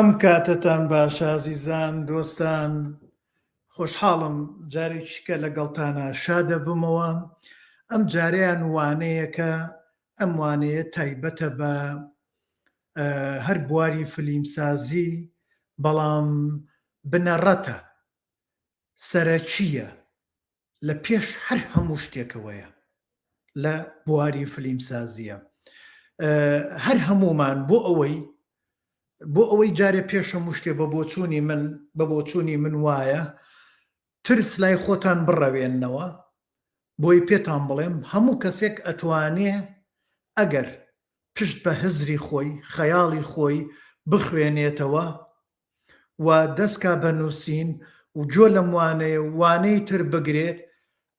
ئەم کاتتان باش ئازیزان دۆستان، خۆشحاڵم جارێکیکە لەگەڵتانە شادە بمەوە. ئەم جارەیان وانەیەکە، ئەم وانەیە تایبەتە بە هەر بواری فلیمسازی، بەڵام بنەڕەتە، سەرەکیە، لە پێش هەر هەموو شتێکەوەیە لە بواری فلیمسازیە. هەر هەمومان بۆ ئەوەی جارێ پێش هەموو شتێ بە بۆچوونی من وایە ترس لای خۆتان بڕەوێننەوە، بۆی پێتان بڵێم هەموو کەسێک ئەتوانێ ئەگەر پشت بە هزری خۆی، خەیاڵی خۆی بخوێنێتەوە و دەستکا بە نووسین و جۆ لەم وانەی تر بگرێت،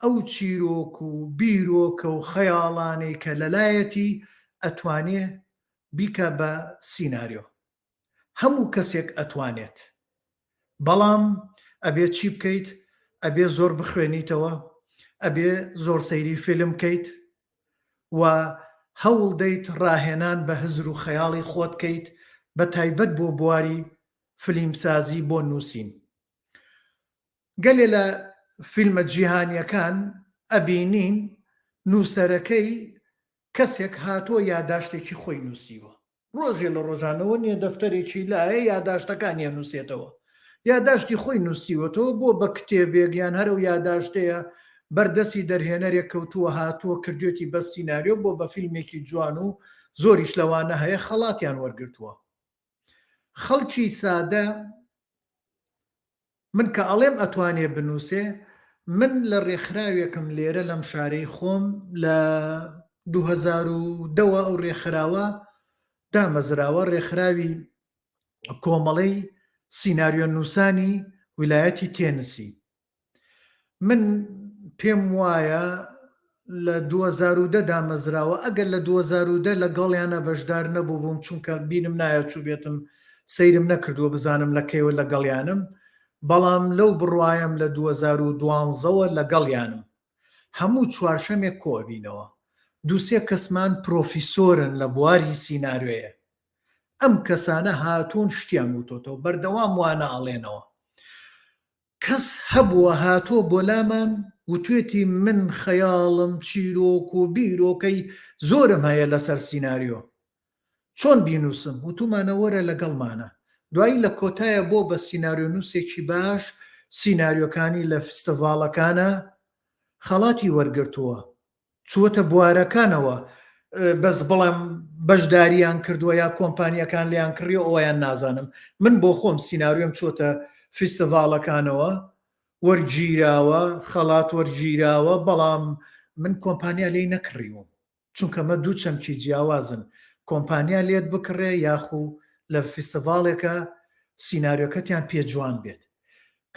ئەو چیرۆک و بیرۆکە و خەیاڵانەی کە لەلایەتی ئەتوانێ بیکە بە سیناریۆ. هەموو کەسێک ئەتوانێت، بەڵام ئەبێ چی بکەیت؟ ئەبێ زۆر بخوێنیتەوە، ئەبێ زۆر سەیری فیلم بکەیت و هەوڵ دەیت ڕاهێنان بە هزر و خەیاڵی خۆت کەیت، بە تایبەت بۆ بواری فلیمسازی بۆ نووسین. گەلێ لە فیلمە جیهانیەکان ئەبینین نووسەرەکەی کەسێک هاتۆ یاداشتێکی خۆی نووسیوە، ڕۆژێ لە ڕۆژانەوە نییە دەفتەرێکی لایە یاداشتەکانیە نووسێتەوە، یاداشتی خۆی نووسیوەتەوە بۆ بە کتێبێکیان هەرو یاداشتەیە بەردەستی دەرهێنەرێک کەوتووە هاتووە کردوێتی بە سیناریۆ بۆ بە فیلمێکی جوان و زۆریش لەوانە هەیە خەڵاتیان وەرگرتووە. خەڵکی سادە من کە ئەڵێم ئەتوانێ بنووسێ، من لە ڕێکخراوێکم لێرە لەم شارەی خۆم لە 2010 ئەو ڕێکخراوە دامەزراوە، ڕێکخراوی کۆمەڵەی سیناریۆ نووسانی ویلایەتی تێنسی. من پێم وایە لە 2010 دامەزراوە، ئەگەر لە 2010 لەگەڵیانە بەشدار نەبوو بووم، چونکە بینم نایە چوو بێتم، سەیرم نەکردووە بزانم لە کەیوە لەگەڵیانم، بەڵام لەو بڕوایم لە 2012ەوە لەگەڵیانم. هەموو چوارشەمێک کۆبینەوە، دووسێ کەسمان پرۆفیسۆرن لە بواری سیناریۆیە. ئەم کەسانە هاتوون شتیان وتۆتەوە، بەردەوام وانە ئاڵێنەوە. کەس هەبووە هاتۆ بۆ لامان وتوێتی من خەیاڵم چیرۆک و بیرۆکەی زۆرم هەیە لەسەر سیناریۆ، چۆن بینووسم؟ وتومانە وەرە لەگەڵمانە. دوایی لە کۆتایە بۆ بە سیناریۆ نووسێکی باش سیناریۆکانی لە فستیڤاڵەکانە خەڵاتی وەرگرتووە، چووەتە بوارەکانەوە، بەس بڵێم بەشداریان کردووە یا کۆمپانیەکان لیان کڕیەوە ئەویان نازانم. من بۆ خۆم سیناریۆم چۆتە فستیڤاڵەکانەوە، وەرگیراوە، خەڵات وەرگیراوە، بەڵام من کۆمپانیا لێی نەکڕیوم، چونکە مە دوو چەمکی جیاوازن، کۆمپانیا لێت بکڕێ یاخو لە فستیڤاڵێکە سیناریۆکەتیان پێ جوان بێت.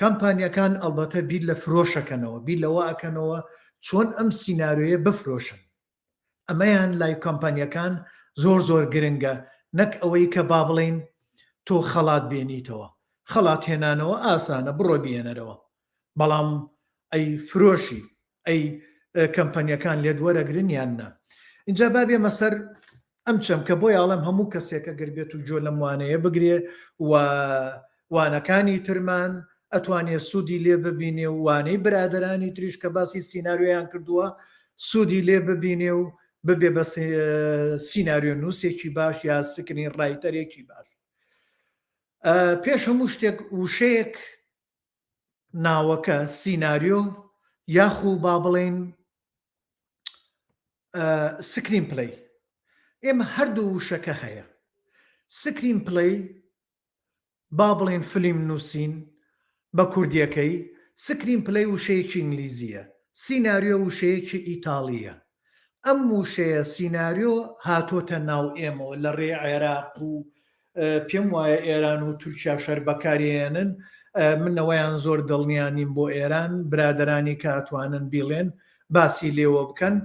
کۆمپانیەکان ئەڵبەتە بیر لە فرۆشەکەنەوە، بیر لەوە ئەکەنەوە چۆن ئەم سیناریۆیە بفرۆشن. ئەمەیان لای کۆمپانیەکان زۆر گرنگە، نەک ئەوەی کە با بڵێن تۆ خەڵات بێنیتەوە. خەڵات هێنانەوە ئاسانە، بڕۆ بێنەرەوە، بەڵام ئەی فرۆشی، ئەی کۆمپانیەکان لێت وەرەگرن یان نا. اینجا بابێمە سەر ئەم چەمکە بۆی ئاڵم هەموو کەسێک ئەگەر بێت و جۆ لەم وانەیە بگرێ و وانەکانی ترمان ئەتوانێت سوودی لێ ببینێ و وانەی برادرانی تریش کە باسی سیناریۆیان کردووە سوودی لێ ببینێ و ببێ بە سیناریۆ نووسێکی باش یا سکرین ڕایتەرێکی باش. پێش هەموو شتێک وشەیەک ناوەکە سیناریۆ یاخو با بڵێن سکرین پلەی، ئێمە هەردوو وشەکە هەیە. سکرین پلەی با بڵێن فلیم نووسین بە کوردیەکەی، سکرین پلەی وشەیەکی ئینگلیزیە، سیناریۆ وشەیەکی ئیتاڵیە. ئەم وشەیە سیناریۆ هاتۆتە ناو ئێمەوە لە ڕێ عێراق و پێم وایە ئێران و تورکیا شەر بەکارێنن. منەوەیان زۆر دڵنیانیم بۆ ئێران، برادرانی کە ئەتوانن بیڵێن باسی لێوە بکەن.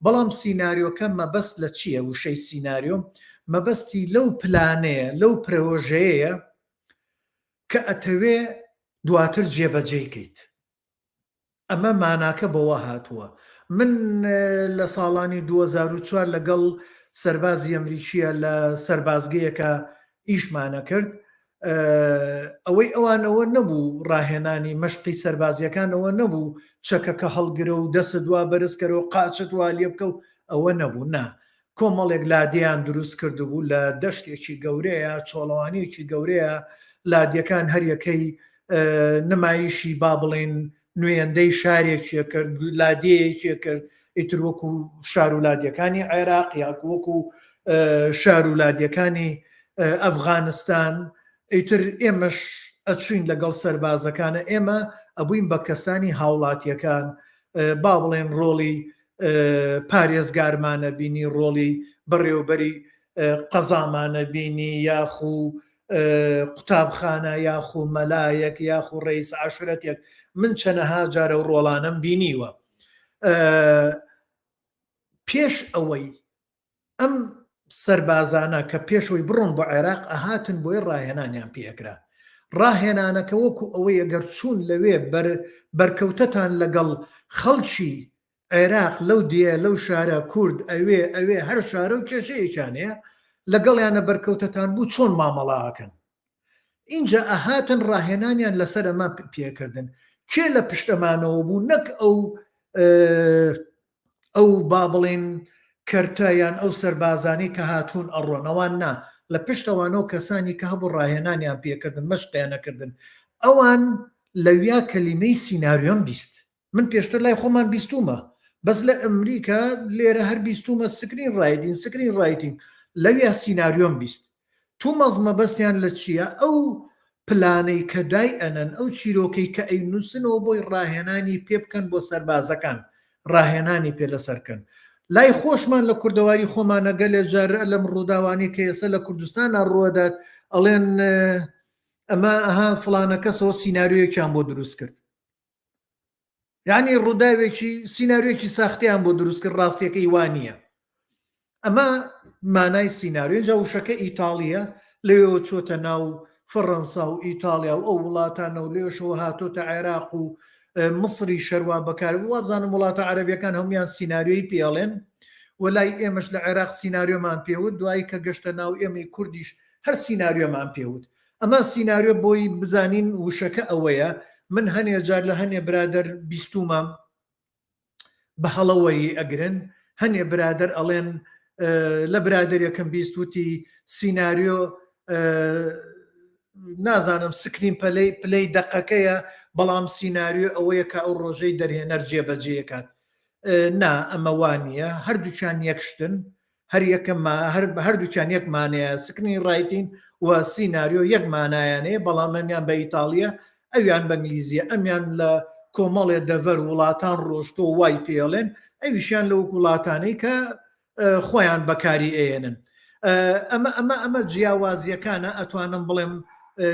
بەڵام سیناریۆکە مەبەست لە چییە؟ وشەی سیناریۆ مەبەستی لەو پلانەیە، لەو پرۆژەیە کە ئەتەوێ دواتر جێبەجێکەیت. ئەمە ماناکە بەوە هاتووە. من لە ساڵانی 2004 لەگەڵ سەربازی ئەمریکیە لە سەربازگەیەکە ئیشمانە کرد، ئەوەی ئەوانەوە نەبوو ڕاهێنانی مەشقی سەربازیەکانەوە نەبوو چەکەکە هەڵگرە و دەست دوا بەرزکەرەوە قاچت وا لێ بکە و ئەوە نەبوو نا کۆمەڵێک لادیان دروست کردبوو لە دەشتێکی گەورەیە چۆڵەوانەیەکی گەورەیە لادیەکان هەریەکەی نمایشی با بڵێن نوێندەی شارێکیە کرد لادیەیەکیە کرد ئیتر وەکو شارولادیەکانی عێراق یاکو وەکو شارولادیەکانی ئەفغانستان ئیتر ئێمەش ئەچوین لەگەڵ سەربازەکانە ئێمە ئەبووین بە کەسانی هاوڵاتیەکان با بڵێن ڕۆڵی پارێزگارمانە بینی ڕۆڵی بەڕێوەبەری قەزامانە بینی یاخو قوتابخانە یاخو مەلایەک یاخو ڕئیس عەشرەتێک من چەنەها جارە و ڕۆڵانم بینیوە پێش ئەوەی ئەم سەربازانە کە پێشەوەی بڕۆن بۆ عێراق ئەهاتن بۆی ڕاهێنانیان پێکرا ڕاهێنانەکە وەکو ئەوەی ئەگەر چوون لەوێ بەرکەوتەتان لەگەڵ خەڵکی عێراق لەو دیە لەو شارە کورد ئەوێ هەر شارە و کێشەیەکیانەیە لەگەڵیانە بەرکەوتەتان بوو چۆن مامەڵاکەن اینجا ئەهاتن ڕاهێنانیان لەسەر ئەمە پێکردن کێ لە پشتەمانەوە بوو نەک ئەو با بڵێن کەرتایان ئەو سەربازانی کە هاتوون ئەڕۆنەوان نا لە پشتەوانەوە کەسانی کە هەبوو ڕاهێنانیان پێکردن مەشقیانەکردن ئەوان لەویا کەلیمەی سیناریۆم بیست من پێشتر لای خۆمان بیستومە بەس لە ئەمریکا لێرە هەر بیستومە سکرین ڕایتینگ لەویا سیناریۆم بیست تو مەزمە بەستیان لە چییە ئەو پلانەی کە دای ئەنەن ئەو چیرۆکەی کە ئەی نووسنەوە بۆی ڕاهێنانی پێ بکەن بۆ سەربازەکان ڕاهێنانی پێ لەسەرکەن لای خۆشمان لە کوردەواری خۆمانە گەلێ جار لەم ڕووداوانی کە ئێستا لە کوردستانە ڕوەدات ئەڵێن ئەمە ئەها فڵانە کەسەوە سیناریۆیەکیان بۆ دروست کرد یعنی ڕووداوێکی سیناریۆیەکی ساختیان بۆ دروست کرد ڕاستیەکەی وانە ئەمە مانای سیناریۆ جا وشەکە ئیتاڵیە لەوێەوە چۆتە ناو فەڕەنسا و ئیتالیا و ئەو وڵاتانە و لێشەوە هاتۆتە عێراق و مصری شەروا بەکار وابزانم وڵاتە عەرەبیەکان هەمویان سیناریۆی پێڵێن وەلای ئێمەش لە عێراق سیناریۆمان پێوت دوایی کە گەشتە ناو ئێمەی کوردیش هەر سیناریۆمان پێوت ئەمە سیناریۆ بۆی بزانین وشەکە ئەوەیە من هەنێ جار لە هەنێ برادەر بیستومە بە هەڵەوەی ئەگرن هەنێ برادەر ئەڵێن لە برادێکم بیستوتی سیناریۆ نازانم سکرین پلەی دەقەکەیە بەڵام سیناریۆ ئەوەیە کە ئەو ڕۆژەی دەرهێنەر جێبەجێەکان نا ئەمە وانە هەردووچان یەکشتن هەردووچان یەکمانەیە سکرین ڕایتین و سیناریۆ یەکمانایانەیە بەڵام ئەمیان بە ئیتاڵیە ئەویان بەنگلیزیە ئەمیان لە کۆمەڵێ دەڤەر وڵاتان ڕۆشتۆ وای پێڵێن ئەویشیان لە وڵاتانەی کە خۆیان بەکاری ئێنن ئەمە جیاوازیەکانە ئەتوانم بڵێم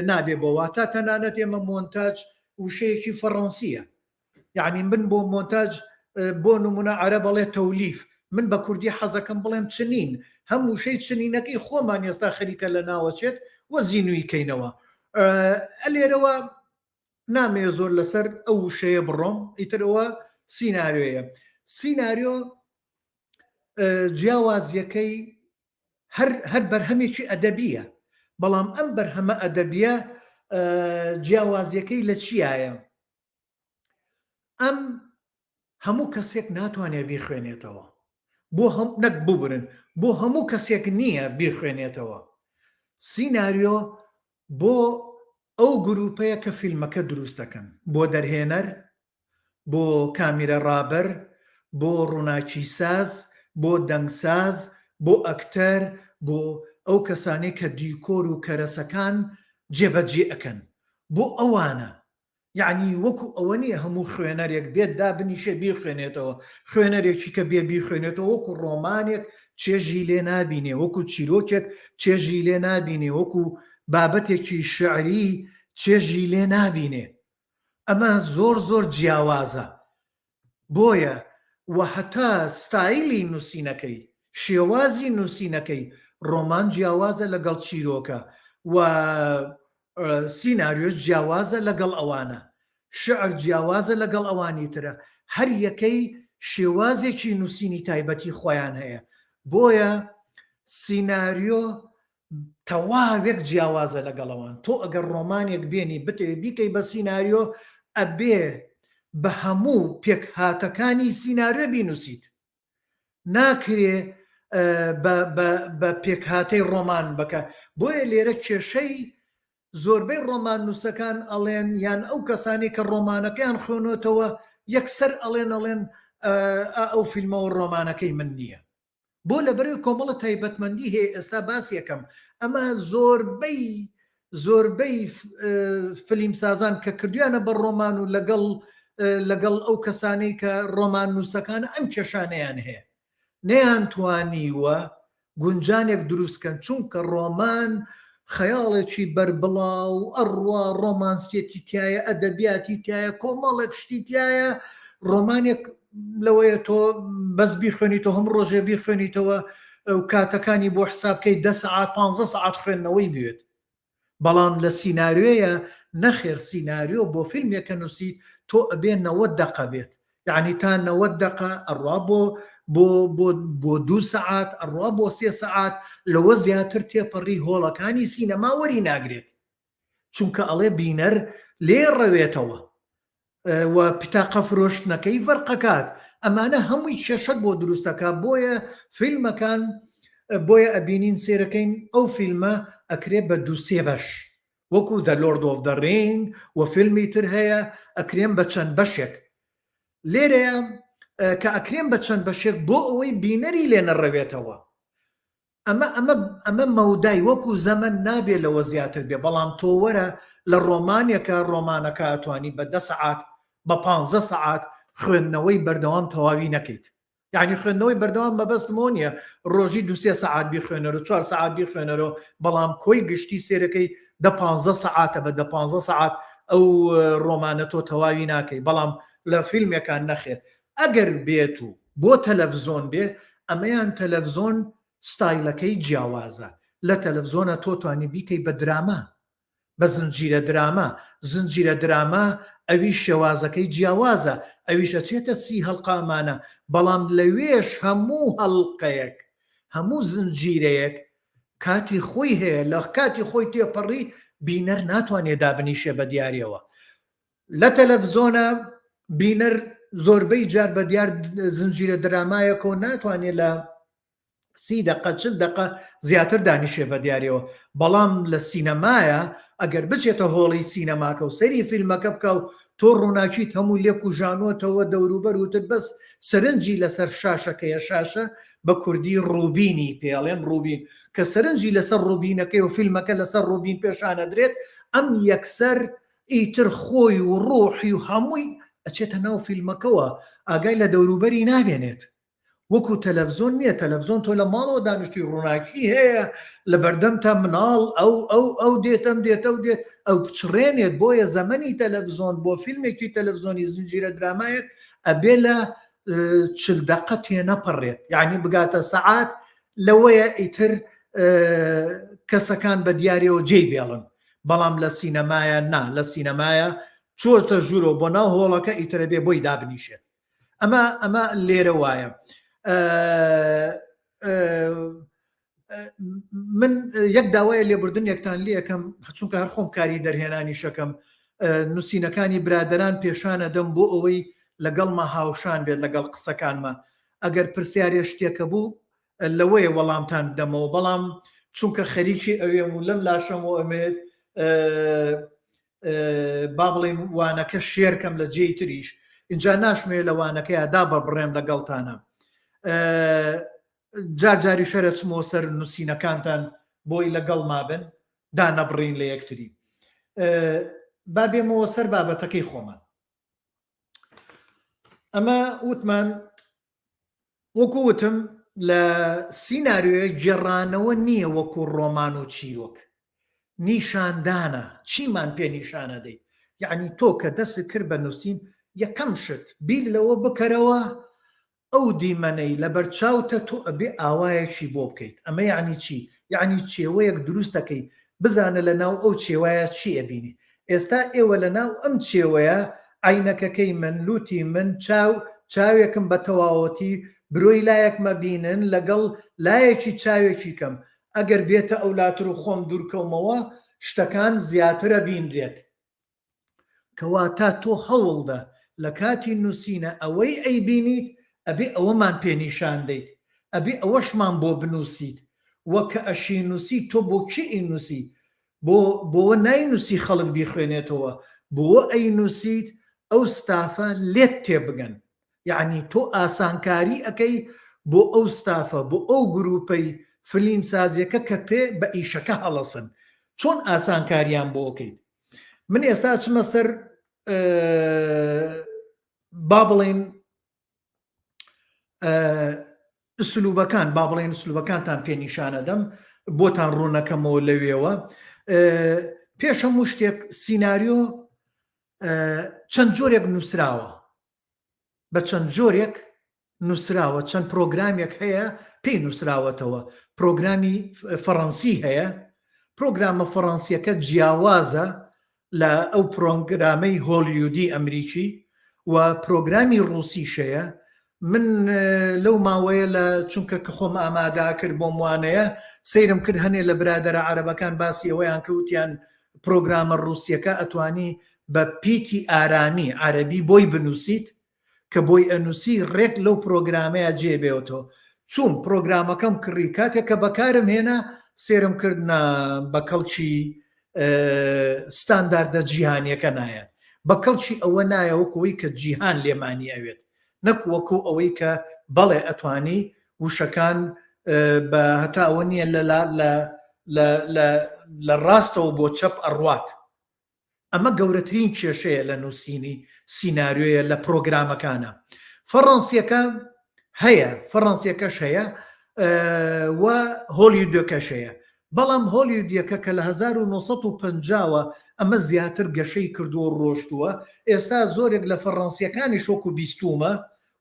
نابێ بۆەوە تا تەنانەت ئێمە مۆنتاج وشەیەکی فەڕەنسیە یعنی من بۆ مۆنتاج بۆ نمونە عەرە بەڵێ تەولیف من بە کوردی حەزەکەم بڵێم چنین هەموو شەی چنینەکەی خۆمان ئێستا خەریکە لە ناوەچێت وە زیینوی کەینەوە ئەلێرەوە نامێ زۆر لەسەر ئەو وشەیە بڕۆم ئیترەوە سیناریۆیە سیناریۆ جیاوازیەکەی هەر بەرهەمێکی ئەدەبیە بەڵام ئەم بەرهەمە ئەدەبیە جیاوازیەکەی لە چیایە ئەم هەموو کەسێک ناتوانێت بیخوێنێتەوە بۆ نەک ببرن بۆ هەموو کەسێک نییە بیخوێنێتەوە سیناریۆ بۆ ئەو گروپەیە کە فیلمەکە دروست دەکەن بۆ دەرهێنەر بۆ کامیرە ڕابەر بۆ ڕووناکی ساز بۆ دەنگساز بۆ ئەکتەر بۆ ئەو کەسانی کە دیکۆر و کەرەسەکان جێبەجێ ئەەکەن بۆ ئەوانە یعنی وەکو ئەوە نیە هەموو خوێنەرێک بێت دابنیشێ بیخوێنێتەوە خوێنەرێکی کە بێ بیخوێنێتەوە وەکو ڕۆمانێک چێژی لێ نابینێ وەکو چیرۆکێک چێژی لێ نابینێ وەکو بابەتێکی شعری چێژی لێ نابینێ ئەمە زۆر جیاوازە بۆیە و هەتا ستایلی نووسینەکەی شێوازی نووسینەکەی ڕۆمان جیاوازە لەگەڵ چیرۆکە و سیناریۆ جیاوازە لەگەڵ ئەوانە شعر جیاوازە لەگەڵ ئەوانی ترە هەر یەکەی شێوازێکی نووسینی تایبەتی خۆیان هەیە بۆیە سیناریۆ تەواوێک جیاوازە لەگەڵەوەن. تۆ ئەگەر ڕۆمانێک بێنی بیکەی بە سیناریۆ ئەبێ بە هەموو پێک هاتەکانی سیناریۆ بینوسیت، ناکرێ بە پێک هاتەی ڕۆمان بکە. بۆیە لێرە کێشەی زۆربەی ڕۆمان نووسەکان ئەڵێن یان ئەو کەسانی کە ڕۆمانەکەیان خوێنۆتەوە یەکسەر ئەڵێن ئەو فیلمە و ڕۆمانەکەی من نییە. بۆ لەبەرەوەی کۆمەڵە تایبەتمەندی هەیە. ئێستا باسی یەکەم ئەمە زۆربەی فلیمسازان کە کردویانە بە ڕۆمان و لەگەڵ ئەو کەسانەی کە ڕۆمان نووسەکان ئەم کێشانەیان هەیە، نەیانتوانیوە گونجانێک دروستکەن، چونکە ڕۆمان خەیاڵێکی بەربڵاو ئەڕوا ڕۆمانسیەتی تایە، ئەدەبیاتی تایە، کۆمەڵێک شتی تایە. ڕۆمانێک لەوەیە تۆ بەس بیخوێنیتەوە هەم ڕۆژێ بیخوێنیتەوە و کاتەکانی بۆ حسابکەی 10 ساعات 15 ساعات خوێندنەوەی بێت. بەڵام لە سیناریۆیە نەخێر، سیناریۆ بۆ فیلمێکە نووسی تۆ ئەبێ 90 دقە بێت، یعنی تا 90 دقە ئەڕوا بۆ 2 ساعات، ئەڕوا بۆ 3 ساعات، لەوە زیاتر تێپەڕی هۆڵەکانی سینەما وەری ناگرێت، چونکە ئەڵێ بینەر لێ ڕەوێتەوە و پتاقە فرۆشتنەکەی فەرقەکات. ئەمانە هەمووی کێشەت بۆ دروستەکە. بۆیە فیلمەکان بۆیە ئەبینین سێرەکەین ئەو فیلمە ئەکرێ بە 2-3 بەش، وەکو The Lord of the Ring و فیلمی تر هەیە ئەکرێن بە چەند بەشێک. لێرەیە کە ئەکرێن بە چەند بەشێک بۆ ئەوەی بینەری لێ نەڕەوێتەوە. ئەمە مەودای وەکو زەمن نابێ لەوە زیاتر بێ. بەڵام تۆ وەرە لە ڕۆمانێکە ڕۆمانەکە ئەتوانی بە 10 ساعات بە 15 ساعات خوێندنەوەی بەردەوام تەواوی نەکەیت. یعنی خوێندنەوەی بەردەوام مەبەستمەوە نییە ڕۆژی 2-3 ساعات بیخوێنەرەوە 4 ساعات بیخوێنەرەوە، بەڵام کۆی گشتی سێرەکەی 15 ساعاتە بە 15 ساعات ئەو ڕۆمانە تۆ تەواوی ناکەی. بەڵام لە فیلمێکان نەخێر. ئەگەر بێت و بۆ تەلەڤزۆن بێ، ئەمەیان تەلەڤزۆن ستایلەکەی جیاوازە. لە تەلەڤزۆنە تۆ توانی بیکەی بە دراما، بە زنجیرە دراما. زنجیرە دراما ئەوی شێوازەکەی جیاوازە، ئەویش ئەچێتە 30 هەڵقامانە، بەڵام لەوێش هەموو هەڵقەیەک هەموو زنجیرەیەک کاتی خۆی هەیە. لە کاتی خۆی تێپەڕی بینەر ناتوانێت دابنیشێ بە دیارەوە. لە تەلەڤزۆنە بینەر زۆربەی جار بە دیار زنجیرە درامایەکە و ناتوانێت لە 30 دقە 40 دقە زیاتر دانیشێ بە دیارەوە. بەڵام لە سینەمایە ئەگەر بچێتە هۆڵی سینەماکە و سەری فیلمەکە بکە و تۆ ڕووناکیت هەموو لێک و ژانۆتەوە دەوروبەر وتت بەس سەرنجی لەسەر شاشەکەیە، شاشە بە کوردی ڕوبینی پێڵێن، ڕوبین، کە سەرنجی لەسەر ڕوبینەکەی و فیلمەکە لەسەر ڕوبین پێشانەدرێت، ئەم یەکسەر ئیتر خۆی و ڕۆحی و هەمووی ئەچێتە ناو فیلمەکەوە، ئاگای لە دەوروبەری نابێنێت. وەکو تەلەڤزۆن نییە. تەلەڤزۆن تۆ لە ماڵەوە دانیشتی ڕووناکی هەیە لە بەردەم تا مناڵ ئەو دێت ئەم دێت ئەو دێت ئەو بچڕێنێت. بۆیە زەمەنی تەلەڤزۆن بۆ فیلمێکی تەلەڤزۆنی زنجیرە درامایەک ئەبێ لە 40 دقە تێنەپەڕێت، یعنی بگاتە سەعات. لەوەیە ئیتر کەسەکان بە دیارەوە جێی بێڵن. بەڵام لە سینەمایە نا، لە سینەمایە چۆرتە ژوورەوە بۆ ناو هۆڵەکە ئیترە بێ بۆی دابنیشێت. ئەمە لێرە وایە. من یەک داوایە لێبوردن یەکتان لێ یەکەم، چونکە هەر خۆم کاری دەرهێنانی شەکەم. نووسینەکانی برادەران پیشانە دەم بۆ ئەوەی لەگەڵمە هاوشان بێت لەگەڵ قسەکانمە. ئەگەر پرسیارێ شتێکە بوو لەوەیە وەڵامتان دەمەوە، بەڵام چونکە خەریکی ئەوێم و لەم لاشەمەوە ئەمێت با بڵێم وانەکە شێرکەم لە جێی تریش اینجا ناشمێ لەوانەکەی ئادا بە بڕێم لەگەڵتانە. جارجاری شەرە چمەوە سەر نووسینەکانتان بۆی لەگەڵ مابن دانەبڕین لە یەکتری. با بێمەوە سەر بابەتەکەی خۆمان. ئەمە وتمان وەکو وتم لە سیناریۆی گێڕانەوە نییە وەکو ڕۆمان و چیرۆک، نیشاندانە. چیمان پێ نیشانە دەیت؟ یعنی تۆ کە دەست کرد بە نووسین یەکەم شت بیر لەوە بکەرەوە ئەو دیمەنەی لە بەرچاوتە تۆ ئەبێ ئاوایەکی بۆ بکەیت. ئەمە یعنی چی؟ یعنی چێوەیەک دروست دەکەی بزانە لە ناو ئەو چێوایە چی ئەبینی. ئێستا ئێوە لە ناو ئەم چێوەیە عینەکەکەی من، لوتی من، چاوێکم بە تەواوەتی بروی لایەک مەبینن لەگەڵ لایەکی چاوێکی کەم. ئەگەر بێتە ئەولاتر و خۆم دوورکەومەوە شتەکان زیاترە بینرێت کەواتە تۆ هەوڵدە لە کاتی نووسینە ئەوەی ئەیبینیت ئەبێ ئەوەمان پێنیشان دەیت ئەبێ ئەوەشمان بۆ بنووسیت وە کە ئەشی نووسی تۆ بۆ چی ئینووسی بۆوە ناینووسی خەڵک بیخوێنێتەوە بۆوە ئەینووسیت ئەو ستافە لێت تێبگەن یعنی تۆ ئاسانکاری ئەەکەی بۆ ئەو ستافە بۆ ئەو گروپەی فلیم سازیەکە کە پێ بە ئیشەکە هەڵەسن چۆن ئاسانکاریان بۆ ئەوکەیت من ئێستا چمە سەر با بڵێن ئسلوبەکان با بڵێن ئسلوبەکانتان پێنیشانەدەم بۆتان ڕوونەکەمەوە لەوێەوە پێش هەموو شتێک سیناریۆ چەند جۆرێک نووسراوە بە چەند جۆرێک نووسراوە چەند پرۆگرامێک هەیە پێی نووسراوەتەوە پرۆگرامی فەڕەنسی هەیە پرۆگرامە فەڕەنسیەکە جیاوازە لە ئەو پرۆگرامەی هۆلیودی ئەمریکی و پرۆگرامی ڕووسیشەیە من لەو ماوەیە لە چونکە کە خۆم ئامادا کرد بۆ موانەیە سەیرم کرد هەنێ لە برادەرە عەرەبەکان باسی ئەوەیان کەوتیان پرۆگرامە ڕووسیەکە ئەتوانی بە پیتی ئارامی عەرەبی بۆی بنووسیت کە بۆی ئەنووسی ڕێک لەو پرۆگرامەیە جێبێتەوە چوون پرۆگرامەکەم کڕی کاتێک کە بەکارم هێنا سێرم کردنا بە کەڵکی ستانداردە جیهانیەکە نایە بە کەڵکی ئەوە نایەوەکەوەی کە جیهان لێمانی ئەوێت نەکوەکو ئەوەی کە بەڵێ ئەتوانی وشەکان بە هەتا ئەوە نییە لە ڕاستەوە بۆ چەپ ئەڕوات ئەمە گەورەترین کێشەیە لە نووسینی سیناریۆیە لە پرۆگرامەکانە فەڕەنسیەکە هەیە فەڕەنسیەکەش هەیە و هۆلیودەکەش هەیە بەڵام هۆلیودیەکە کە لە 1950ەوە ئەمە زیاتر گەشەی کردووە ڕۆشتووە ئێستا زۆرێک لە فەڕەنسیەکانی شۆک و بیستومە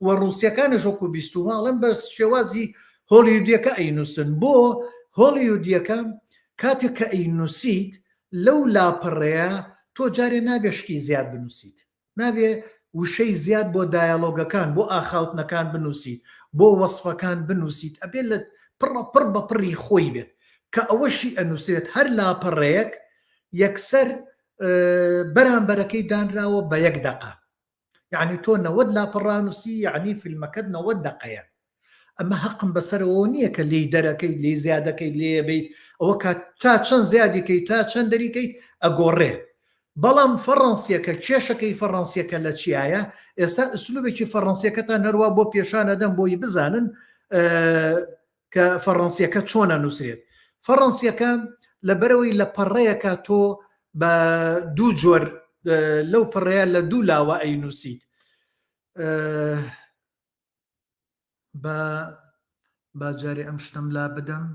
و ڕووسیەکانی شۆک و بیستومە ئەڵێن بە شێوازی هۆلیودیەکە ئەینووسن بۆ هۆلیودیەکە کاتێک کە ئەینووسیت لەو لاپەڕەیە تۆ جارێ نابێ شتی زیاد بنووسیت نابێ وشەی زیاد بۆ دایالۆگەکان بۆ ئاخاوتنەکان بنووسیت بۆ وەسفەکان بنووسیت ئەبێ لە پڕ بە پڕی خۆی بێت کە ئەوەشی ئەنووسێت هەر لاپەڕەیەک یەکسەر بەرامبەرەکەی دانراوە بە 1 دقە یعنی تۆ 90 لاپەڕانووسی یعنی فیلمەکەت 90 دقەیە ئەمە حەقم بەسەرەوە نییە کە لێی دەرەکەیت لێ زیادەکەیت لێبیت ئەوە تا چەند زیادیکەیت تا چەند دەریکەیت ئەگۆڕێ بەڵام فەڕەنسیەکە کێشەکەی فەڕەنسیەکە لە چیایە ئێستا ئسلوبێکی فەڕەنسیەکەتان نەروە بۆ پێشانەدەم بۆی بزانن کە فەڕەنسیەکە چۆنە نووسێت فەڕەنسیەکە لەبەرەوەی لە پەڕەیەکە تۆ بە دوو جۆر لەو پڕەیە لە دوو لاوە ئەینووسیت با جارێ ئەم شتم لا بدەم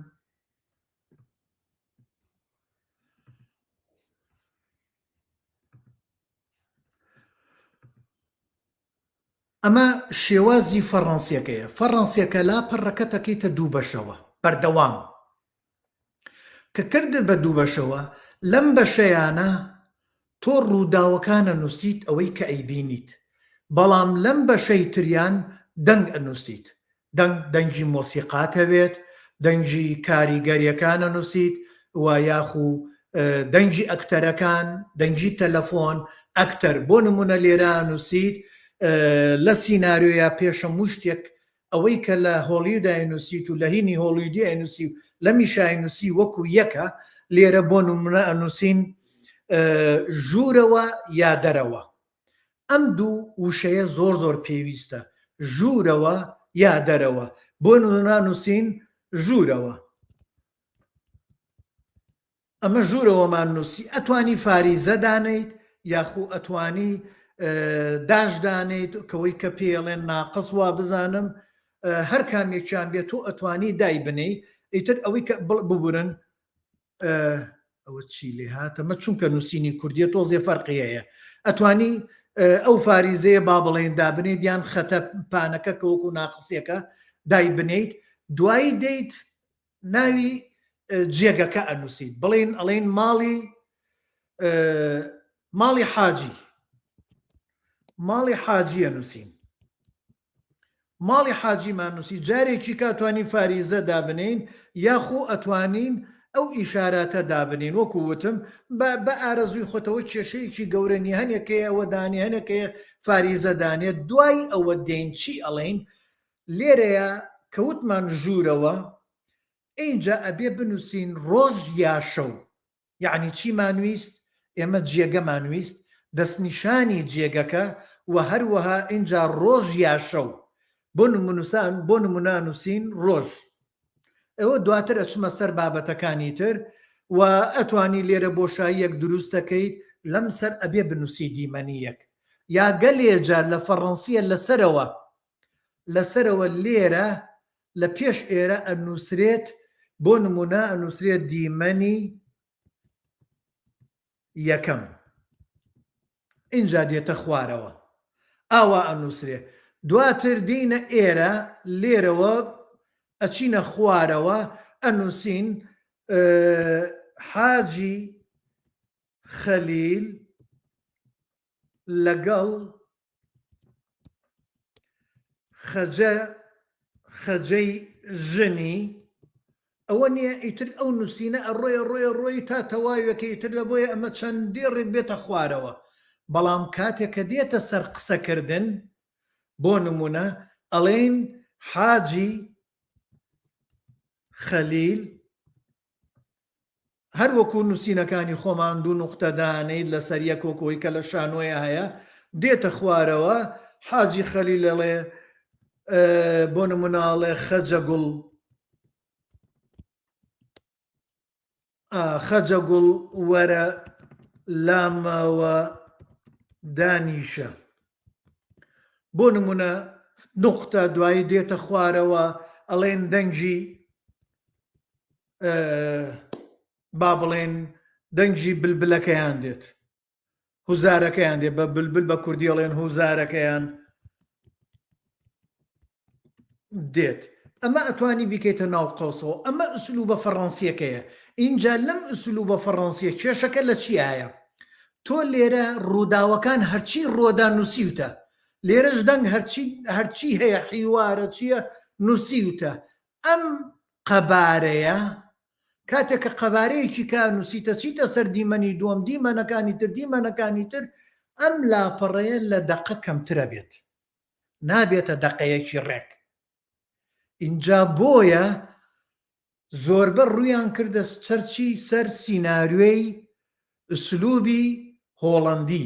ئەمە شێوازی فەڕەنسیەکەیە فەڕەنسیەکە لا پەڕەکە دەکەیتە دوو بەشەوە بەردەوام کە کردت بە دوو بەشەوە لەم بەشەیانە تۆ ڕووداوەکانە نووسیت ئەوەی کە ئەیبینیت بەڵام لەم بەشەی تریان دەنگ ئەنووسیت دەنگی مۆسیقات هەوێت دەنگی کاریگەریەکانە نووسیت و یاخو دەنگی ئەکتەرەکان دەنگی تەلەفۆن ئەکتەر بۆ نمونە لێرە نووسیت لە سیناریۆیە پێشە موشتێک ئەوەی کە لە هۆلیودای نووسیت و لە هینی هۆلیودی ئەنووسی و لە میشای نووسی وەکو یەکە لێرە بۆ نمونە ئەنووسین ژوورەوە یا دەرەوە ئەم دوو وشەیە زۆر پێویستە ژوورەوە یا دەرەوە بۆ نووسین ژوورەوە ئەمە ژوورەوەمان نووسی ئەتوانی فاریزە دانیت یاخو ئەتوانی داشدانیت کەوەی کە پێڵێن ناقص وا بزانم هەر کامێکیان بێت و ئەتوانی دای بنەی ئیتر ئەوەی کە ببورن ئەوە چی لێ هاتەمە چونکە نووسینی کوردیە تۆزێ فەرقی هەیە ئەتوانی ئەو فاریزەیە با بڵێن دابنێت یان خەتە پانەکە کەوەکو ناقسیەکە دای بنیت دوایی دەیت ناوی جێگەکە ئەنووسیت بڵێن ئەڵێن ماڵی حاجی ئەنووسین ماڵی حاجیمان نووسی جارێکی کاتوانی فاریزە دابنین یاخۆ ئەتوانین ئەو ئیشاراتە دابنین وەکووتم بە ئارەزوی خۆتەوە کێشەیەکی گەورەنی هەنێکەیە ئەوە دانی هەنێکەیە فاریزە دانێت دوای ئەوە دێن چی ئەڵێن لێرەیە کەوتمان ژوورەوە اینجا ئەبێ بنووسین ڕۆژ یا شەو یعنی چیمانویست ئێمە جێگەمانویست دەستنیشانی جێگەکە و هەروەها اینجا ڕۆژ یا شەو بۆ نمونانووسین ڕۆژ ئەوە دواتر ئەچمە سەر بابەتەکانی تر و ئەتوانی لێرە بۆشاییەک دروستەکەیت لەم سەر ئەبێ بنووسی دیمەنیەک یا گەلێجار لە فەڕەنسیە لەسەرەوە لێرە لە پێش ئێرە ئەنووسرێت بۆ نمونە ئەنووسرێت دیمەنی یەکەم اینجا دێتە خوارەوە ئاوا ئەنووسرێ دواتر دینە ئێرە لێرەوە ئەچینە خوارەوە ئەنووسین حاجی خەلیل لەگەڵ خەجەی ژنی ئەوە نییە ئیتر ئەو نووسینە ڕۆی تا تەواویەکە ئیتر لە بۆیە ئەمە چەندێ ڕێک بێتە خوارەوە بەڵام کاتێک کە دێتە سەر قسەکردن بۆ نمونە ئەڵێن حاجی خەلیل هەر وەکو نووسینەکانی خۆمان دوو نوختەدانەیت لەسەر یەک وەکۆی کە لە شانۆیە هەیە دێتە خوارەوە حاجی خەلیل ئەڵێ بۆ نموناڵێ خەجەگوڵ وەرە لامەوە دانیشە بۆ نمونە نوختە دوایی دێتە خوارەوە ئەڵێن دەنگی با بڵێن دەنگی بلبلەکەیان دێت هوزارەکەیان دێت بە بلبل بە کوردی ئەڵێن هوزارەکەیان دێت ئەمە ئەتوانی بیکەیتە ناو قەوسەوە ئەمە ئوسلوبە فەڕەنسیەکەیە اینجا لەم ئوسلوبە فەڕەنسیە کێشەکە لە چیایە تۆ لێرە ڕووداوەکان هەرچی ڕۆدا نووسیوتە لێرەش دەنگ هەرچی هەیە حیوارە چییە نووسیوتە ئەم قەبارەیە کاتێک کە قەبارەیەکی کا نووسیتە چیتە سەر دیمەنی دووەم دیمەنەکانی تر ئەم لاپەڕەیە لە دەقە کەمترە بێت نابێتە دەقەیەکی ڕێک اینجا بۆیە زۆربە ڕوویان کردە چەرچی سەر سیناریۆی ئوسلوبی هۆڵەندی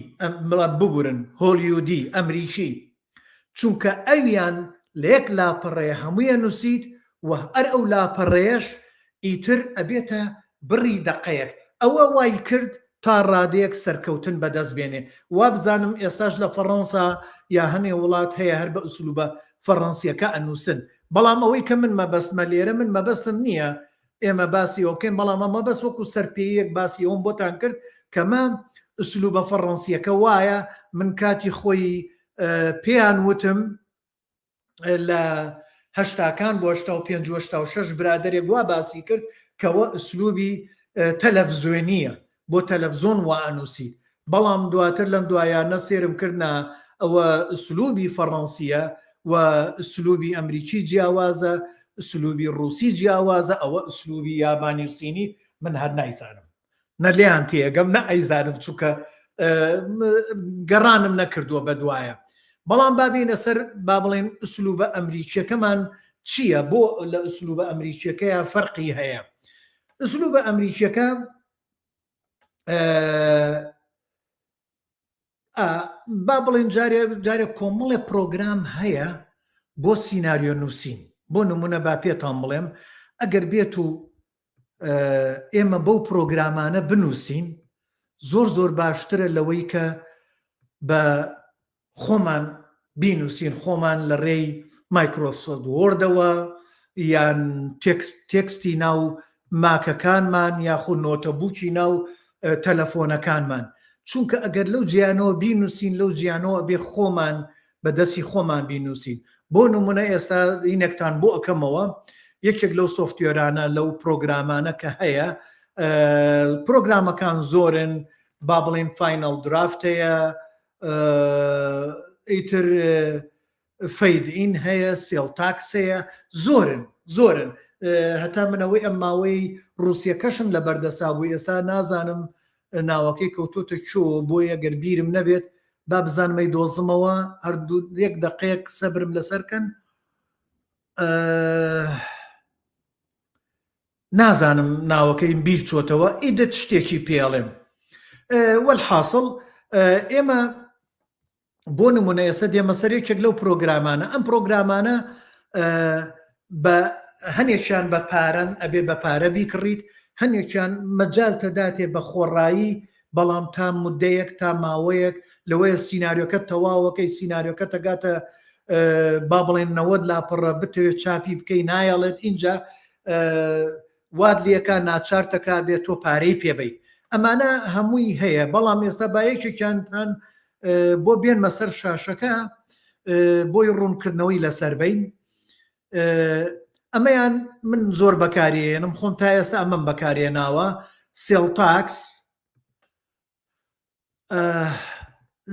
ببورن هۆلیودی ئەمریکی چونکە ئەویان لە یەک لاپەڕەیە هەموویە نووسیت و هەر ئەو لاپەڕەیەش ئیتر ئەبێتە بڕی دەقەیەک ئەوە وای کرد تا ڕادەیەک سەرکەوتن بەدەست بێنێ وا بزانم ئێستاش لە فەڕەنسا یا هەنێ وڵات هەیە هەر بە ئوسلوبە فەڕەنسیەکە ئەنووسن بەڵام ئەوەی کە من مەبەستمە لێرە من مەبەستم نییە ئێمە باسی ئەو بکەین بەڵام ئەمە بەس وەکو سەرپێیەک باسی ئەوم بۆتان کرد کەمە ئوسلوبە فەڕەنسیەکە وایە من کاتی خۆی پێیان وتم لە هەشتاکان بۆ 85 برادێک وا باسی کرد کەوە ئوسلوبی تەلەڤزیۆنیە بۆ تەلەڤزۆن وا ئەنووسیت بەڵام دواتر لەم دوایانە سێرم کردنا ئەوە ئوسلوبی فەڕەنسیە و ئوسلوبی ئەمریکی جیاوازە ئوسلوبی ڕووسی جیاوازە ئەوە ئوسلوبی یابانی و سینی من هەر نایزانم نە لێیان تێگەم نە ئەیزانم چووکە گەڕانم نەکردووە بە دوایە بەڵام بابینە سەر با بڵێن ئوسلوبە ئەمریکیەکەمان چییە بۆ لە ئوسلوبە ئەمریکیەکەیە فەرقی هەیە ئوسلوبە ئەمریکیەکە با بڵێن جارێ کۆمەڵێ پرۆگرام هەیە بۆ سیناریۆ نووسین بۆ نمونە با پێتان بڵێم ئەگەر بێت و ئێمە بەو پرۆگرامانە بنووسین زۆر باشترە لەوەی کە بە خۆمان بینووسین خۆمان لە ڕێی مایکرۆسۆفت وۆردەوە یان تێکستی ناو ماکەکانمان یاخو نۆتەبووکی ناو تەلەفۆنەکانمان چونکە ئەگەر لەو جیانەوە بینووسین لەو جیانەوە بێ خۆمان بەدەستی خۆمان بینووسین بۆ نمونە ئێستا هینێکتان بۆ ئەەکەمەوە یەکێک لەو سۆفتوێرانە لەو پرۆگرامانە کە هەیە پرۆگرامەکان زۆرن با بڵێن فاینەڵ درافت هەیە ئیتر فەید ئین هەیە سێڵ تاکس هەیە زۆرن هەتا منەوەی ئەم ماوەی رووسیەکەشم لە بەردەسابوو ئێستا نازانم ناوەکەی کەوتوتە چۆ بۆ ئەگەر بیرم نەبێت با بزانمەی دۆزمەوە هەردوو 1 دقەیەک سەبرم لەسەرکەن نازانم ناوەکەی بیر چۆتەوە ئیدت شتێکی پێڵێم وەلحاصڵ ئێمە بۆ نمونە ئێستا دێمە سەرێکێک لەو پرۆگرامانە ئەم پرۆگرامانە بە هەنێکیان بە پارەن ئەبێ بە پارە بیکڕیت هەنێکیان مەجال تەداتێ بە خۆڕایی بەڵام تا مدەیەک تا ماوەیەک لەوەیە سیناریۆکە تەواوەکەی سیناریۆکە تەگاتە با بڵێن 90 لاپەڕە بتوێت چاپی بکەی نایەڵێت اینجا واد لێکە ناچارتەکە بێت تۆ پارەی پێبیت ئەمانە هەمووی هەیە بەڵام ئێستا بایەکێکیانتان بۆ بێنمە سەر شاشەکە بۆی ڕوونکردنەوەی لەسەربین ئەمەیان من زۆر بەکارێنم خۆم تا ئێستا ئەمەم بەکارێناوە سێڵتاکس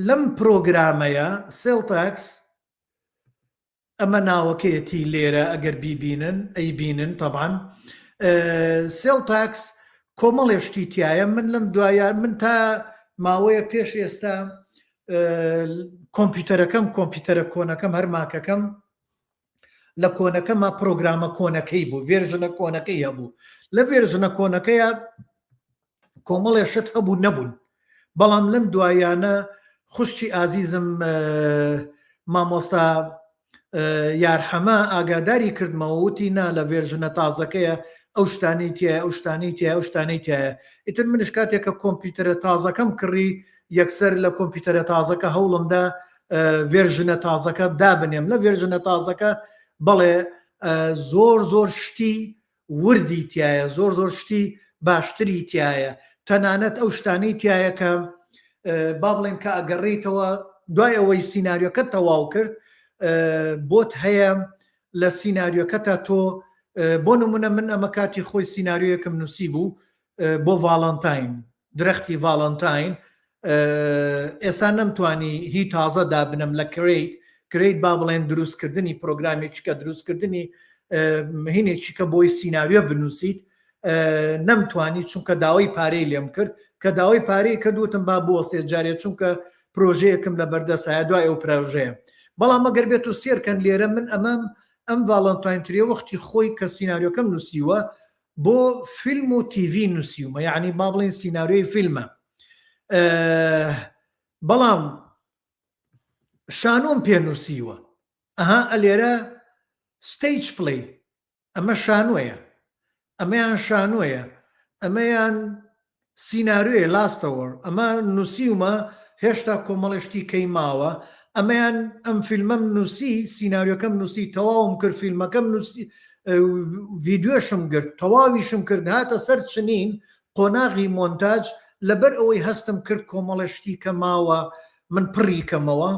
لەم پرۆگرامەیە سێڵتاکس ئەمە ناوەکەیەتی لێرە ئەگەر بیبینن ئەیبینن طبعاً سێڵتاکس کۆمەڵێشتی تایە من لەم دوایە من تا ماوەیە پێش ئێستا کۆمپیوتەرەکەم کۆمپیوتەرە کۆنەکەم هەرماکەکەم لە کۆنەکەمە پرۆگرامە کۆنەکەی بوو ڤێرژنە کۆنەکەی هەبوو لە ڤێرژنە کۆنەکەیە کۆمەڵێشت هەبوو نەبوون بەڵام لەم دوایانە خوشتی ئازیزم مامۆستا یارحەمە ئاگاداری کردمەوە وتی نا لە ڤێرژنە تازەکەیە ئەو شتانەی تایە ئەو شتانەی تایە ئەو شتانەی تایە ئیتر منش کاتێککە کۆمپیوتەرە تازەکەم کڕی یەکسەر لە کۆمپیوتەرە تازەکە هەوڵمدا ڤێرژنە تازەکە دابنێم لە ڤێرژنە تازەکە بەڵێ زۆر شتی وردی تایە زۆر شتی باشتری تایە تەنانەت ئەو شتانەی تایە کە با بڵێن کە ئەگەڕێیتەوە دوای ئەوەی سیناریۆکە تەواو کرد بۆت هەیە لە سیناریۆکەتە تۆ بۆ نمونە من ئەمە کاتی خۆی سیناریۆیەکم نووسی بوو بۆ ڤاڵەنتاین درەختی ڤاڵەنتاین ئێستا نەمتوانی هی تازە دابنم لە کرێیت با بڵێن دروستکردنی پرۆگرامێکی کە دروستکردنی هینێکی کە بۆی سیناریۆ بنووسیت نەمتوانی چونکە داوای پارەی لێم کرد کە داوای پارەی کردوتم با بۆستێ جارێت چونکە پرۆژەیەکم لە بەردەسایە دوای ئەو پرۆژەیە بەڵام ئەگەر بێت و سێرکەن لێرە من ئەم ڤاڵەنتاینتریە وەختی خۆی کە سیناریۆکەم نووسیوە بۆ فیلم و تیڤی نووسیومە یعنی با بڵێن سیناریۆی فیلمە بەڵام شانۆم پێ نووسیوە ئەلێرە ستیج پڵی ئەمە شانۆیە ئەمەیان شانۆیە ئەمەیان سیناریۆیە لاستەوەر ئەمە نووسیومە هێشتا کۆمەڵشتی کەی ماوە ئەمەیان ئەم فیلمەم نووسی سیناریۆکەم نووسی تەواوم کرد فیلمەکەم نووسی ڤیددیۆشم کرد تەواویشم کرد هاتە سەر چنین قۆناغی مۆنتاج لەبەر ئەوەی هەستم کرد کۆمەڵشتی کە ماوە من پڕی کەمەوە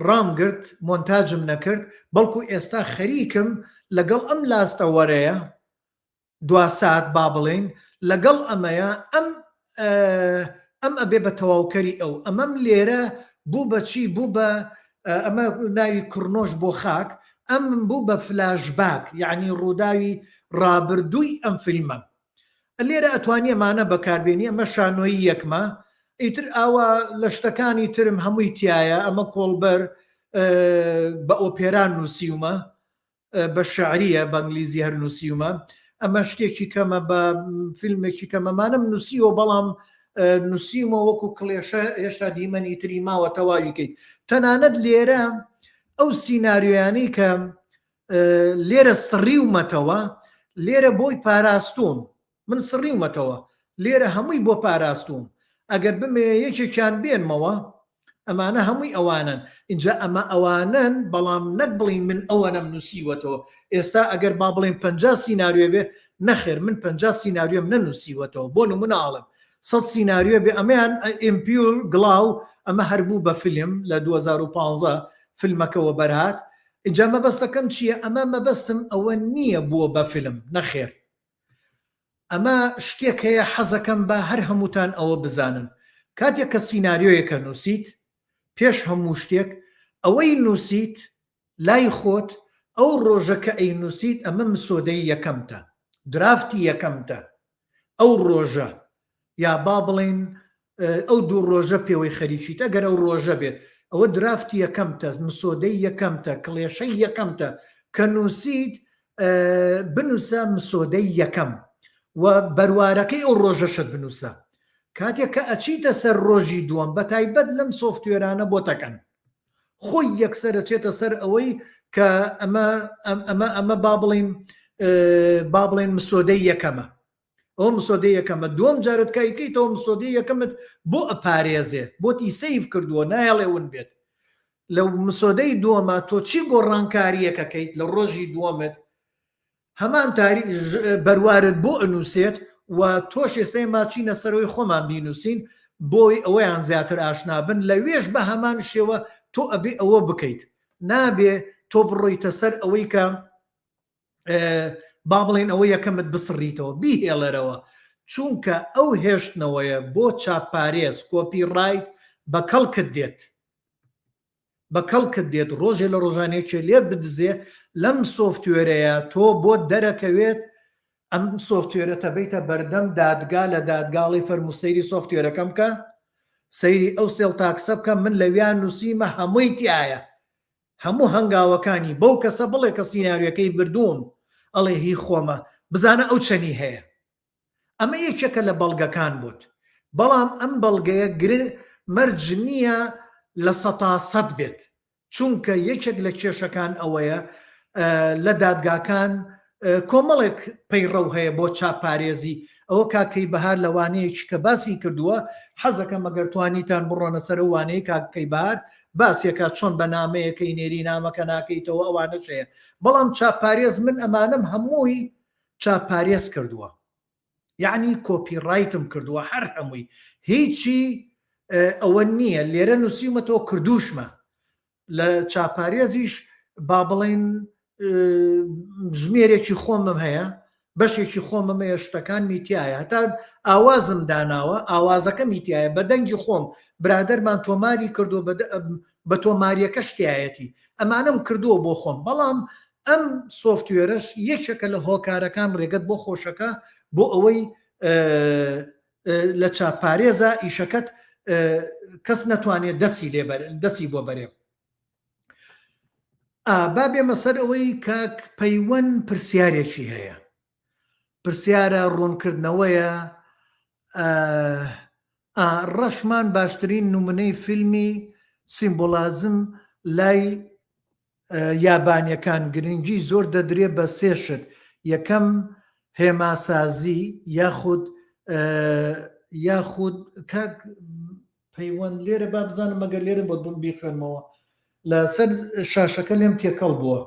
ڕامگرت مۆنتاجم نەکرد بەڵکو ئێستا خەریکم لەگەڵ ئەم لاستەوەرەیە دوا سات با بڵێن لەگەڵ ئەمەیە ئەم ئەبێ بە تەواوکەری ئەو ئەمەم لێرە بوو بەچی بوو بە ئەمە ناوی کوڕنۆش بۆ خاک ئەم بوو بە فلاشباک یعنی ڕووداوی ڕابردووی ئەم فیلمە لێرە ئەتوانیەمانە بەکاربێنی ئەمە شانۆیی یەکمە ئیتر ئاوا لە شتەکانی ترم هەمووی تایە ئەمە کۆڵبەر بە ئۆپێران نووسیومە بە شعریە بە ئەنگلیزی هەر نووسیومە ئەمە شتێکی کەمە بە فیلمێکی کەمەمانم نووسیوە بەڵام نووسیمە وەکو کڵێشە هێشتا دیمەنی تری ماوە تەواویکەیت تەنانەت لێرە ئەو سیناریۆیانەی کە لێرە سڕیومەتەوە لێرە بۆی پاراستوم من سڕیومەتەوە لێرە هەمووی بۆ پاراستوم ئەگەر بمێ یەکێکیان بێنمەوە ئەمانە هەمووی ئەوانن اینجا ئەمە ئەوانن بەڵام نەک بڵین من ئەوەنەم نووسیوەتەوە ئێستا ئەگەر با بڵێن 50 سیناریۆ بێ نەخێر من 50 سیناریۆم نەنووسیوەتەوە بۆ نمونە ئاڵم 100 سیناریۆ بێ ئەمەیان ئیمپیور گڵاو ئەمە هەربوو بە فیلم لە 2015 فیلمەکەەوە بەرهات اینجا مەبەستەکەم چییە ئەمە مەبەستم ئەوە نییە بووە بە فیلم نەخێر ئەمە شتێک هەیە حەزەکەم بە هەر هەمووتان ئەوە بزانن کاتێک کە سیناریۆیەکە نووسیت پێش هەموو شتێک ئەوەی نووسیت لای خۆت ئەو ڕۆژە کە ئەینووسیت ئەمە مسۆدەی یەکەمتە، درافتی یەکەمتە ئەو ڕۆژە، یا با بڵێن ئەو دوو ڕۆژە پێوەی خەریکیت ئەگەر ئەو ڕۆژە بێت ئەوە درافتی یەکەمتە، مسۆدەی یەکەمتە، کڵێشەی یەکەمتە کە نووسیت بنووسە مسۆدەی یەکەم و بەروارەکەی ئەو ڕۆژەشت بنووسە. کاتێک کە ئەچیتە سەر ڕۆژی دووەم بە تایبەت لەم سۆفتوێرانە بۆتەکەن خۆی یەکسەر ئەچێتە سەر ئەوەی کە ئەمە با بڵێن مسۆدەی یەکەمە، ئەو مسۆدەی یەکەمە. دووەم جارت کایکەیتەوە مسۆدەی یەکەمت بۆ ئەپارێزێ، بۆتی سەیف کردووە نایەڵێ ون بێت. لەو مسۆدەی دووەمە تۆ چی گۆڕانکاریەکەکەیت لە ڕۆژی دووەمت هەمان بەروارت بۆ ئەنووسێت و تۆشێ سێ ماچینە سەرەوەی خۆمان بینووسین بۆی ئەوەیان زیاتر ئاشنابن لەوێش بە هەمان شێوە تۆ ئەبێ ئەوە بکەیت، نابێ تۆ بڕۆیتە سەر ئەوەی کە با بڵێن ئەوە یەکەمت بسڕیتەوە بیهێڵەرەوە، چونکە ئەو هێشتنەوەیە بۆ چاپارێز کۆپیڕایت بە کەڵکت دێت، بە کەڵکت دێت. ڕۆژێ لە ڕۆژانێکێ لێت بدزێ لەم سۆفتوێرەیە تۆ بۆ دەرەکەوێت ئەم سۆفتوێرەتە بیتە بەردەم دادگا لە دادگاڵی فەرموسەیری سۆفتوێرەکەم کە سەیری ئەو سێڵ تاکسە بکەم من لەویان نووسیمە هەمووی تایە، هەموو هەنگاوەکانی بەو کەسە بڵێ کە سیناریۆکەی بردووم ئەڵێ هی خۆمە بزانە ئەو چەنی هەیە. ئەمە یەکێکە لە بەڵگەکان بوت، بەڵام ئەم بەڵگەیە مەرج نییە لە 100% بێت، چونکە یەکێک لە کێشەکان ئەوەیە لە دادگاکان کۆمەڵێک پەیڕەو هەیە بۆ چاپارێزی ئەوە کاکەی بەهار لەوانەیەکی کە باسی کردووە حەزەکە مەگەر توانیتان بڕۆنە سەر وانەیە کاکەی بەهار باسیەکە چۆن بە نامەیەکەی نێری نامەکە ناکەیتەوە ئەوانەش هەیە. بەڵام چاپارێز من ئەمانم هەمووی چاپارێز کردووە، یعنی کۆپیڕایتم کردووە هەر هەمووی، هیچی ئەوە نییە لێرە نووسیمەتەوە کردوشمە. لە چاپارێزیش با بڵێن ژمێرێکی خۆمم هەیە، بەشێکی خۆمم هەیە، شتەکان میتیایە، هەتا ئاوازم داناوە ئاوازەکە میتیایە بە دەنگی خۆم برادەرمان تۆماری کردو بە تۆماریەکە شتایەتی ئەمانم کردووە بۆ خۆم. بەڵام ئەم سۆفتوێرەش یەکێکە لە هۆکارەکان ڕێگەت بۆ خۆشەکە بۆ ئەوەی لە چاپارێزە ئیشەکەت کەس نەتوانێت دەستی بۆ بەرێ. با بێمە سەر ئەوەی کاک پەیوەند پرسیارێکی هەیە، پرسیارە ڕوونکردنەوەیە. ڕەشمان باشترین نمونەی فیلمی سیمبۆلازم لای یابانیەکان گرنگی زۆر دەدرێ بە سێ شت: یەکەم هێماسازی یاخود کاک پەیوەند لێرە با بزانم مەگەر لێرە بۆ بیخوێنمەوە لەسەر شاشەکە لێم تێکەڵ بووە.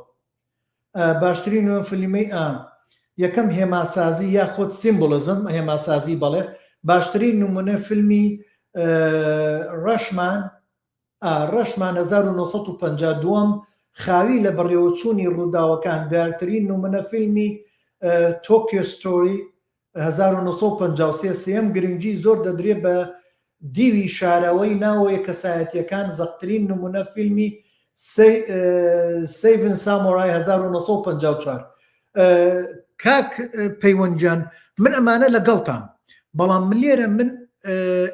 باشترین فیلمەی یەکەم هێماسازی یاخود سیمبۆلزم هێماسازی بەڵێ. باشترین نمونە فیلمی ڕەشمان 1952 خاوی لە بەڕێوەچوونی ڕووداوەکان. دیارترین نمونە فیلمی تۆکیۆ ستۆری 1953 سێم گرنگی زۆر دەدرێ بە دیوی شارەوەی ناوەیە کەسایەتیەکان. زەخترین نمونە فیلمی سیڤن سامۆرای 1954. کاک پەیوەندجان من ئەمانە لەگەڵتان، بەڵام من لێرە من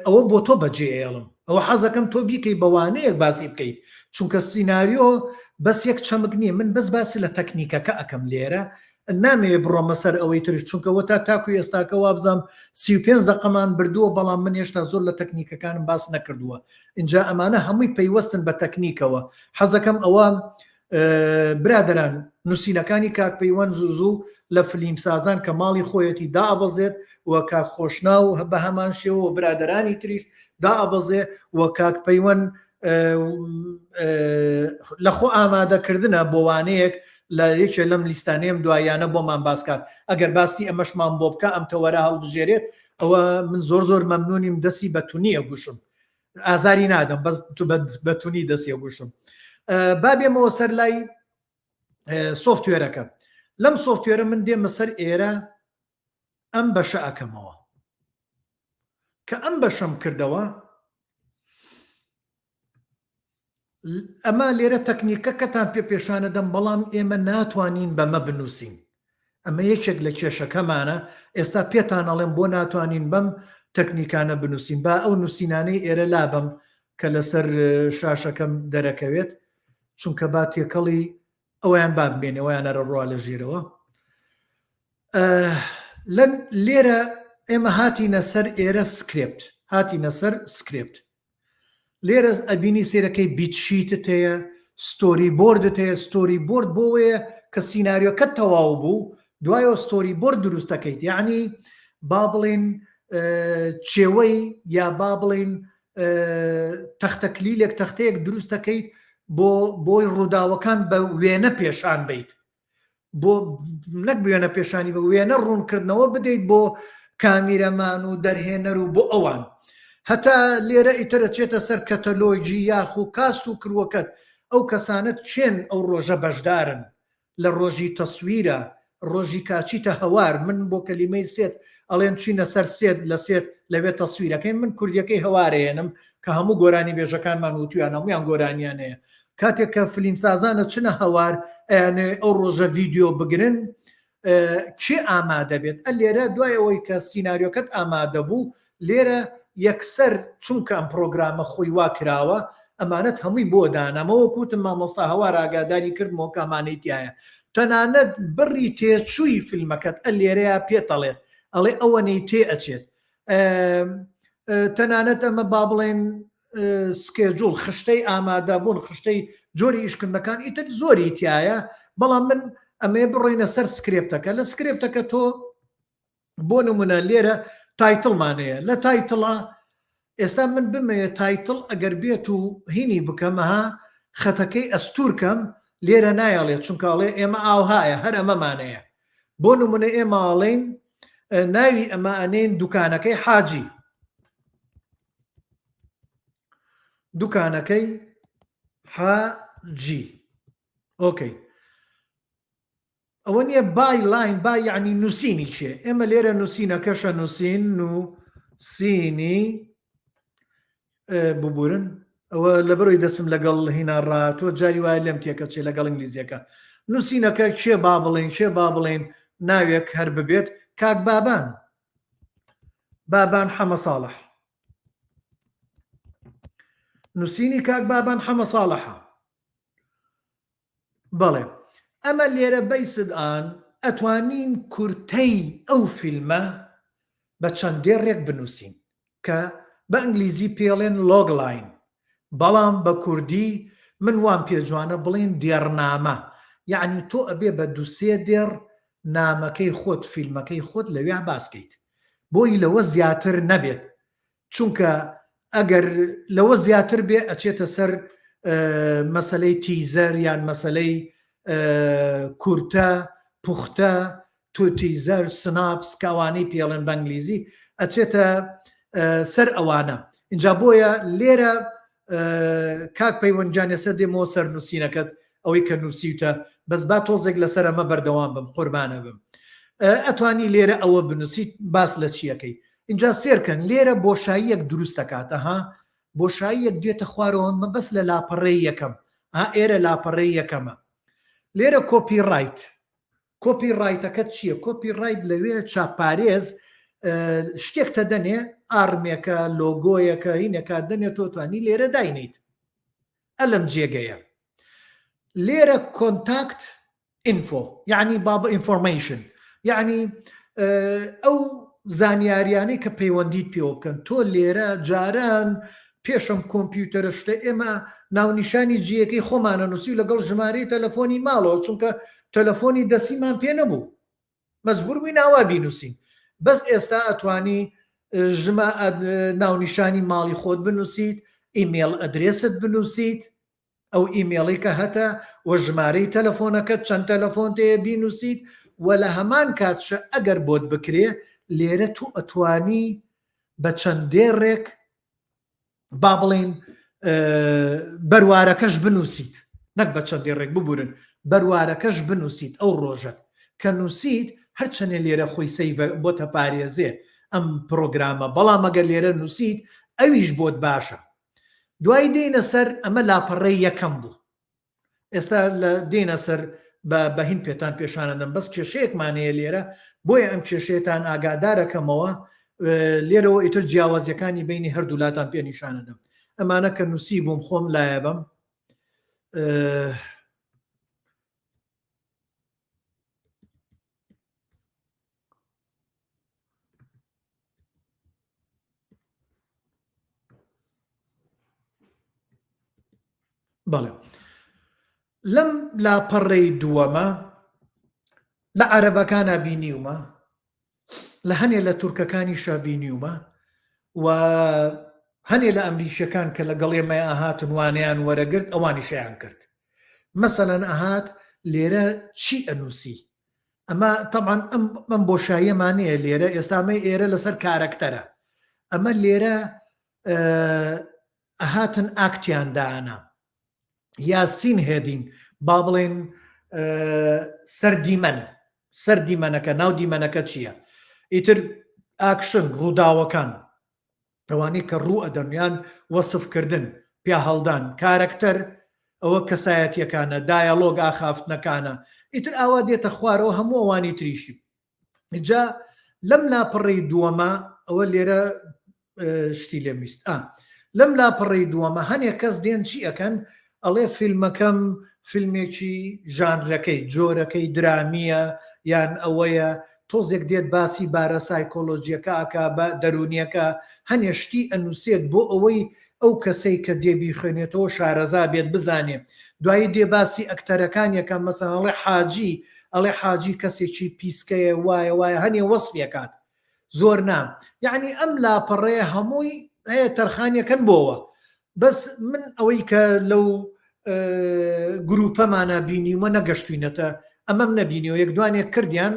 ئەوە بۆ تۆ بەجێ ئێڵم، ئەوە حەزەکەم تۆ بیکەی بەوانەیەک باسی بکەیت، چونکە سیناریۆ بەس یەک چەمک نییە. من بەس باسی لە تەکنیکەکە ئەەکەم لێرە، نامەوێ بڕۆمە سەر ئەوەی ترش، چونکەوە تاکوی ئێستاکە وابزانم 35 دقەمان بردووە، بەڵام من هێشتا زۆر لە تەکنیکەکانم باس نەکردووە. اینجا ئەمانە هەمووی پەیوەستن بە تەکنیکەوە. حەزەکەم ئەوە برادران نووسینەکانی کاک پەیوەند زوو لە فلیمسازان کە ماڵی خۆیەتی دائەبەزێت و کاک خۆشناو بە هەمان شێوە برادرانی تریش دائەبەزێ و کاک پەیوەند لە خۆ ئامادەکردنە بۆوانەیەک لە یەکێ لەم لیستانەیەم دوایانە بۆمان باسکات. ئەگەر باستی ئەمەشمان بۆ بکە ئەم تەوەرە هەڵبژێرێت ئەوە من زۆر مەمنونیم دەستی بەتونیە گوشم، ئازاری نادەم، بەس بەتونی دەستی گوشم. با بێمەوە سەر لای سۆفتوێرەکە. لەم سۆفتوێرە من دێمە سەر ئێرە ئەم بەشە ئەکەمەوە کە ئەم بەشەم کردەوە. ئەمە لێرە تەکنیکەکەتان پێشانە دەم بەڵام ئێمە ناتوانین بەمە بنووسین. ئەمە یەکێک لە کێشەکەمانە ئێستا پێتان ئەڵێم بۆ ناتوانین بەم تەکنیکانە بنووسین با ئەو نووسینانەی ئێرە لابم کە لەسەر شاشەکەم دەرەکەوێت چونکە با تێکەڵی ئەویان بابمێنێ ئەویان ئەرەڕوا لە ژێرەوە. لێرە ئێمە هاتینە سەر ئێرە سکرێپت هاتینە سەر سکرێپت لێرە ئەبینی سێرەکەی بیتشیتت هەیە ستۆری بۆردت هەیە ستۆری بۆرد بۆیە کە سیناریۆکە تەواو بوو دوایەوە ستۆری بۆرد دروست دەکەیت یعنی با بڵێن چێوەی یا با بڵێن تەختەکلیلێک تەختەیەک دروست دەکەیت بۆی ڕووداوەکان بە وێنە پێشان بیت بۆ نەک وێنە پێشانی بە وێنە ڕوونکردنەوە بدەیت بۆ کامیرەمان و دەرهێنەر و بۆ ئەوان هەتا لێرە ئیترە چێتە سەر کەتەلۆجی یاخ و کاست و کرووەکەت ئەو کەسانت چێن ئەو ڕۆژە بەشدارن لە ڕۆژی تەسویرە ڕۆژی کاچیتە هەوار من بۆ کەلیمەی سێت ئەڵێن چینە سەر سێت لە سێت لەوێت تەسویرەکەی من کوردیەکەی هەوارێنم کە هەموو گۆرانی بێژەکانمان وتویان هەمویان گۆرانیان هەیە کاتێک کە فلیمسازانە چنە هەوار ئەیانێ ئەو ڕۆژە ڤیددیۆ بگرن چی ئامادە بێت لێرە دوای ئەوەی کە سیناریۆکەت ئامادە بوو لێرە یەکسەر چونکە ئەم پرۆگرامە خۆی وا کراوە ئەمانەت هەمووی بۆ دانەمەوە کوتم مامۆستا هەوار ئاگاداری کردمەوە کامانەی تایە تەنانەت بڕی تێچووی فیلمەکەت لێرەیە پێتەڵێت ئەڵێ ئەوەنەی تێ ئەچێت تەنانەت ئەمە با بڵێن سکێجوڵ خشتەی ئامادەبوون خشتەی جۆری ئیشکردنەکان ئیتر زۆری تایە بەڵام من ئەمێ بڕۆینە سەر سکرێپتەکە لە سکرێپتەکە تۆ بۆ نمونە لێرە تایتڵمانەیە لە تایتڵە ئێستا من بمەیە تایتڵ ئەگەر بێت و هینی بکەمەها خەتەکەی ئەستورکەم لێرە نایڵێت چونکەڵێ ئێمە ئاوهایە هەر ئەمەمانەیە بۆ نمونە ئێمە ئاڵێن ناوی ئەمە ئەنێن دوکانەکەی حاجی دوکانەکەی حاجی ئۆکەی ئەوە نییە بای لاین با یعنی نووسینی چێ ئێمە لێرە نووسینەکەشە نووسین نووسینی ببورن ئەوە لە بەرۆی دەسم لەگەڵ هینا ڕاتۆ جاری وایە لەم تێکە چێ لەگەڵ ئینگلیزیەکە نووسینەکە چێ با بڵێن ناوێک هەر ببێت کاک بابان حەمە ساڵح نووسینی کاک بابان حەمە ساڵحە بەڵێ ئەمە لێرە بەیسدان ئەتوانین کورتەی ئەو فیلمە بە چەندێڕێک بنووسین کە بە ئەنگلیزی پێڵێن لۆگلاین بەڵام بە کوردی من وام پێجوانە بڵێن دێڕنامە یعنی تۆ ئەبێ بە دووسێ دێڕ نامەکەی خۆت فیلمەکەی خۆت لەوێ باسکەیت بۆی لەوە زیاتر نەبێت چونکە ئەگەر لەوە زیاتر بێ ئەچێتە سەر مەسەلەی تیزەر یان مەسەلەی کورتە پوختە تۆ تیزەر سناپس کاوانەی پێڵێن بە ئەنگلیزی ئەچێتە سەر ئەوانە اینجا بۆیە لێرە کاک پەیوەنجانێسە دێمەوە سەر نووسینەکەت ئەوەی کە نووسیتە بەس با تۆزێک لەسەر ئەمە بەردەوام بم قوربانە بم ئەتوانی لێرە ئەوە بنووسیت باس لە چیەکەی اینجا سێرکەن لێرە بۆشاییەک دروست دەکاتە بۆشاییەک دێتە خوارەوە بەس لە لاپەڕێی یەکەم ئێرە لاپەڕێی یەکەمە لێرە کۆپی ڕایتەکەت چییە کۆپی ڕایت لەوێ چاپارێز شتێکتە دەنێ ئارمێکە لۆگۆیەکە هینەکە دەنێت تۆتوانی لێرە داینیت ئەلم جێگەیە لێرە کۆنتاکت ئینفۆ یعنی بابە ئینفۆرمیشن یعنی ئەو زانیاریانەی کە پەیوەندیت پێوە بکەن تۆ لێرە جاران پێشم کۆمپیوتەرە شتە ئێمە ناونیشانی جیەکەی خۆمانە نووسی لەگەڵ ژمارەی تەلەفۆنی ماڵەوە چونکە تەلەفۆنی دەسیمان پێ نەبوو مەجبور بووین ئاوا بینوسین بەس ئێستا ئەتوانی ناونیشانی ماڵی خۆت بنووسیت ئیمێل ئەدرێست بنووسیت ئەو ئیمێڵی کە هەتە وە ژمارەی تەلەفۆنەکەت چەند تەلەفۆن تەیە بینوسیت و لە هەمان کاتشە ئەگەر بۆت بکرێ لێرە تو ئەتوانی بە چەندێڕێک با بڵێن بەروارەکەش بنووسیت نەک بە چەندێڕێک ببورن بەروارەکەش بنووسیت ئەو ڕۆژە کە نووسیت هەرچەنێ لێرە خۆی سەیڤ بۆتە پارێزێ ئەم پرۆگرامە بەڵام ئەگەر لێرە نووسیت ئەویش بۆت باشە دوای دێنە سەر ئەمە لاپەڕەی یەکەم بوو. ئێستا لە دێنە سەر بە هین پێتان پیشانەدەم بەس کێشەیەکمانەیە لێرە بۆیە ئەم کێشەیەتان ئاگادارەکەمەوە لێرەوە ئیتر جیاوازیەکانی بینی هەردوو لاتان پێ نیشانەدەم. ئەمانە کە نووسی بووم خۆم لایە بەم بەڵێ لەم لاپەڕەی دووەمە لە عەرەبەکانە بینیومە لە هەنێ لە تورکەکانیشە بینیومە و هەنێ لە ئەمریکیەکان کە لەگەڵێمە ئاهاتن وانیان وەرەگرت ئەوانی شەیان کرد. مەسەلەن ئاهات لێرە چی ئەنووسی؟ ئەمە طبعاً ئەم بۆشاییەمانەیە لێرە ئێستامەی ئێرە لەسەر کارەکتەرە. ئەمە لێرە ئەهاتن ئاکتیان دانا یا سین هێدین با بڵێن سەر دیمەنەکە ناو دیمەنەکە چییە؟ ئیتر ئاکشن ڕووداوەکان ئەوانەی کە ڕوو ئەدەمیان وەسفکردن پیا هەڵدان کارەکتەر ئەوە کەسایەتیەکانە دایەلۆگ ئاخافتنەکانە ئیتر ئاوا دێتە خوارەوە هەموو ئەوانی تریشی. جا لەم لاپەڕەی دووەمە ئەوە لێرە شتی لێ ویست لەم لاپەڕەی دووەمە هەنێک کەس دێن چی ئەکەن ئەڵێ فیلمەکەم فیلمێکی ژانرەکەی جۆرەکەی درامیە یان ئەوەیە تۆزێک دێت باسی بارە سایکۆلۆژیەکە ئاکا بە دەرونیەکە هەنێ شتی ئەنووسێت بۆ ئەوەی ئەو کەسەی کە دێبی خوێنێتەوە شارەزا بێت بزانێ دوایی دێ باسی ئەکتەرەکانیەکە مەسەن ئەڵێ حاجی کەسێکی پیسکەیە وایە هەنێ وەسفیەکات زۆر نام یعنی ئەم لاپەڕەیە هەمووی هەیە تەرخانیەکەن بۆەوە بەس من ئەوەی کە لەو گروپەمانە بینیمە نەگەشتوینەتە ئەمەم نەبینیەوە یەک دوانێک کردیان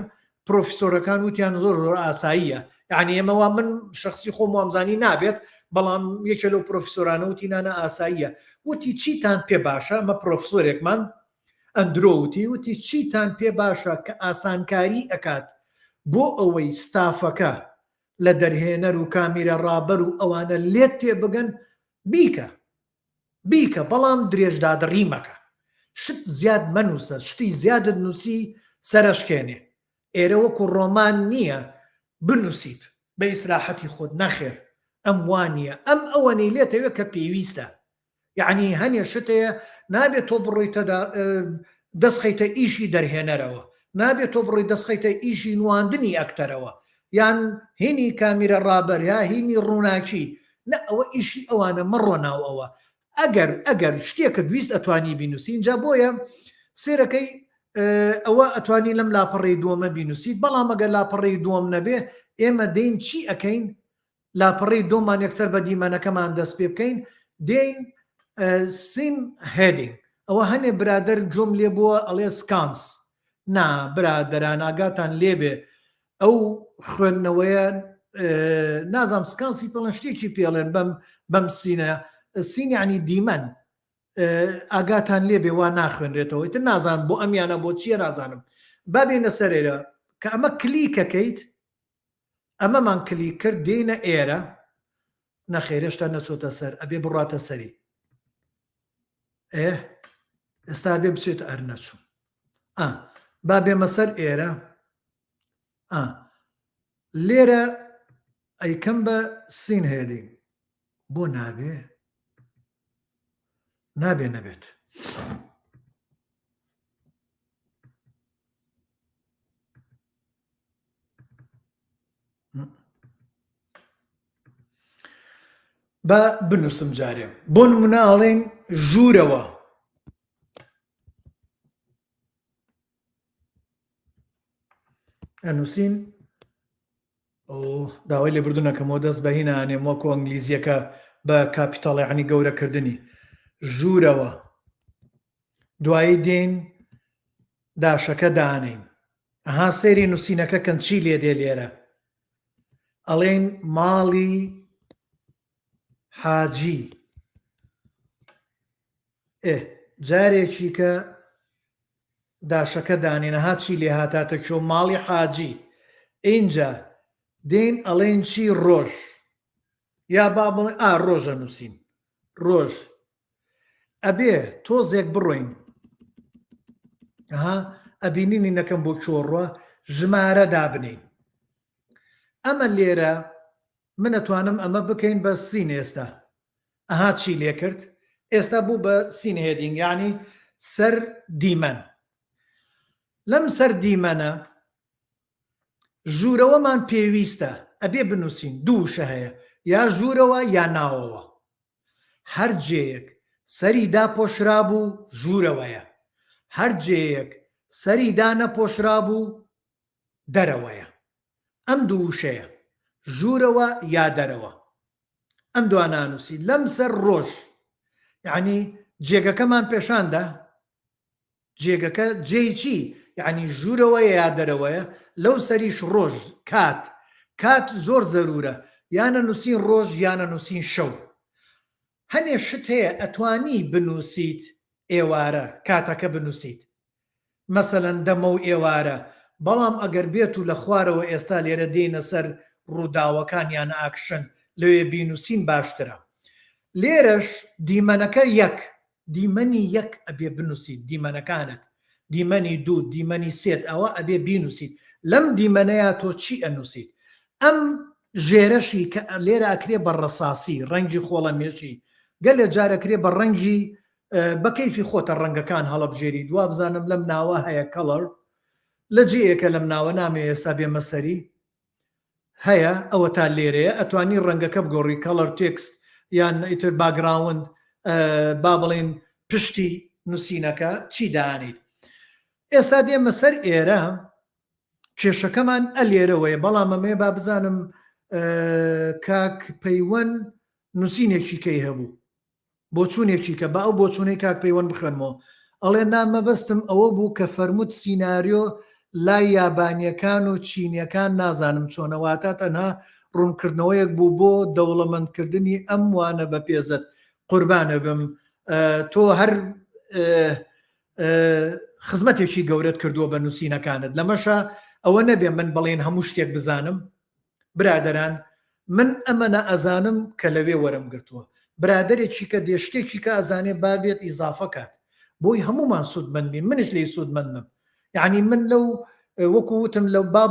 پرۆفیسۆرەکان وتیان زۆر ئاساییە یعنی ئێمەوە من شخصی خۆم وامزانی نابێت بەڵام یەکێ لەو پرۆفیسۆرانە وتی نانە ئاساییە وتی چیتان پێ باشە مە پرۆفسۆرێکمان ئەندرۆوتی وتی چیتان پێ باشە کە ئاسانکاری ئەکات بۆ ئەوەی ستافەکە لە دەرهێنەر و کامیرە ڕابەر و ئەوانە لێت تێ بگەن بیکە بەڵام درێژدادڕی مەکە شت زیاد مەنووسە شتی زیادت نووسی سەرشکێنێ ئێرە وەکو ڕۆمان نییە بنووسیت بە ئیسراحەتی خۆت نەخێر ئەم وانە ئەم ئەوەنەی لێتەوێت کە پێویستە یعنی هەنێ شتەیە نابێت تۆ بڕۆیتە دەستخەیتە ئیشی دەرهێنەرەوە نابێت تۆ بڕۆی دەستخەیتە ئیشی نواندنی ئەکتەرەوە یان هینی کامیرە ڕابەر یا هینی ڕووناکی نە ئەوە ئیشی ئەوانە مەڕۆ ناو ئەوە ئەگەر شتێکە دویست ئەتوانی بینوسی اینجا بۆیە سێرەکەی ئەوە ئەتوانی لەم لاپەڕەی دووەمە بینوسیت بەڵام ئەگەر لاپەڕەی دووەم نەبێ ئێمە دەین چی ئەەکەین لاپەڕەی دۆمان یەکسەر بە دیمەنەکەمان دەست پێ بکەین دێین سیم هێدینگ ئەوە هەنێ برادەر جۆم لێ بووە ئەڵێ سکانس نا برادەران ئاگاتان لێبێ ئەو خوێندنەوەیە نازام سکانسی پڵەن شتێکی پێڵێن بەم سینە سین یعنی دیمەن ئاگاتان لێبێ وا ناخوێنرێتەوە ئیتر نازانم بۆ ئەمیانە بۆ چییە نازانم بابێنە سەرێرە کە ئەمە کلیکەکەیت ئەمەمان کلیک کرد دێنە ئێرە نەخێرشتا نەچۆتە سەر ئەبێ بڕاتە سەری ئێستا بێ بچێت ئەر نەچوو با بێمە سەر ئێرە لێرە ئەیکەم بە سین هێدینگ بۆ نابێ نەبێت بە بنووسم جارێ بۆ نمونە ئەڵێن ژوورەوە ئەنووسین داوای لێبوردنەکەمەوە دەست بە هینانێ وەکو ئەنگلیزیەکە بە کاپیتاڵی عنی گەورەکردنی ژوورەوە دوایی دێن داشەکە دانین ئەها سێری نووسینەکە کەن چی لێ دێ لێرە ئەڵێن ماڵی حاجی جارێکی کە داشەکە دانێنەها چی لێ هاتاتە چۆ ماڵی حاجی اینجا دێن ئەڵێن چی ڕۆژ یا با بڵێن ڕۆژە نووسین ڕۆژ ئەبێ تۆزێک بڕۆین ئەبینینی نەکەم بۆ چۆڕوە ژمارە دابنین ئەمە لێرە من ئەتوانم ئەمە بکەین بە سین ئێستا چی لێ کرد ئێستا بوو بە سین هێدینگ یعنی سەر دیمەن لەم سەر دیمەنە ژوورەوەمان پێویستە ئەبێ بنووسین دووشە هەیە یا ژوورەوە یا ناوەوە هەر جێیەک سەری داپۆشرا بوو ژوورەوەیە هەر جێیەک سەری دانەپۆشرا بوو دەرەوەیە ئەم دووشەیە ژوورەوە یا دەرەوە ئەم دوانانووسی لەم سەر ڕۆژ یعنی جێگەکەمان پێشاندا جێگەکە جێی چی یعنی ژوورەوەیە یا دەرەوەیە لەو سەریش ڕۆژ کات زۆر زەرورە یانە نووسین ڕۆژ یانە نووسین شەو هەنێ شت هەیە ئەتوانی بنووسیت ئێوارە کاتەکە بنووسیت مەسەلەن دەمە و ئێوارە بەڵام ئەگەر بێت و لە خوارەوە ئێستا لێرە دێنە سەر ڕووداوەکان یان ئاکشن لەوێ بینووسین باشترە لێرەش دیمەنەکە یەک دیمەنی یەک ئەبێ بنووسیت دیمەنەکانت دیمەنی دوو دیمەنی سێت ئەوە ئەبێ بینووسیت لەم دیمەنەیە تۆ چی ئەنووسیت ئەم ژێرەشی کە لێرە ئەکرێ بە ڕەساسی ڕەنگی خۆڵەمێشی گەلێ جارەکرێ بە ڕەنگی بە کەیفی خۆتە ڕەنگەکان هەڵەبژێری دوا بزانم لەم ناوە هەیە کەڵەر لە جێیەکە لەم ناوە نامێ ئێستا بێمە سەری هەیە ئەوە تا لێرەیە ئەتوانی ڕەنگەکە بگۆڕی کەڵەر تێکست یان ئیتر باگراوند با بڵێن پشتی نووسینەکە چی دانیت ئێستا دێمە سەر ئێرە کێشەکەمان ئەلێرەوەیە بەڵام ئەمێ با بزانم کاک پەیوەند نووسینێکی کەی هەبوو بۆ چوونێکی کە با ئەو بۆ چوونەی کاک پەیوەند بخوێنمەوە ئەڵێ نامەبەستم ئەوە بوو کە فەرمووت سیناریۆ لای یابانیەکان و چینیەکان نازانم چۆنەواتە تەنها ڕوونکردنەوەیەک بوو بۆ دەوڵەمەندکردنی ئەم وانە بە پێزت قوربانە بم تۆ هەر خزمەتێکی گەورەت کردووە بە نووسینەکانت لەمەشە ئەوە نەبێ من بەڵێن هەموو شتێک بزانم برادەران من ئەمەە ئەزانم کە لەوێ وەرم گرتووە برادێکی کە دێشتێکی کە ئەزانێ بابێت ئیزافە کات بۆی هەمومان سوودمەند بین منش لێی سوودمەندم یعنی من لەو وەکو وتم لەو با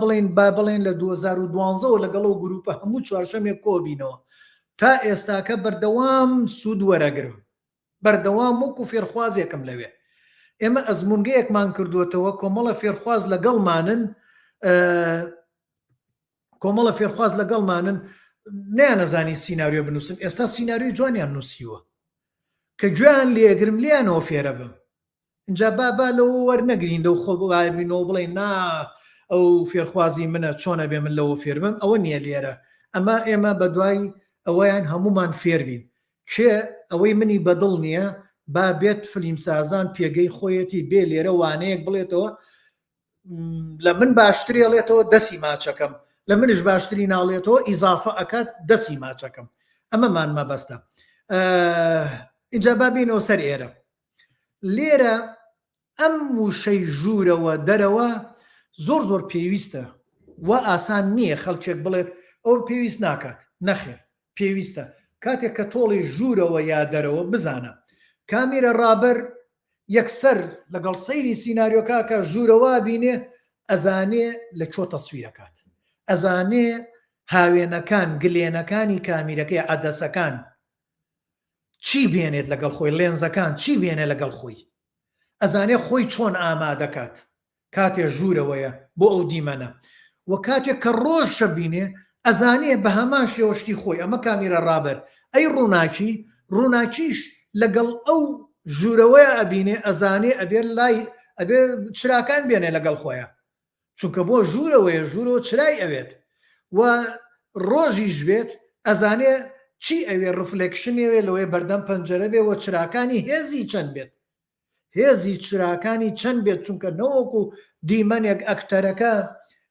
بڵێن لە 2012 لەگەڵ و گروپە هەموو چوارشەمێک کۆبینەوە تا ئێستاکە بەردەوام سوود وەرەگرم بەردەوام وەکو فێرخوازێکم لەوێ ئێمە ئەزمونگەیەکمان کردوێتەوە کۆمەڵە فێرخواز لەگەڵمانن نیانەزانی سیناریۆ بنووسن ئێستا سیناریۆی جوانیان نووسیوە کە گویان لێگرم لیانەوە فێرە بم اینجا بابا لەوە وەرنەگرین لەو خۆبینەوە بڵێن نا ئەو فێرخوازی منە چۆنە بێ من لەوە فێر بم ئەوە نییە لێرە ئەمە ئێمە بە دوای ئەوەیان هەمومان فێربین کێ ئەوەی منی بەدڵ نییە با بێت فلیمسازان پێگەی خۆیەتی بێ لێرە وانەیەک بڵێتەوە لە من باشتری ئەڵێتەوە دەستی ماچەکەم لە منش باشتری ناڵێتەوە ئیزافە ئەکات دەستی ماچەکەم ئەمەمان مەبەستە اینجا بابینەوە سەر ئێرە لێرە ئەم وشەی ژوورەوە دەرەوە زۆر پێویستە و ئاسان نییە خەڵکێک بڵێت ئەو پێویست ناکات نەخێر پێویستە کاتێک کە تۆڵی ژوورەوە یا دەرەوە بزانە کامیرە ڕابەر یەکسەر لەگەڵ سەیری سیناریۆکاکە ژوورەوە بینێ ئەزانێ لە چۆ تەسویرەکات ئەزانێ هاوێنەکان گلێنەکانی کامیرەکەی عەدەسەکان چی بێنێت لەگەڵ خۆی لێنزەکان چی بێنێ لەگەڵ خۆی ئەزانێ خۆی چۆن ئامادەکات کاتێ ژوورەوەیە بۆ ئەو دیمەنە و کاتێک کە ڕۆژە بینێ ئەزانێ بە هەمان شێوەشتی خۆی ئەمە کامیرە ڕابەر ئەی ڕووناکیش لەگەڵ ئەو ژوورەوەیە ئەبینێ ئەزانێ ئەبێ چراکان بێنێ لەگەڵ خۆیە چونکە بۆ ژوورەوەیە ژوورەوە چرای ئەوێت و ڕۆژیش بێت ئەزانێ چی ئەوێ ڕفلێکشنێوێ لەوەی بەردەم پەنجەرە بێ و چراکانی هێزی چەند بێت هێزی چراکانی چەند بێت چونکە نەوەکو دیمەنێک ئەکتەرەکە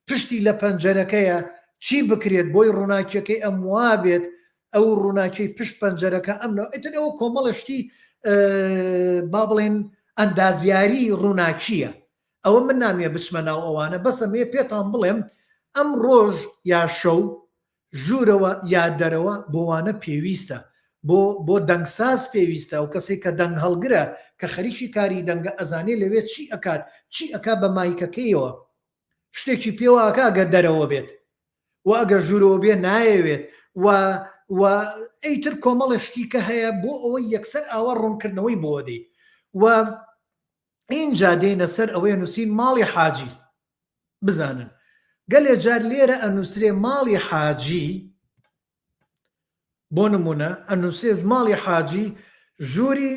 پشتی لە پەنجەرەکەیە چی بکرێت بۆی ڕووناکیەکەی ئەم وا بێت ئەو ڕووناکی پشت پەنجەرەکە ئەمنەوە ئەوە کۆمەڵشتی با بڵێن ئەندازیاری ڕووناکیە ئەوە من نامێ بچمە ناو ئەوانە بەسەمێ پێتان بڵێم ئەم ڕۆژ یا شەو ژوورەوە یا دەرەوە بۆوانە پێویستە بۆ دەنگساز پێویستە و کەسێک کە دەنگ هەڵگرە کە خەریکی کاری دەنگە ئەزانێ لەوێ چی ئەکات چی ئەکا بە مایکەکەیەوە شتێکی پێوە ئەکا ئەگەر دەرەوە بێت و ئەگەر ژوورەوە بێ نایەوێت و ئەیتر کۆمەڵە شتیکە هەیە بۆ ئەوەی یەکسەر ئاوا ڕوونکردنەوەی بۆ دەیت و اینجا دێنە سەر ئەوەی نووسین ماڵی حاجی بزانن گەلێ جار لێرە ئەنووسرێ ماڵی حاجی بۆ نمونە ئەنووسێ ماڵی حاجی ژووری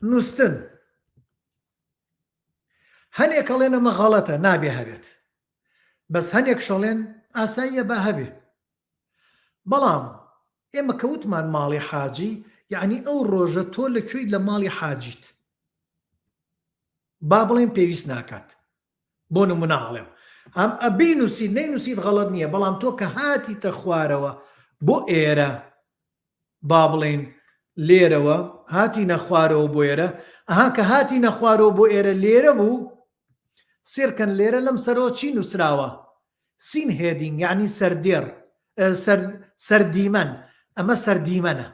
نووسن هەنێک ئەڵێن ئەمە غەڵەتە نابێ هەبێت بەس هەنێک شەڵێن ئاساییە بە هەبێ بەڵام ئێمە کەوتمان ماڵی حاجی یعنی ئەو ڕۆژە تۆ لەکوێی لە ماڵی حاجیت با بڵێن پێویست ناکات بۆ نمونە هەڵێم ئەبی نووسیت نەینووسیت غەڵەت نییە بەڵام تۆ کە هاتیتە خوارەوە بۆ ئێرە با بڵێن لێرەوە هاتی نەخوارەوە بۆ ئێرە ئەها کە هاتی نەخوارەوە بۆ ئێرە لێرە بوو سێرکەن لێرە لەم سەرەوە چی نووسراوە سین هێدینگ یعنی سەردێڕ سەردیمەن ئەمە سەردیمەنە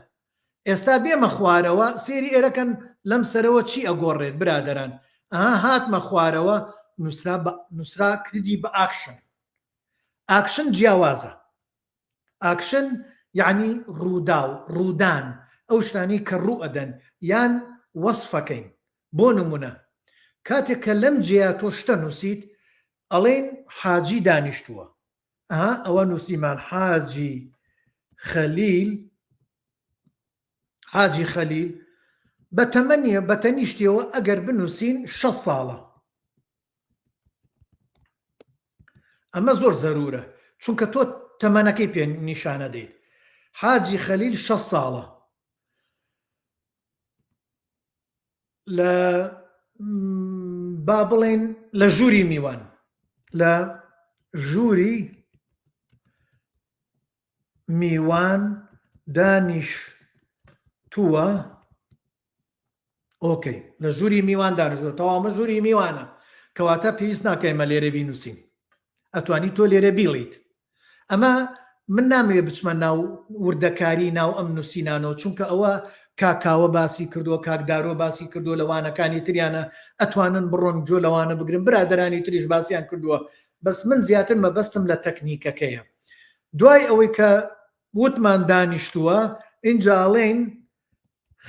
ئێستا بێمە خوارەوە سێری ئێرەکەن لەم سەرەوە چی ئەگۆڕێت برادەران ئەها هاتمە خوارەوە نووسرا کردی بە ئاکشن ئاکشن جیاوازە ئاکشن یعنی ڕووداو ڕوودان ئەو شتانی کە ڕوو ئەدەن یان وەسفەکەین بۆ نمونە کاتێک کە لەم جێیا تۆ شتە نووسیت ئەڵێن حاجی دانیشتووە ئەوە نووسیمان حاجی خەلیل بە تەمەنیە بە تەنیشتیەوە ئەگەر بنووسین 6 ساڵە ئەمە زۆر زەرورە چونکە تۆ تەمەنەکەی پێ نیشانە دەیت حاجی خەلیل 6 ساڵە لە با بڵێن لە ژووری میوان لە ژووری میوان دانیشتووە ئۆکەی لە ژووری میوان دانیشتووە تەواومە ژووری میوانە کەواتە پێویست ناکەیمە لێرە بینووسین ئەتوانی تۆ لێرە بیڵیت ئەمە من نامەوێت بچمە ناو وردەکاری ناو ئەم نووسینانەوە چونکە ئەوە کاکاوە باسی کردووە کاکدارۆ باسی کردووە لەوانەکانی تریانە ئەتوانن بڕۆن جۆ لەوانە بگرن برادەرانی تریش باسییان کردووە بەس من زیاتر مەبەستم لە تەکنیکەکەیە دوای ئەوەی کە وتمان دانیشتووە ئینجاڵێن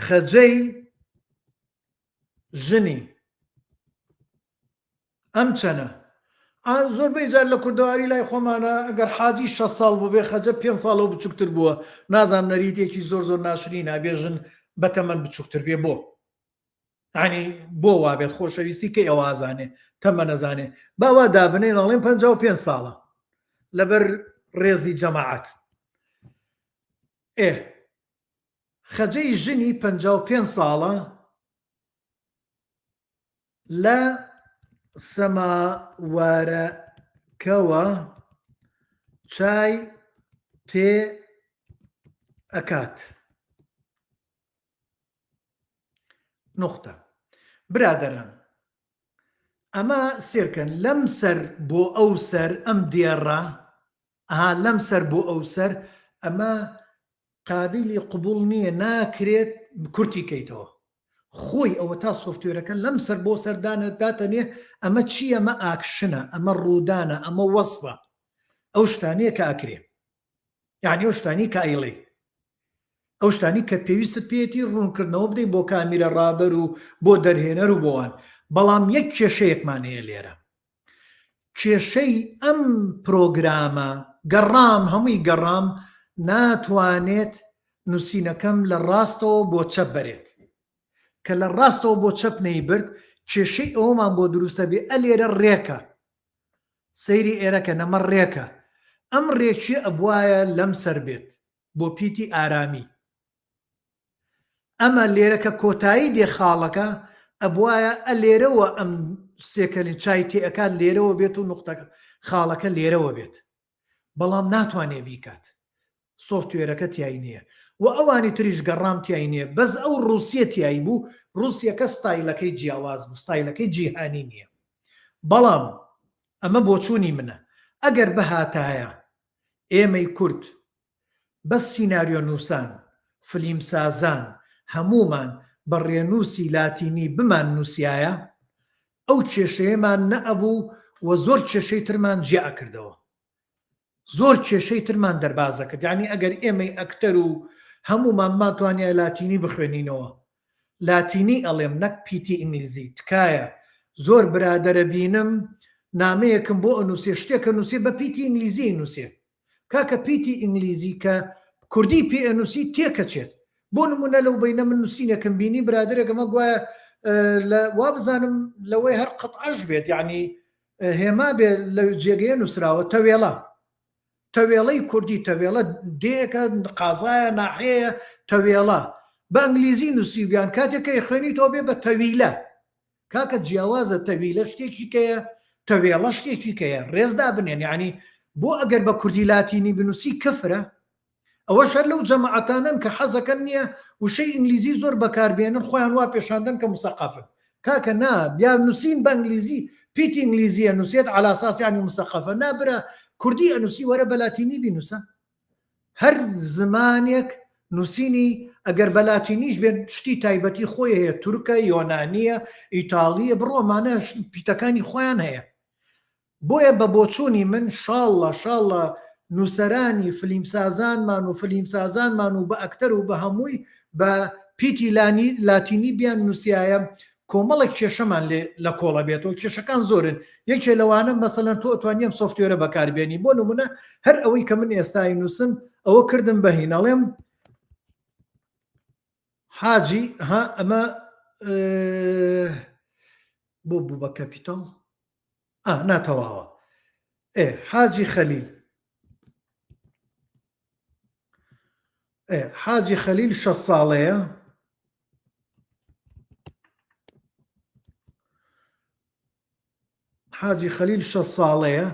خەجەی ژنی ئەم چەنە زۆربەی جار لە کوردەواری لای خۆمانە ئەگەر حاجی 6 ساڵ بوو بێ خەجە 5 ساڵەوە بچووکتر بووە نازانم نەریتێکی زۆر ناشرین نابێژن بەتەمەن بچووکتر بێ بۆ عنی بۆ وابێت خۆشەویستی کە ئێوە ئازانێ تەمە نەزانێ باوا دابنێن ئەڵێن 55 ساڵە لەبەر ڕێزی جەماعەت خەجەی ژنی 55 ساڵە لە سەماوارەکەوە چای تێ ئەکات نقطە برادەران ئەمە سێرکەن لەم سەر بۆ ئەو سەر ئەم دێڕە لەم سەر بۆ ئەو سەر ئەمە قابلی قبول نییە ناکرێت کورتی کەیتەوە خۆی ئەوە تا سۆفتوێرەکە لەم سەر بۆ سەردانە داتەنێ ئەمە چی ئەمە ئاکشنە ئەمە ڕوودانە ئەمە وەسفە ئەو شتانەیە کە ئاکرێ یعنی ئەو شتانی کە ئەیڵێ ئەو شتانی کە پێویستت پێێتی ڕوونکردنەوە بدەین بۆ کامیرە ڕابەر و بۆ دەرهێنەر و بۆوان بەڵام یەک کێشەیەکمان هەیە لێرە کێشەی ئەم پرۆگرامە گەڕام هەمووی گەڕام ناتوانێت نووسینەکەم لە ڕاستەوە بۆ چەپ بەرێت کە لە ڕاستەوە بۆ چەپ نەیبرد کێشەی ئەومان بۆ دروستە بێ ئەلێرە ڕێکە سەیری ئێرەکە نەمە ڕێکە ئەم ڕێکی ئەبوایە لەم سەر بێت بۆ پیتی ئارامی ئەمە لێرەکە کۆتایی دێ خاڵەکە ئەبوایە ئەلێرەوە ئەم سێکەلی چای تێئەکات لێرەوە بێت و نقطەکە خاڵەکە لێرەوە بێت بەڵام ناتوانێ بیکات سۆفتوێرەکە تیای نییە و ئەوانی تریش گەڕام تیای نییە بەس ئەو ڕوسیە تیایی بوو ڕوسیەکە ستایلەکەی جیاواز بوو ستایلەکەی جیهانی نییە بەڵام ئەمە بۆچوونی منە ئەگەر بەهاتایە ئێمەی کورد بەس سیناریۆ نووسان فلیم سازان هەمومان بە ڕێنووسی لاتینی بمان نووسایە ئەو کێشەیەمان نەئەبوو و زۆر کێشەی ترمان جیا کردەوە زۆر کێشەی ترمان دەربازە کرد یعنی ئەگەر ئێمەی ئەکتەر و هەمومان ماتوانیا لاتینی بخوێنینەوە لاتینی ئەڵێم نەک پیتی ئینگلیزی تکایە زۆر برادەرە بینم نامەیەکم بۆ ئەنووسێ شتێکە نووسێ بە پیتی ئینگلیزی نووسێ کاکە پیتی ئینگلیزی کە کوردی پێ ئەنووسی تێکەچێت بۆ نمونە لەو بینە من نووسینەکەم بینی برادرێکەمە گوایە وا بزانم لەوەی هەر قەتعەش بێت یعنی هێما بێ لە جێگەیە نووسراوە تەوێڵەی کوردی تەوێڵە دێکە قازایە ناحەیە تەوێڵە بە ئەنگلیزی نووسی بیان کاتێکە خوێنی تۆ بێ بە تەویلە کاکە جیاوازە تەویلە شتێکی کەیە تەوێڵە شتێکی کەیە ڕێزدا بنێن یعنی بۆ ئەگەر بە کوردی لاتینی بنووسی کەفرە ئەوە شەر لەو جەماعەتانن کە حەزەکەن نییە وشەی ئینگلیزی زۆر بەکاربێنن خۆیان وا پێشاندن کە موسەقەفن کاکە نا بیا نووسین بە ئەنگلیزی پیتی ئینگلیزیە نووسێت عەلا ئەساس یانی موسەقەفە نابرە کوردی ئەنووسی وەرە بە لاتینی بینووسە هەر زمانێک نووسینی ئەگەر بە لاتینیش بێن شتی تایبەتی خۆی هەیە تورکە یۆنانیە ئیتاڵیە بڕۆمانە پیتەکانی خۆیان هەیە بۆیە بە بۆچوونی من شاڵڵە نووسەرانی فلیمسازانمان و فلیمسازانمان و بە ئەکتەر و بە هەمووی بە پیتی لاتینی بیان نووسایە کۆمەڵێک کێشەمان لە کۆڵە بێتەوە کێشەکان زۆرن یەکێ لەوانە مەسەلەن تۆ ئەتوانیم سۆفتوێرە بەکاربێنی بۆ نمونە هەر ئەوەی کە من ئێستای نووسم ئەوە کردم بە هینەڵێم حاجی ئەمە بۆ بوو بە کەپیتەڵ ناتەواوە حاجی خەلیل حاجی خەلیل 6 ساڵەیە حاجی خەلیل 6 ساڵەیە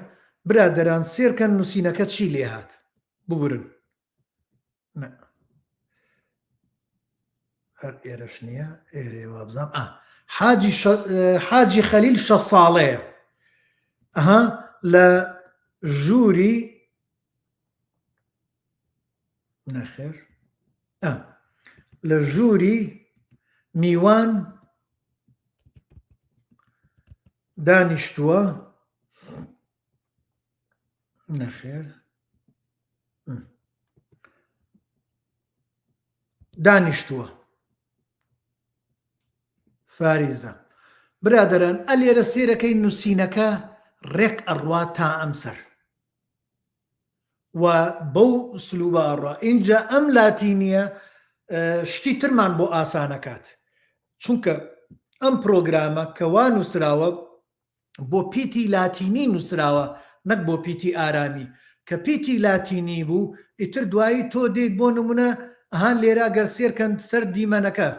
برادەران سێرکەن نووسینەکە چی لێ هات ببورن هەر ئێرەش نییە ئێرێ وابزانام حاجی خەلیل 6 ساڵەیە لە ژووری نەخێر لە ژووری میوان دانیشتووە نەخێر دانیشتووە فاریزە برادەران ئەلێرە سێرەکەی نووسینەکە ڕێک ئەڕوا تا ئەمسەر و بەو سلوبە ئەڕوا اینجا ئەم لاتینیە شتی ترمان بۆ ئاسانەکات چونکە ئەم پرۆگرامە کەوا نووسراوە بۆ پیتی لاتینی نووسراوە نەک بۆ پیتی ئارامی کە پیتی لاتینی بوو ئیتر دوایی تۆ دێت بۆ نمونە لێرە گەر سێرکەن سەر دیمەنەکە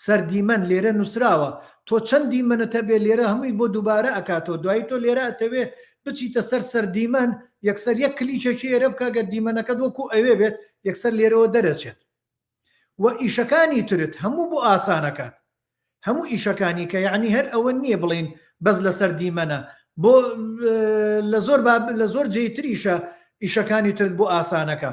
سەر دیمەن لێرە نووسراوە تۆ چەند دیمەنەتە بێ لێرە هەمووی بۆ دووبارە ئەکاتەوە دوایی تۆ لێرە ئەتەوێ بچیتە سەر دیمەن یەکسەر یەک کلیچێکی ئێرە بکە گەر دیمەنەکەت وەکو ئەوێ بێت یەکسەر لێرەوە دەرەچێت و ئیشەکانی ترت هەموو بۆ ئاسانەکات هەموو ئیشەکانی کە یعنی هەر ئەوە نییە بڵین بەس لەسەر دیمەنە بۆ لە زۆر جێتریشە ئیشەکانی ترت بۆ ئاسانەکە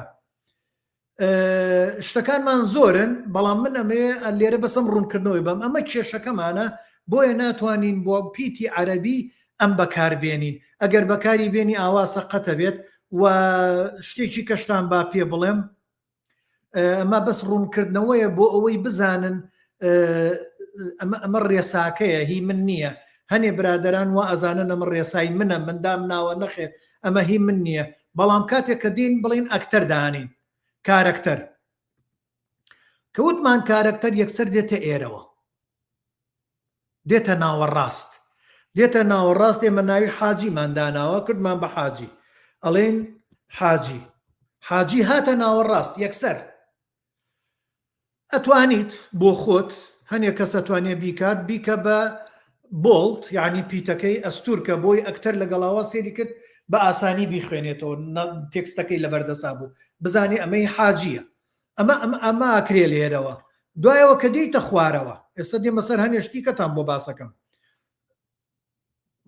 شتەکانمان زۆرن بەڵام من ئەمێ لێرە بەسەم ڕوونکردنەوەی بەم ئەمە کێشەکەمانە بۆیە ناتوانین بۆ پیتی عەرەبی ئەم بەکاربێنین ئەگەر بەکاری بێنی ئاوا سەقەتە بێت و شتێکی کەشتان با پێ بڵێم ئەمە بەس ڕوونکردنەوەیە بۆ ئەوەی بزانن ئەمە ڕێساکەیە هی من نییە هەنێ برادەران وا ئەزانن ئەمە ڕێسای منە مندام ناوە نەخێت ئەمە هی من نییە بەڵام کاتێک کە دین بڵین ئەکتەر دانین کارکتەر کەوتمان کارکتەر یەکسەر دێتە ئێرەوە دێتە ناوەڕاست ئێمە ناوی حاجیمان داناوە کردمان بە حاجی ئەڵێن حاجی هاتە ناوەڕاست یەکسەر ئەتوانیت بۆ خۆت هەنێک کەس ئەتوانێ بیکات بیکە بە بۆڵت یعنی پیتەکەی ئەستورکە بۆی ئەکتەر لەگەڵاوە سێری کرد بە ئاسانی بیخوێنێتەوە تێکستەکەی لە بەردەسا بوو بزانێ ئەمەی حاجیە ئەمە ئاکرێ لێرەوە دوایەوە کە دیتە خوارەوە ئێستا دێمە سەر هەنێشتی کەتان بۆ باسەکەم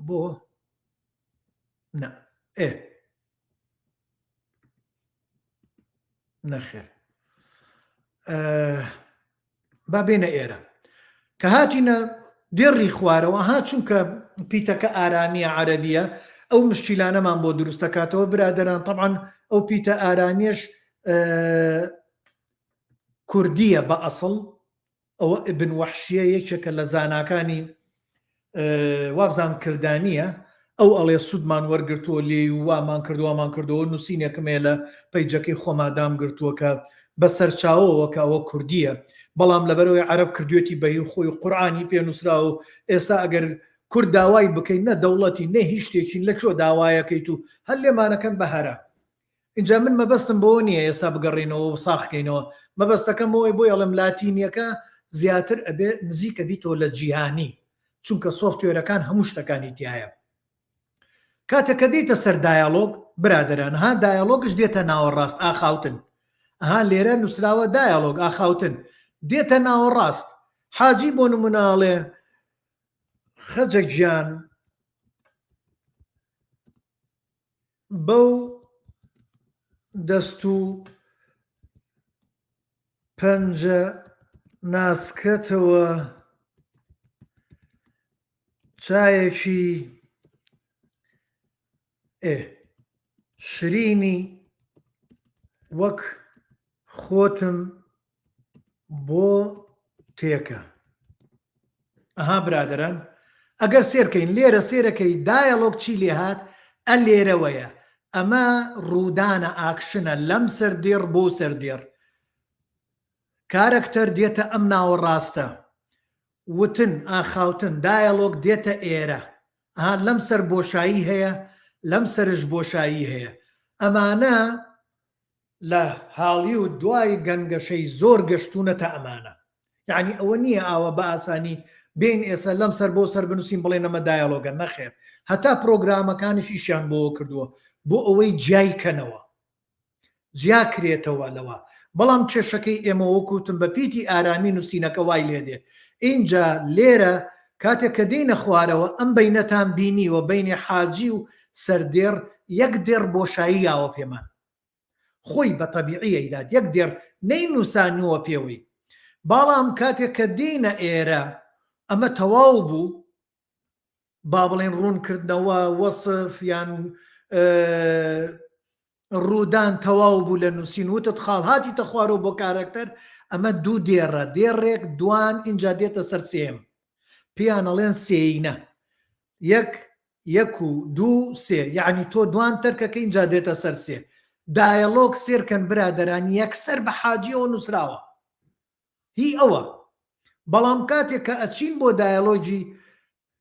بۆ نەخێر با بێنە ئێرە کە هاتینە دێڕی خوارەوە ها چونکە پیتەکە ئارانیە عەرەبیە ئەو مشکیلانەمان بۆ دروست دەکاتەوە برادەران طبعاً ئەو پیتە ئارانیەش کوردیە بە ئەسڵ ئەوە ئبن وەحشیە یەکێکە لە زاناکانی وابزان کردانیە ئەو ئەڵێ سوودمان وەرگرتووە لێ و وامان کردووە نووسینێکمێ لە پەیجەکەی خۆمادام گرتووە کە بە سەرچاوەوە کە ئەوە کوردیە بەڵام لەبەرەوەی عەرەب کردوێتی بەهی خۆی قورئانی پێنووسرا و ئێستا ئەگەر کورد داوای بکەین نە دەوڵەتی نە هیچ شتێکین لە چۆ داوایەکەیت و هەر لێمانەکەن بەهەرە اینجا من مەبەستم بۆ نییە ئێستا بگەڕێنەوە و ساخکەینەوە مەبەستەکەم بۆی بۆی ئەڵم لاتینیەکە زیاتر ئەبێ نزیکە بیتەوە لە جیهانی چونکە سۆفتوێرەکان هەموو شتەکانی تایە کاتێککە دێتە سەر دایالۆگ برادەران ها دایالۆگش دێتە ناوەڕاست ئاخاوتن ئەها لێرە نووسراوە دایالۆگ ئاخاوتن دێتە ناوەڕاست حاجی بۆ نموناڵێ خەجە گیان بەو دەست و پەنجە ناسکەتەوە چایەکی شرینی وەک خۆتم بۆ تێکە ئەها برادەران ئەگەر سێرکەین لێرە سێرەکەی دایەڵۆگ چی لێ هات ئە لێرەوەیە ئەمە ڕوودانە ئاکشنە لەم سەردێڕ بۆ سەردێڕ کارەکتەر دێتە ئەم ناوەڕاستە وتن ئاخاوتن دایەڵۆگ دێتە ئێرە ئەها لەم سەر بۆشایی هەیە لەم سەرش بۆشایی هەیە ئەمانە لە حاڵی و دوای گەنگەشەی زۆر گەشتونەتە ئەمانە یعنی ئەوە نییە ئاوە بە ئاسانی بین ئێستا لەم سەر بۆ سەر بنووسین بڵێ نەمە دایەڵۆگە نەخێر هەتا پرۆگرامەکانش ئیشیان بۆ کردووە بۆ ئەوەی جیایکەنەوە جیا کرێتەوە لەوە بەڵام کێشەکەی ئێمە وەکوتم بە پیتی ئارامی نووسینەکە وای لێدێ اینجا لێرە کاتێک کە دێنە خوارەوە ئەم بەینەتان بینیوە بینی حاجی و سەردێڕ یەک دێڕ بۆشایی یاوە پێمان خۆی بە تەبیعیەیداد یەک دێڕ نەینووسانووە پێوەی بەڵام کاتێک کە دێنە ئێرە ئەمە تەواو بوو با بڵێن ڕوونکردنەوە وەسف یان ڕوودان تەواو بوو لە نووسین وتت خاڵ هاتی تەخوارەوە بۆ کارەکتەر ئەمە دوو دێڕە دێڕێک دوان اینجا دێتە سەر سێم پێیان ئەڵێن سێینە یەک و دوو سێ یعنی تۆ دوان تەرکەکە اینجا دێتە سەر سێ دایەڵۆگ سێرکەن برادەران یەکسەر بە حاجیەوە نووسراوە هی ئەوە بەڵام کاتێک کە ئەچین بۆ دایەڵۆجی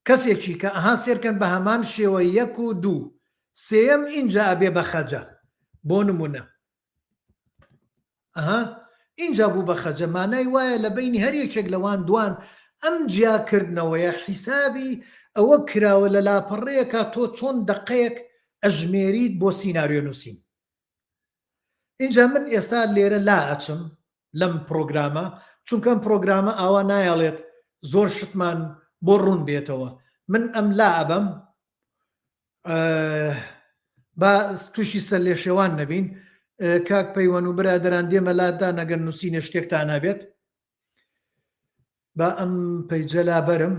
کەسێکی کە ئەها سێرکەن بە هەمان شێوە یەک و دوو سێم اینجا ئەبێ بە خەجە بۆ نمونە ئەها اینجا بوو بە خەجە مانای وایە لە بینی هەر یەکێک لەوان دوان ئەم جیاکردنەوەیە حیسابی ئەوە کراوە لە لاپەڕەیەکە تۆ چۆن دقەیەک ئەژمێریت بۆ سیناریۆ نووسین اینجا من ئێستا لێرە لا ئەچم لەم پرۆگرامە چونکەم پرۆگرامە ئاوا نایەڵێت زۆر شتمان بۆ ڕوون بێتەوە من ئەم لا ئەبەم با تووشی سەر لێ شێوان نەبین کاک پەیوەن و برادەران دێمە لادا نەگەر نووسینە شتێکتان نابێت با ئەم پەیجە لا بەرم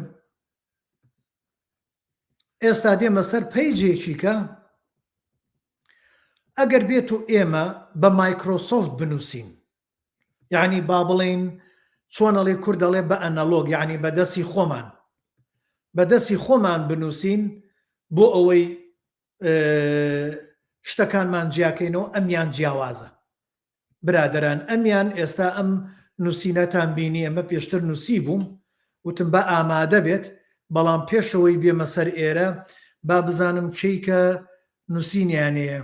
ئێستا دێمە سەر پەیجێکی کە ئەگەر بێت و ئێمە بە مایکرۆسۆفت بنووسین یعنی با بڵێن چۆنەڵێ کوردەڵێ بە ئەنەلۆگ یعنی بەدەستی خۆمان بنووسین بۆ ئەوەی شتەکانمان جیاکەینەوە ئەمیان جیاوازە برادەران ئەمیان ئێستا ئەم نووسینەتان بینی ئەمە پێشتر نووسی بووم وتم بە ئامادە بێت بەڵام پێشەوەی بێمە سەر ئێرە با بزانم کەی کە نووسینیانەیە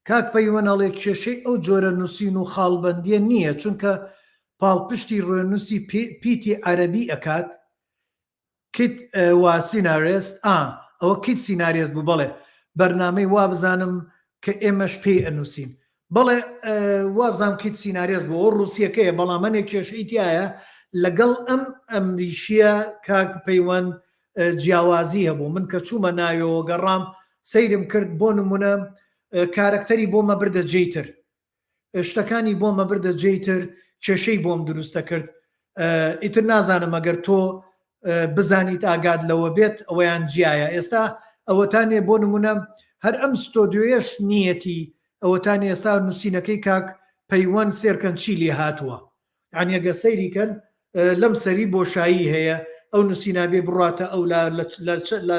کاک پەیوەن ئەڵێ کێشەی ئەو جۆرە نووسین و خاڵبەندیە نییە چونکە پاڵپشتی ڕێنووسی پیتی عەرەبی ئەکات کیت وا سینارێست ئەوە کیت سینارێست بوو بەڵێ بەرنامەی وا بزانم کە ئێمەش پێی ئەنووسین بەڵێ وا بزانم کیت سینارێست بوو ئەو ڕووسیەکەیە بەڵامەنێک کێشەی تایە لەگەڵ ئەمریشیە کاک پەیوەند جیاوازی هەبوو من کە چوومە ناویەوە گەڕام سەیرم کرد بۆ نمونە کارکتەری بۆمە بردە جێیتر شتەکانی بۆمە بردە جێیتر کێشەی بۆم دروستە کرد ئیتر نازانم ئەگەر تۆ بزانیت ئاگاد لەوە بێت ئەوەیان جیایە ئێستا ئەوەتانێ بۆ نمونە هەر ئەم ستۆدیۆیەش نیەتی ئەوەتانی ئێستا نووسینەکەی کاک پەیوەند سێرکەن چیلی هاتووە یعنی ئەگە سەیریکەن لەم سەری بۆشایی هەیە ئەو نووسینابێ بڕاتە ئەو لە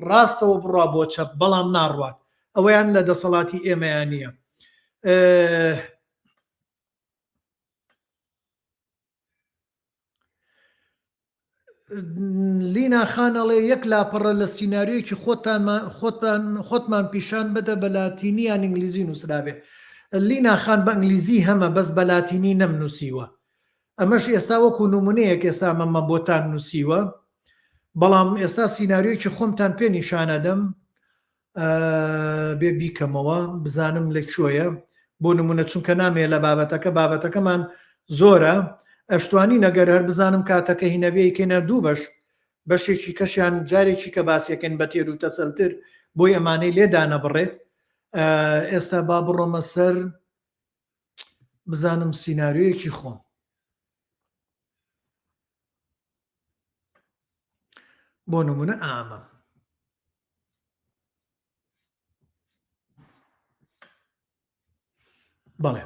ڕاستەوە بڕوا بۆ چەپ بەڵام ناڕوات ئەوەیان لە دەسەڵاتی ئێمەیان نییە لینا خانەڵێ یەک لاپەڕە لە سینناریۆکی خۆتمان پیشان بدە بە لاتینیان ئینگلیزی نووسرابێ لینا خان بە ئەنگلیزی هەمە بەس بە لاتینی نەمنووسیوە ئەمەش ئێستا وەکو نمونەیەک ئێستا مەمە بۆتان نووسیوە بەڵام ئێستا سینناریۆکی خۆمتان پێ نیشانەدەم بێ بیکەمەوە بزانم لەکوێیە بۆ نمونە چونکە نامێ لە بابەتەکەمان زۆرە ئەشتوانی نەگەر هەر بزانم کاتەکە هینەبێیکەنە دوو بەشێکی کەشیان جارێکی کە باسیەکەن بە تێر و تەسەلتر بۆی ئەمانەی لێدانە بڕێت ئێستا با بڕۆمە سەر بزانم سینناریۆیەکی خۆم بۆ نمونە ئامە بەڵێ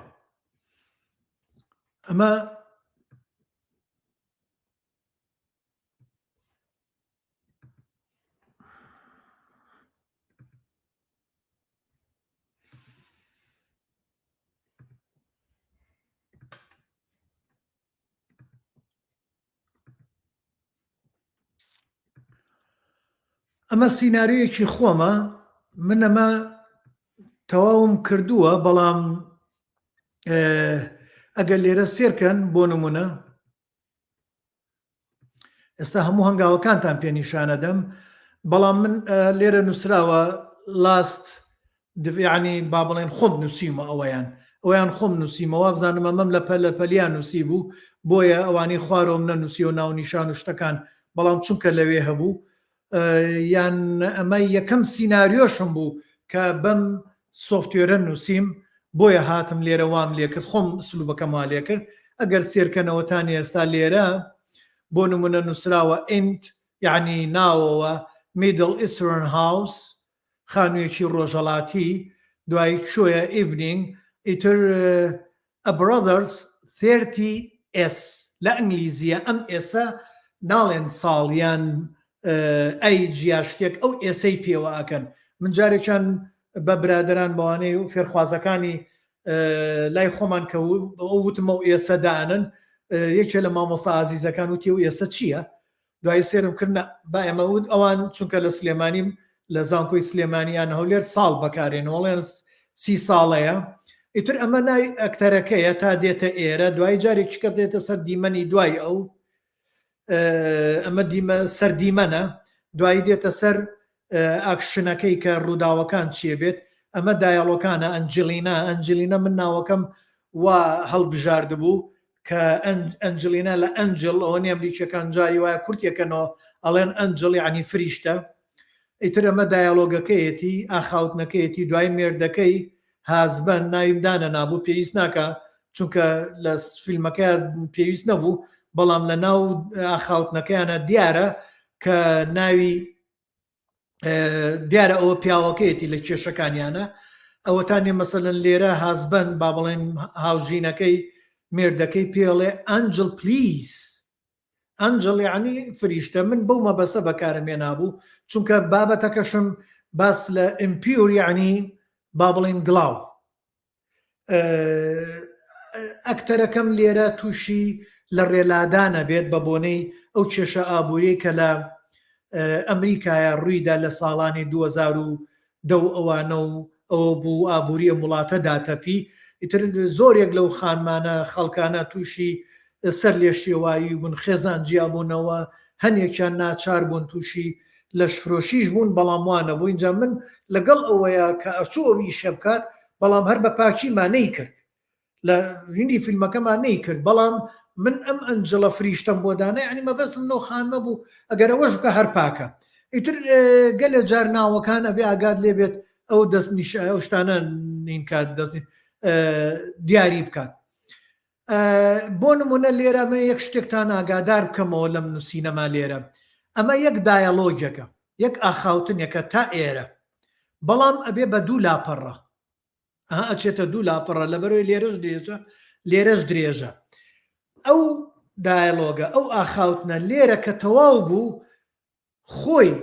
ئەمە سینناریۆیەکی خۆمە من ئەمە تەواوم کردووە بەڵام ئەگەر لێرە سێرکەن بۆ نمونە ئێستا هەموو هەنگاوەکانتان پێ نیشانەدەم بەڵام من لێرە نووسراوە لاست ینی با بڵێن خۆم نووسیمە ئەویان خۆم نووسیمەوە بزانم ئەمەم لە پەلیان نووسی بوو بۆیە ئەوانەی خوارەوەم نەنووسی و ناو نیشان و شتەکان بەڵام چونکە لەوێ هەبوو یان ئەمە یەکەم سینناریۆشم بوو کە بەم سۆفتێرە نووسیم بۆیە هاتم لێرە وام لێ کرد خۆم سلوبەکەم وا لێ کرد ئەگەر سێرکەنەوەتانی ئێستا لێرە بۆ نمونە نووسراوە ئینت یعنی ناوەوە میدل ئیسترن هاوس خانوویەکی ڕۆژەڵاتی دوای چۆیە ئیڤنینگ ئیتر A Brothers 30S لە ئەنگلیزیە ئەم ئێسا ناڵێن ساڵیان ئەیجیا شتێک ئەو ئێسەی پێوە ئەکەن من جارێکیان بە برادران بەوانەی و فێرخوازەکانی لای خۆمان کە وتمە و ئێسەدانن یەکێ لە مامۆستا ئازیزەکان وتی و ئێسە چییە دوای سێرم کردە با ئێمە ئەوان چونکە لە سلێمانیم لە زانکۆی سلێمانیان هەولێر ساڵ بەکارێنەوەڵێن 30 ساڵەیە ئیتر ئەمە ناوی ئەکتەرەکەیە تا دێتە ئێرە دوای جارێکی کە دێتە سەر دیمەنی دوای ئەو ئەمە سەر دیمەنە دوایی دێتە سەر ئاکشنەکەی کە ڕووداوەکان چیە بێت ئەمە دایاڵۆکانە ئەنجلینا من ناوەکەم وا هەڵبژاردبوو کە ئەنجلینا لە ئەنجل ئەوە ئەمریکیەکان جاری وایە کورتێکەنەوە ئەڵێن ئەنجل عنی فریشتە ئیتر ئەمە دایاڵۆگەکەیەتی ئاخاوتنەکەیەتی دوای مێردەکەی هازبەن ناویمدانە نابوو پێویست ناکە چونکە لە فیلمەکە پێویست نەبوو بەڵام لە ناو ئاخاوتنەکەیانە دیارە کە ناوی دیارە ئەوە پیاوەکەیەتی لە کێشەکانیانە ئەوەتانی مەسەلەن لێرە هازبەن با بڵێن هاوژینەکەی مێردەکەی پێڵێ ئەنجل پلیز ئەنجل یعنی فریشتە من بەو مەبەستە بەکارم هێنابوو چونکە بابەتەکەشم باس لە ئیمپیۆر یعنی با بڵێن گڵاو ئەکتەرەکەم لێرە تووشی لە ڕێلادانە بێت بە بۆنەی ئەو کێشە ئابووری کە لە ئەمریکایە ڕوویدا لە ساڵانی 2010 ئەوانە و ئەوە بوو ئابووریە وڵاتە داتەپی ئیتر زۆرێک لەو خانمانە خەڵکانە تووشی سەر لێ شێوایی بوون خێزان جیابوونەوە هەنێکیان ناچار بوون تووشی لەشفرۆشیش بوون بەڵام وانە بوو اینجا من لەگەڵ ئەوەیە کە ئەچۆوی شەبکات بەڵام هەر بە پاکی مانەی کرد لە ڕینی فیلمەکەمان نەی کرد بەڵام من ئەم ئەنجلە فریشتەم بۆدانە یعنی مەبەستم نەو خانمە بوو ئەگەر ئەوەش بکە هەر پاکە ئیتر گەلە جار ناوەکان ئەبێ ئاگاد لێبێت ئەو دەستنیش ئەو شتانە نین کات دەست دیاری بکات. بۆ نمونە لێرەمە یەک شتێکتان ئاگادار بکەمەوە لەم نووسینەما لێرە، ئەمە یەک دایەلۆجەکە، یەک ئاخاوتنێکە تا ئێرە، بەڵام ئەبێ بە دوو لاپەڕە، ئەچێتە دوو لاپەڕە لەبەرەوەی لێرەش درێژە لێرەش درێژە. ئەو دایەلۆگە ئەو ئاخاوتنە لێرە کە تەواو بوو خۆی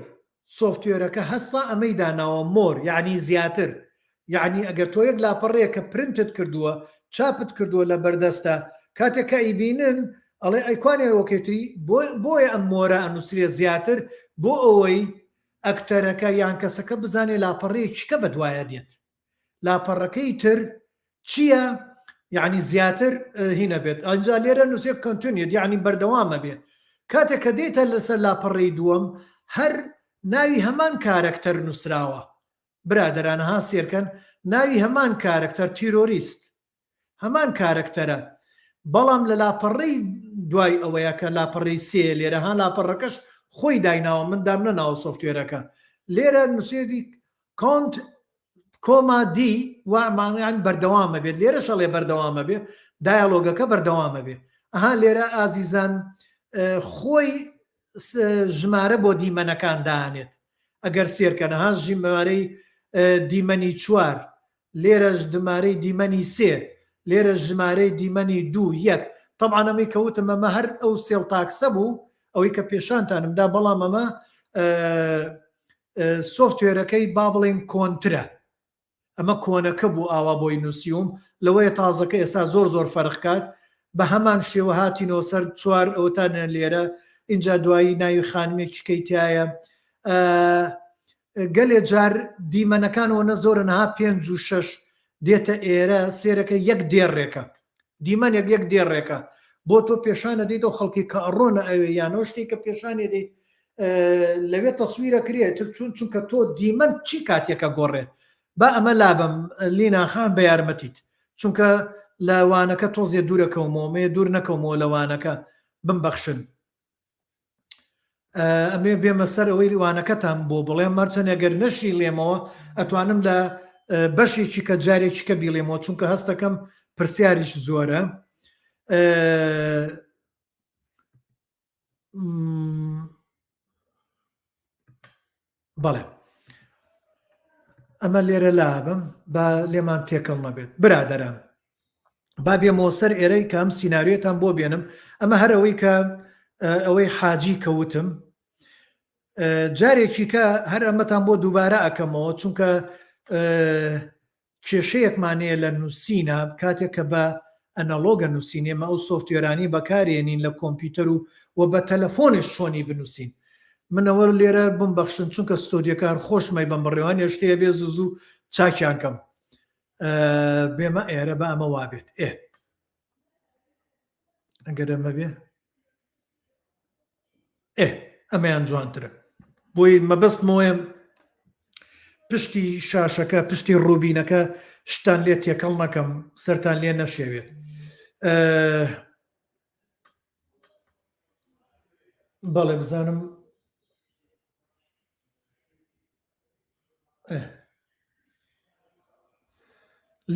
سۆفتوێرەکە هەستا ئەمەی داناوە مۆر، یعنی زیاتر، یعنی ئەگەر تۆ یەک لاپەڕەیە کە پرنتت کردووە چاپت کردووە لە بەردەستە کاتێککە ئیبینن ئەڵێ ئەیکوانێ وەکێتری بۆیە ئەم مۆرە ئەنووسێ زیاتر بۆ ئەوەی ئەکتەرەکە یان کەسەکە بزانێ لاپەڕەیە چکە بەدوایە دێت، لاپەڕەکەی تر چییە، یعنی زیاتر هینە بێت. ئەنجا لێرە نووسێ کۆنتونیت، یعنی بەردەوامە بێت. کاتێک کە دێتە لەسەر لاپەڕەی دووەم هەر ناوی هەمان کارکتەر نووسراوە. برادەرانەها سێرکەن ناوی هەمان کارکتەر تیرۆریست هەمان کارکتەرە، بەڵام لە لاپەڕەی دوای ئەوەیە کە لاپەڕەی سێ لێرەها لاپەڕەکەش خۆی دایناوە مندام نەناوە سۆفتوێرەکە لێرە نووسێتی کۆنت کۆما دی ومانیان بەردەوامە بێت، لێرە شەڵێ بەردەوامە بێ، دایالۆگەکە بەردەوامە بێ. ئەها لێرە ئازیزان خۆی ژمارە بۆ دیمەنەکان دانێت. ئەگەر سێرکەنەها ژمارەی دیمەنی 4 لێرەش دمارەی دیمەنی 3 لێرە ژمارەی دیمەنی 2 طبعا ئەمەی کەوتم ئەمە هەر ئەو سێڵ تاکسە بوو ئەوەی کە پێشانتانمدا، بەڵام ئەمە سۆفتوێرەکەی با بڵێن کۆنترە، ئەمە کۆنەکە بوو ئاوا بۆی نووسیوم لەوەیە تازەکە ئێستا زۆر فەرقکات بە هەمان شێوە هاتینەوە سەر 4 ئەوتانە لێرە اینجا دوایی ناوی خانمێکیکەیتایە گەلێ جار دیمەنەکانەوە نە زۆرنها 5 و 6 دێتە ئێرە سێرەکە یەک دێڕێکە دیمەنێک یەک دێڕێکە بۆ تۆ پێشانە دەیت و خەڵکی کە ئەڕۆنە ئەوێ یانەوە شتێک کە پێشانێ دەیت لەوێ تەسویرە کرێت چونکە تۆ دیمەن چی کاتێکە گۆڕێت با ئەمە لابم لیناخان بە یارمەتیت چونکە لەوانەکە تۆزیە دوورەکەومەوە دوور نەکەومەوە لەوانەکە بمبەخشن. ئەمێ بێمە سەر ئەوەی وانەکەتان بۆ بڵێم مەرچەن ئەگەر نەشی لێمەوە ئەتوانم لە بەشێکی کە جارێکی کە بیڵێمەوە چونکە هەستەکەم پرسیاریش زۆرە. بەڵێ ئەمە لێرە لابم با لێمان تێکەڵ نەبێت. برادەران با بێمەوە سەر ئێرەی کە ئەم سیناریۆتان بۆ بێنم. ئەمە هەر ئەوەی کە ئەوەی حاجی کەوتم جارێکی کە هەر ئەمەتان بۆ دووبارە ئەەکەمەوە چونکە کێشەیەکمانەیە لە نووسینە کاتێک کە بە ئەنەلۆگە نووسینێمە ئەو سۆفتوێرانی بەکارێنین لە کۆمپیوتەر و بە تەلەفۆنش چۆنی بنووسین. منەوە لێرە بمبەخشن چونکە ستۆدیەکان خۆشمەی بەم بڕێوان هێشتەیە بێ زوو چاکیان کەم بێمە ئێرە بە ئەمە وابێت ئەگەر ئەمە بێ ئەمەیان جوانترە بۆی مەبەستمەوەیە پشتی شاشەکە پشتی ڕووبینەکە شتان لێ تێکەڵ نەکەم سەرتان لێ نەشێوێت. بەڵێ بزانم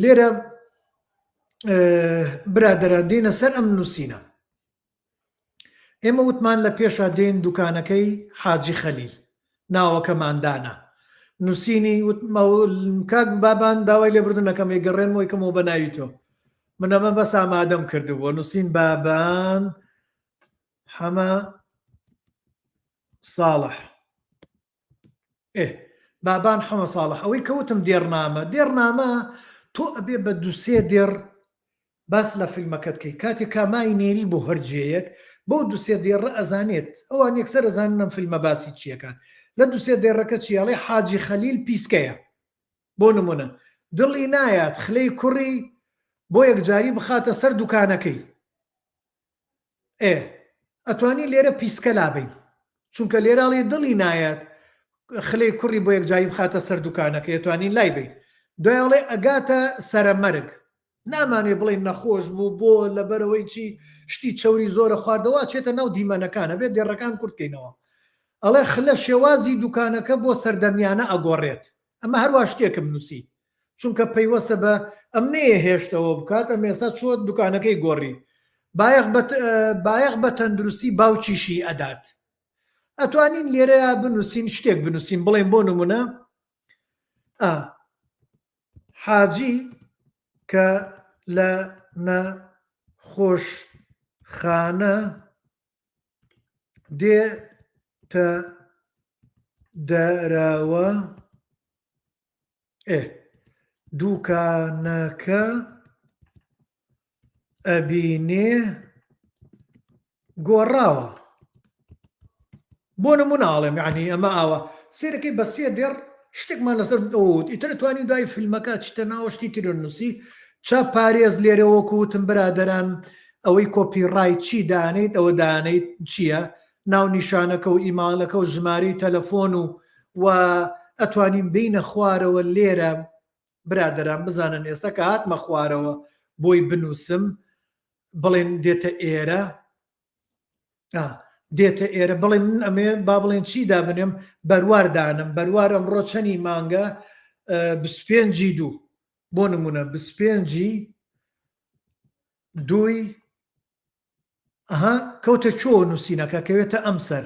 لێرە برادەران دێنە سەر ئەم نووسینە. ئێمە وتمان لە پێشا دێن دوکانەکەی حاجی خەلیل ناوەکەماندانە نووسینی کاک بابان داوای لێبردنەکەم ێگەڕێنەوەی کەمەوە بە ناویتۆ من ئەمە بەس ئامادەم کردووە نووسین بابان حەمە ساڵح بابان حەمە ساڵح ئەوەی کەوتم دێڕنامە تۆ ئەبێ بە دووسێ دێڕ باس لە فیلمەکەت کەی کاتێک کامای نێری بۆ هەرجەیەک بۆ دووسێ دێڕە ئەزانێت ئەوان یەکسەر ئەزانم فیلمە باسی چیەکان لە دووسێ دێڕەکە چیاڵێ حاجی خەلیل پیسکەیە بۆ نمونە دڵی نایات خلەی کوڕی بۆ یەکجاری بخاتە سەر دوکانەکەی ئەتوانی لێرە پیسکە لابین چونکە لێراڵێ دڵی نایات خلەی کوڕی بۆ یەکجاری بخاتە سەر دوکانەکە ئەتوانین لای بین دوایڵێ ئەگاتە سەرمەرگ نامانێ بڵێن نەخۆش بوو بۆ لەبەرەوەی چی شتی چەوری زۆرە خواردەوە چێتە ناو دیمەنەکانە بێت دێڕەکان کورتکەینەوە ئەڵێ خلە شێوازی دوکانەکە بۆ سەردەمیانە ئەگۆڕێت ئەمە هەروە شتێکم نووسی چونکە پەیوەستە بە ئەم نەیە هێشتەوە بکات ئەم ئێستا چۆ دوکانەکەی گۆڕی بایەق بە تەندروستی باوکیشی ئەدات ئەتوانین لێرەیە بنووسین شتێک بنووسین بڵێن بۆ نمونە حاجی کە لە نەخۆشخانە دێتە دەرەوە دوکانەکە ئەبینێ گۆڕاوە بۆ نموناڵێم یعنی ئەمە ئاوە سێرەکەی بە سێ دێڕ شتێکمان لەسەر ئەوت ئیتر توانی دوای فیلمەکە چتە ناوە شتی تر نووسی چا پارێز لێرەوە کوتم برادەران ئەوەی کۆپیڕای چی دانیت ئەوە دانیت چییە ناو نیشانەکە و ئیماڵەکە و ژمارەی تەلەفۆن و ئەتوانین بینە خوارەوە لێرە برادەران بزانن ئێستا کە هاتمە خوارەوە بۆی بنووسم بڵێن دێتە ئێرە دێتە ئێرە بڵێ من ئەمێ با بڵێن چی دابنێم بەروار دانم بەروار ئەمڕۆ چەندی مانگە 25 دوو بۆ نمونە 25 دووی کەوتە چۆ نووسینەکە کەوێتە ئەمسەر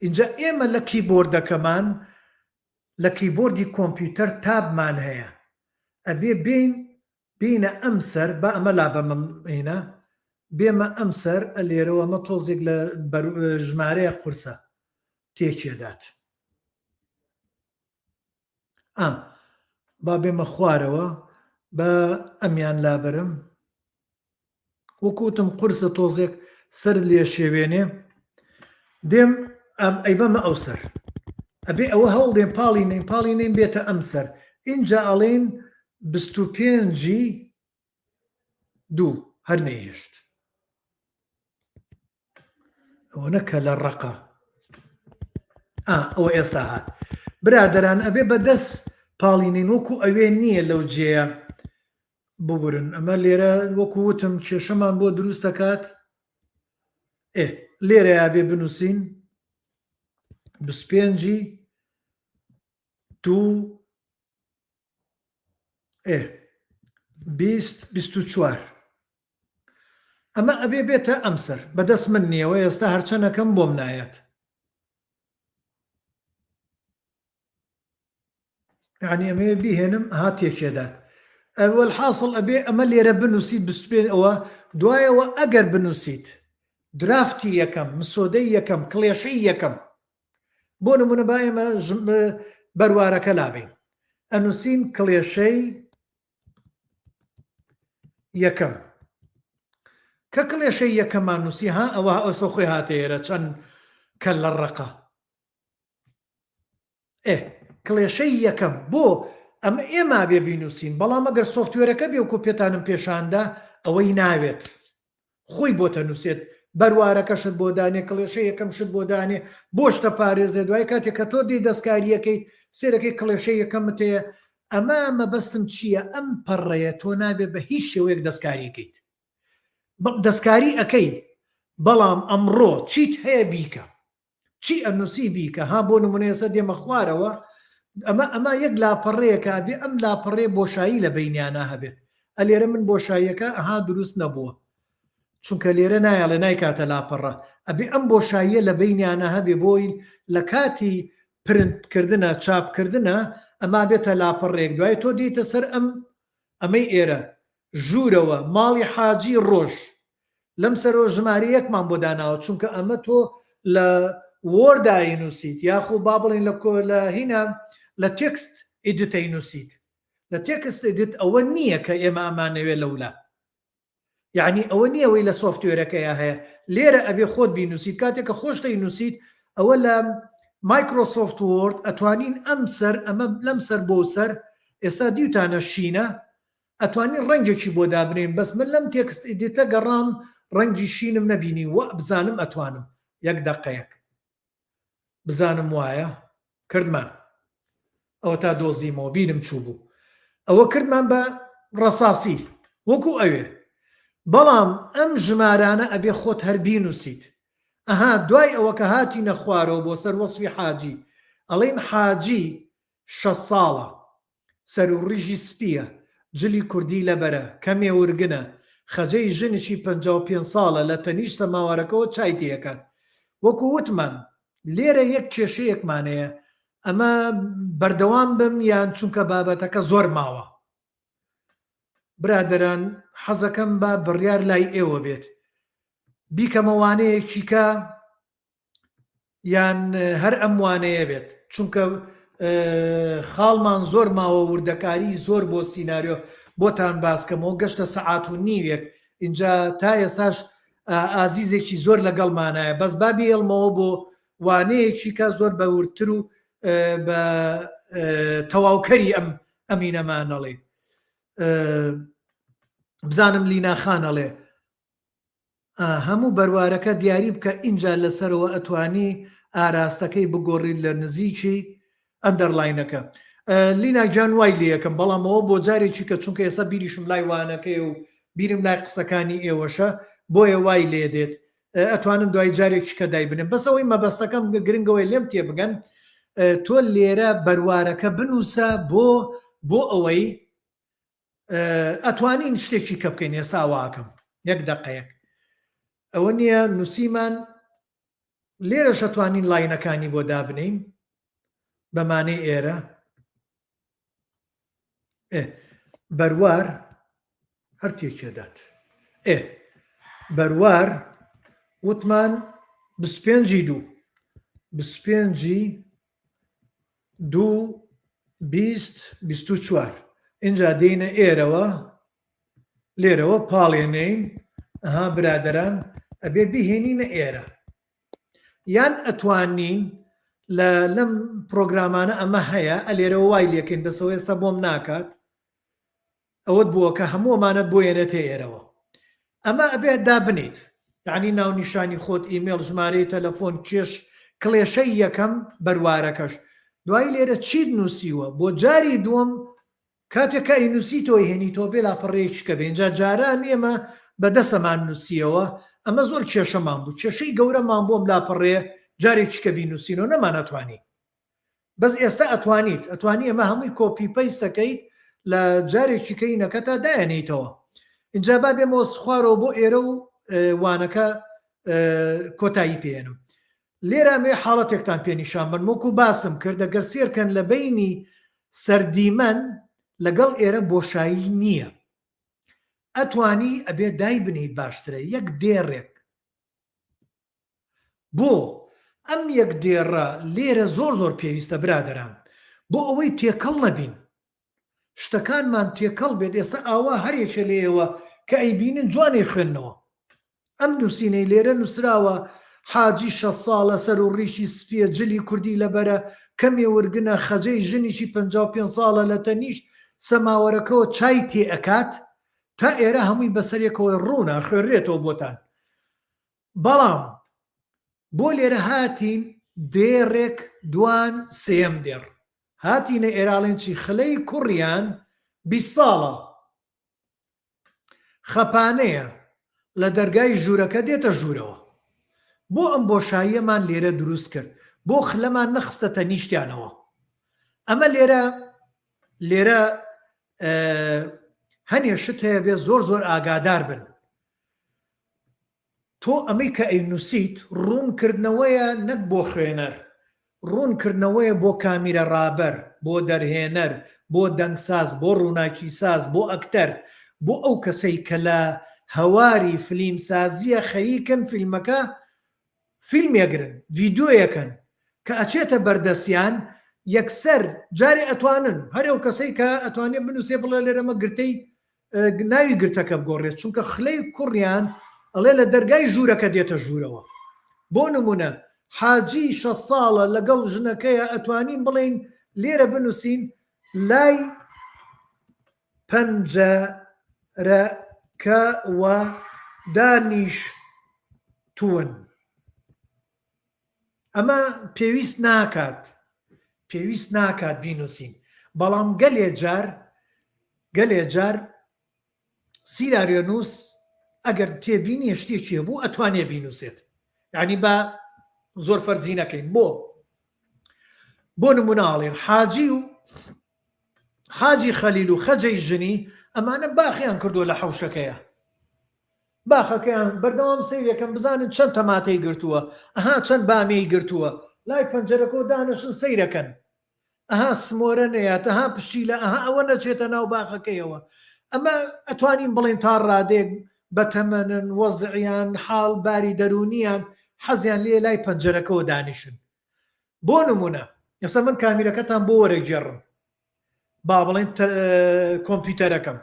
اینجا ئێمە لە کیبۆردەکەمان لە کیبۆردی کۆمپیوتەر تابمان هەیە ئەبێ بینە ئەمسەر بە ئەمە لا بەمەینە بێمە ئەمسەر لێرەوە ئەمە تۆزێک لە ژمارەیە قورسە تێکێدات با بێمە خوارەوە بە ئەمیان لابرم وەکوتم قورسە تۆزێک سەر لێ شێوێنێ دێم ئەی بەمە ئەو سەر ئەبێ ئەوە هەوڵدێن پاڵی نین بێتە ئەمسەر اینجا ئەڵێن 25 دوو هەر نەهێشت ئەوە نەکە لە ڕقە ئەوە ئێستا هات برادەران ئەبێ بەدەست پاڵینین وەکو ئەوێ نییە لەو جێە ببورن ئەمە لێرە وەکو وتم کێشەمان بۆ دروست دەکات لێرە یابێ بنووسین 25 دوو 24 ئەمە ئەبێ بێتە ئەمسەر بەدەست من نییەوە ئێستا هەرچەنەکەم بۆم نایەت یعنی ئەمێ بیهێنم تێکێدات ئەوەل حاصل ئەبێ ئەمە لێرە بنووسیت ئەوە دوایەوە ئەگەر بنووسیت درافتی یەکەم مسۆدەی یەکەم کڵێشەی یەکەم بۆ نمونە با ئێمە بەروارەکە لابین ئەنووسین کڵێشەی یەکەم کە کڵێشەی یەکەمان نووسی ئەوە ئەسۆخۆی هاتەیەرە چەند کە لە ڕقە کڵێشەی یەکەم بۆ ئەمە ئێمە بێ بینووسین بەڵام ئەگەر سۆفتوێرەکە بێ وکو پێتانم پێشاندا ئەوەی ناوێت خۆی بۆتە نووسێت بەروارەکەشت بۆ دانێ کڵێشەی یەکەم شت بۆ دانێ بۆشتە پارێزێ دوای کاتێک کە تۆ دی دەستکاریەکەی سێرەکەی کڵێشەی یەکەمت هەیە ئەمە مەبەستم چییە ئەم پەڕەیە تۆ نابێ بە هیچ شێوەیەک دەستکاریەکەیت دەستکاری ئەەکەی بەڵام ئەمڕۆ چیت هەیە بیکە چی ئەنووسی بیکە بۆ نمونێسە دێمە خوارەوە ئەمە یەک لاپەڕەیەکە بێ ئەم لاپەڕێ بۆشایی لە بینیانە هەبێت ئەلێرە من بۆشاییەکە دروست نەبووە چونکە لێرە نایڵێ نایکاتە لاپەڕە ئەبێ ئەم بۆشاییە لە بینیانە هەبێ بۆی لە کاتی پرنتکردنە چاپکردنە ئەما بێتە لاپەڕێک دوای تۆ دیتە سەر ئەمەی ئێرە ژوورەوە ماڵی حاجی ڕۆژ لەم سەرۆ ژماری یەکمان بۆ داناوە چونکە ئەمە تۆ لە وۆردای نووسیت یاخۆ با بڵین لە هینە لە تێکست ئیدتەی نووسیت لە تێکست ئیدت ئەوە نییە کە ئێمە ئەمانەوێت لەولا یعنی ئەوە نییەوەی لە سۆفتوێرەکەیە هەیە لێرە ئەبێ خۆت بینووسیت کاتێککە خۆشتەی نووسیت ئەوە لە مایکرۆسۆفت وۆرد ئەتوانین ئەمە لەم سەر بۆ سەر ئێستا دیوتانە شینە ئەتوانین ڕەنگێکی بۆ دابنین بەس من لەم تێکست ئیدتە گەڕام ڕەنگی شینم نەبینی وە بزانم ئەتوانم یەک دەقەیەک بزانم وایە کردمان ئەوە تا دۆزیمەوە بینم چوو بوو ئەوە کردمان بە ڕەساسی وەکو ئەوێ بەڵام ئەم ژمارانە ئەبێ خۆت هەر بینووسیت دوای ئەوە کە هاتی نەخوارەوە بۆ سەر وەسفی حاجی ئەڵێن حاجی 6 ساڵە سەر و ڕیژی سپیە، جلی کوردی لەبەرە، کەمێ ورگنە، خەجەی ژنیشی 55 ساڵە لە تەنیش سەماوارەکەەوە چای تێەکات. وەکو وتمان لێرە یەک کێشەیەکمانەیە، ئەمە بەردەوام بم یان چونکە بابەتەکە زۆر ماوە. برادەران، حەزەکەم بە بڕیار لای ئێوە بێت، بیکەمەوانەیەکی کە یان هەر ئەم وانەیە بێت، چونکە خاڵمان زۆر ماوە وردەکاری زۆر بۆ سیناریۆ بۆتان باسکەمەوە گەشتە سەعات و نیوێک اینجا تا ئێساش ئازیزێکی زۆر لەگەڵمانایە، بەس بابی ئێڵمەوە بۆ وانەیەکی کە زۆر بەورتر و بە تەواوکەری ئەمینەمانەڵێ. بزانم لیناخانەڵێ هەموو بەروارەکە دیاری بکە اینجا لەسەرەوە ئەتوانی ئاراستەکەی بگۆڕیت لە نزیکی ئەندەرلاینەکە. لیناگیان وای لێ یەکەم، بەڵامەوە بۆ جارێکی کە چونکە ئێستا بیریشم لای وانەکەی و بیرم لای قسەکانی ئێوەشە بۆیە وای لێ دێت، ئەتوانم دوای جارێکی کە دای بنم. بەسەوەی مەبەستەکەم گرنگەوەی لێم تێ بگەن تۆ لێرە بەروارەکە بنووسە بۆ ئەوەی ئەتوانین شتێکی کە بکەین. ئێستا واکەم یەک دەقەیەک ئەوە نییە نووسیمان لێرە شەتوانین لاینەکانی بۆ دابنین بەمانەی ئێرە بەروار هەر تێکێدات بەروار وتمان 25 24 اینجا دێنە ئێرەوە لێرەوە پاڵێنین ئەها برادەران ئەبێ بهێنینە ئێرە یان ئەتوانین لەم پرۆگرامانە ئەمە هەیە ئەلێرەوە وای لێکەین بەسەوە ئێستا بۆم ناکات ئەوەت بووە کە هەمووەمانە بۆیەنێتە ئێرەوە ئەمە ئەبێ دابنیت یعنی ناونیشانی خۆت ئیمێل ژمارەی تەلەفۆن کێش کڵێشەی یەکەم بەروارەکەش دوای لێرە چیت نووسیوە بۆ جاری دووەم کاتێککە ئینووسیتەوەی هێنیتەوە بێ لاپەڕێکی کە بێنجا جاران ئێمە بەدەسەمان نووسیەوە ئەمە زۆر کێشەمان بوو کێشەی گەورەمان بۆم لاپەڕێ جارێکی کە بینوسینەوە نەمانەتوانی بەس ئێستا ئەتوانی ئەمە هەمووی کۆپی پەیستەکەیت لە جارێکی کەینەکە تا دایەنیتەوە اینجا با بێمەوە سخوارەوە بۆ ئێرە و وانەکە کۆتایی پێێنم لێرە ئەمێ حاڵەتێکتان پێنیشان بن وەکو باسم کرد ئەگەر سێرکەن لە بینی سەردیمەن لەگەڵ ئێرە بۆشایی نییە ئەتوانی ئەبێ دای بنیت باشترە یەک دێڕێک بۆ ئەم یەک دێڕە لێرە زۆر پێویستە برادەران بۆ ئەوەی تێکەڵ نەبین شتەکانمان تێکەڵ بێت ئێستا ئاوا هەرێکە لێەوە کە ئەیبینن جوانێ خوێندنەوە ئەم نووسینەی لێرە نووسراوە حاجی 6 ساڵە سەر و ڕیشی سپیە جلی کوردی لەبەرە کەمێ ورگنە خەجەی ژنیشی 55 ساڵە لە تەنیشت سەماوەرەکەەوە چای تێئەکات تا ئێرە هەمووی بەسەرێکەوەی ڕوونە خوێنرێتەوە بۆتان بەڵام بۆ لێرە هاتین دێڕێک دوان سێم دێڕ هاتینە ئێراڵێنچی خلەی کوڕیان 20 ساڵە خەپانەیە لە دەرگای ژوورەکە دێتە ژوورەوە بۆ ئەم بۆشاییەمان لێرە دروست کرد بۆ خلەمان نەخستەتە نیشتیانەوە ئەمە لێرە هەنێ شت هەیە بێ زۆر ئاگادار بن تۆ ئەمەی کە ئەینووسیت ڕوونکردنەوەیە نەک بۆ خوێنەر ڕوونکردنەوەیە بۆ کامیرە ڕابەر بۆ دەرهێنەر بۆ دەنگساز بۆ ڕووناکی ساز بۆ ئەکتەر بۆ ئەو کەسەی کە لە هەواری فلیمسازیە خەریکن فیلمەکە فیلمێگرن ڤیدیۆیەکەن کە ئەچێتە بەردەستیان یەکسەر جارێ ئەتوانن هەرێو کەسەی کە ئەتوانێت بنووسێ بڵێ لێرەمە گرتەی ناوی گرتەکە بگۆڕێت چونکە خلەی کوڕیان ئەڵێ لە دەرگای ژوورەکە دێتە ژوورەوە بۆ نمونە حاجی 6 ساڵە لەگەڵ ژنەکەیە ئەتوانین بڵێن لێرە بنووسین لای پەنجەرەکەوە دانیشتوون ئەمە پێویست ناکات بینوسین بەڵام گەلێ جار سیناریۆنووس ئەگەر تێبینی شتێکیە بوو ئەتوانێ بینوسێت یعنی بە زۆر فەرزی نەکەین بۆ نموناڵێن حاجی و حاجی خەلیل و خەجەی ژنی ئەمانە باخیان کردو لە حەوشەکەیە باخەکەیان بەردەوام سەیرەکەم بزانن چەند تەماتەی گرتووە ئەها چەند بامەی گرتووە لای پەنجەرەکە و دانیشن سەیرەکەن ئەها سمۆرە نەیات ئەها پشتی لە ئەها ئەوە نەچێتە ناو باخەکەیەوە ئەمە ئەتوانین بڵین تا ڕادێک بە تەمەنن وەزعیان حاڵ باری دەرونیان حەزیان لێ لای پەنجەرەکەەوە دانیشن بۆ نمونە ئێستا من کامیرەکەتان بۆ وەرەگێڕم با بڵین کۆمپیوتەرەکەم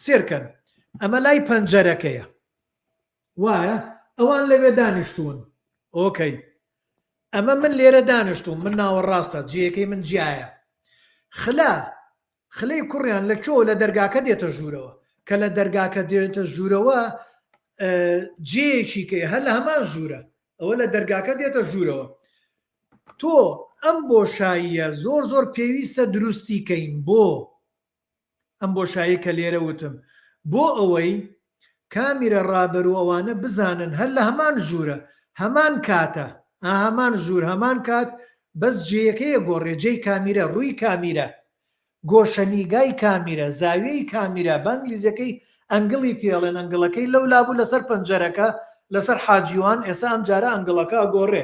سێرکەن ئەمە لای پەنجەرەکەیە وایە ئەوان لەوێ دانیشتون ئۆکەی ئەمە من لێرە دانیشتوم من ناوەڕاستە جێەکەی من جیایە خلەی کوڕیان لە کۆ لە دەرگاکە دێتە ژوورەوە کە لە دەرگاکە دێتە ژوورەوە جێیەکی کە هەر لە هەمان ژوورە ئەوە لە دەرگاکە دێتە ژوورەوە تۆ ئەم بۆشاییە زۆر پێویستە دروستیکەین بۆ ئەم بۆشایی کە لێرە وتم بۆ ئەوەی کامیرە ڕابەر و ئەوانە بزانن هەر لە هەمان ژوورە هەمان کاتە هەمان ژوور هەمان کات بەس جێیەکەیە گۆڕێجێی کامیرە ڕووی کامیرە گۆشەنیگای کامیرە زاویەی کامیرە بەنگلیزیەکەی ئەنگڵی پێڵێن ئەنگڵەکەی لەو لابوو لەسەر پەنجەرەکە لەسەر حاجیوان ئێستا ئەم جارە ئەنگڵەکە گۆڕێ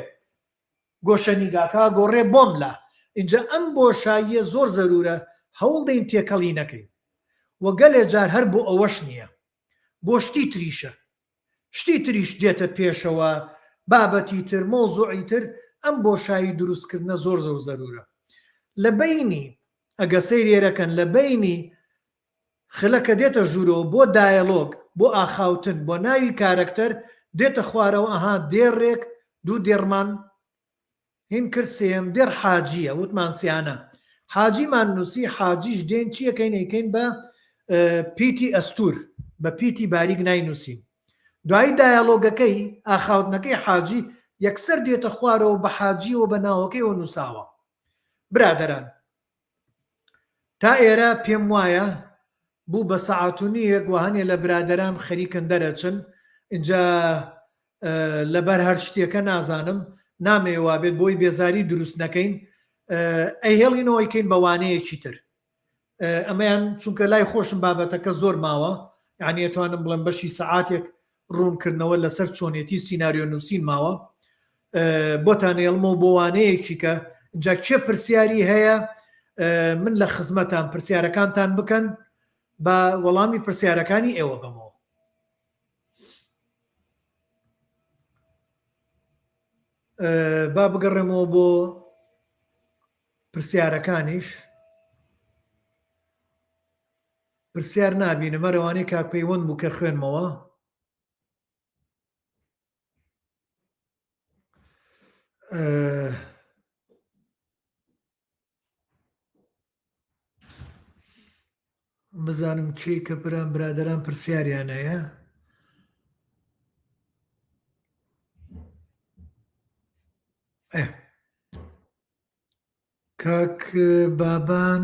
گۆشەنیگاکە گۆڕێ بۆملا اینجا ئەم بۆشاییە زۆر زەرورە هەوڵ دەین تێکەڵی نەکەین وەگەلێ جار هەر بۆ ئەوەش نییە بۆ شتی تریشە شتی تریش دێتە پێشەوە بابەتی تر مۆزوعی تر ئەم بۆشایی دروستکردنە زۆر زەرورە لە بینی ئەگە سەیرێرەکەن لە بینی خلەکە دێتە ژوورەوە بۆ دایەلۆگ بۆ ئاخاوتن بۆ ناوی کارکتەر دێتە خوارەوە ئەها دێڕێک دوو دێڕمان هین کرد سێم دێر حاجیە وتمان سیانە حاجیمان نووسی حاجیش دێن چیەکەینەکەین بە پیتی ئەستور بە پیتی باریک ناینووسین دوایی دایەلۆگەکەی ئاخاوتنەکەی حاجی یەکسەر دێتە خوارەوە بە حاجیەوە بە ناوەکەی ئەو نووساوە برادەران تا ئێرە پێم وایە بوو بە سەعاتونیەک وهانێ لە برادەران خەریکن دەرەچن اینجا لەبەر هەر شتێکە نازانم نامەوە بێت بۆی بێزاری دروست نەکەین ئەی هێڵینەوەیکەین بەوانەیەکی تر ئەمەیان چونکە لای خۆشم بابەتەکە زۆر ماوە یعنی ئەتوانم بڵێم بەشی سەعاتێک ڕوونکردنەوە لەسەر چۆنێتی سیناریۆ نووسین ماوە بۆتان هێڵمەوە بۆوانەیەکی کە اینجا کێ پرسیاری هەیە من لە خزمەتان پرسیارەکانتان بکەن بە وەڵامی پرسیارەکانی ئێوە بمەوە با بگەڕێمەوە بۆ پرسیارەکانیش پرسیار نابینە مەرەوانەی کاک پەیوەند بوو کە خوێنمەوە بزانم چی کە برادەران پرسیاریان هەیە کاک بابان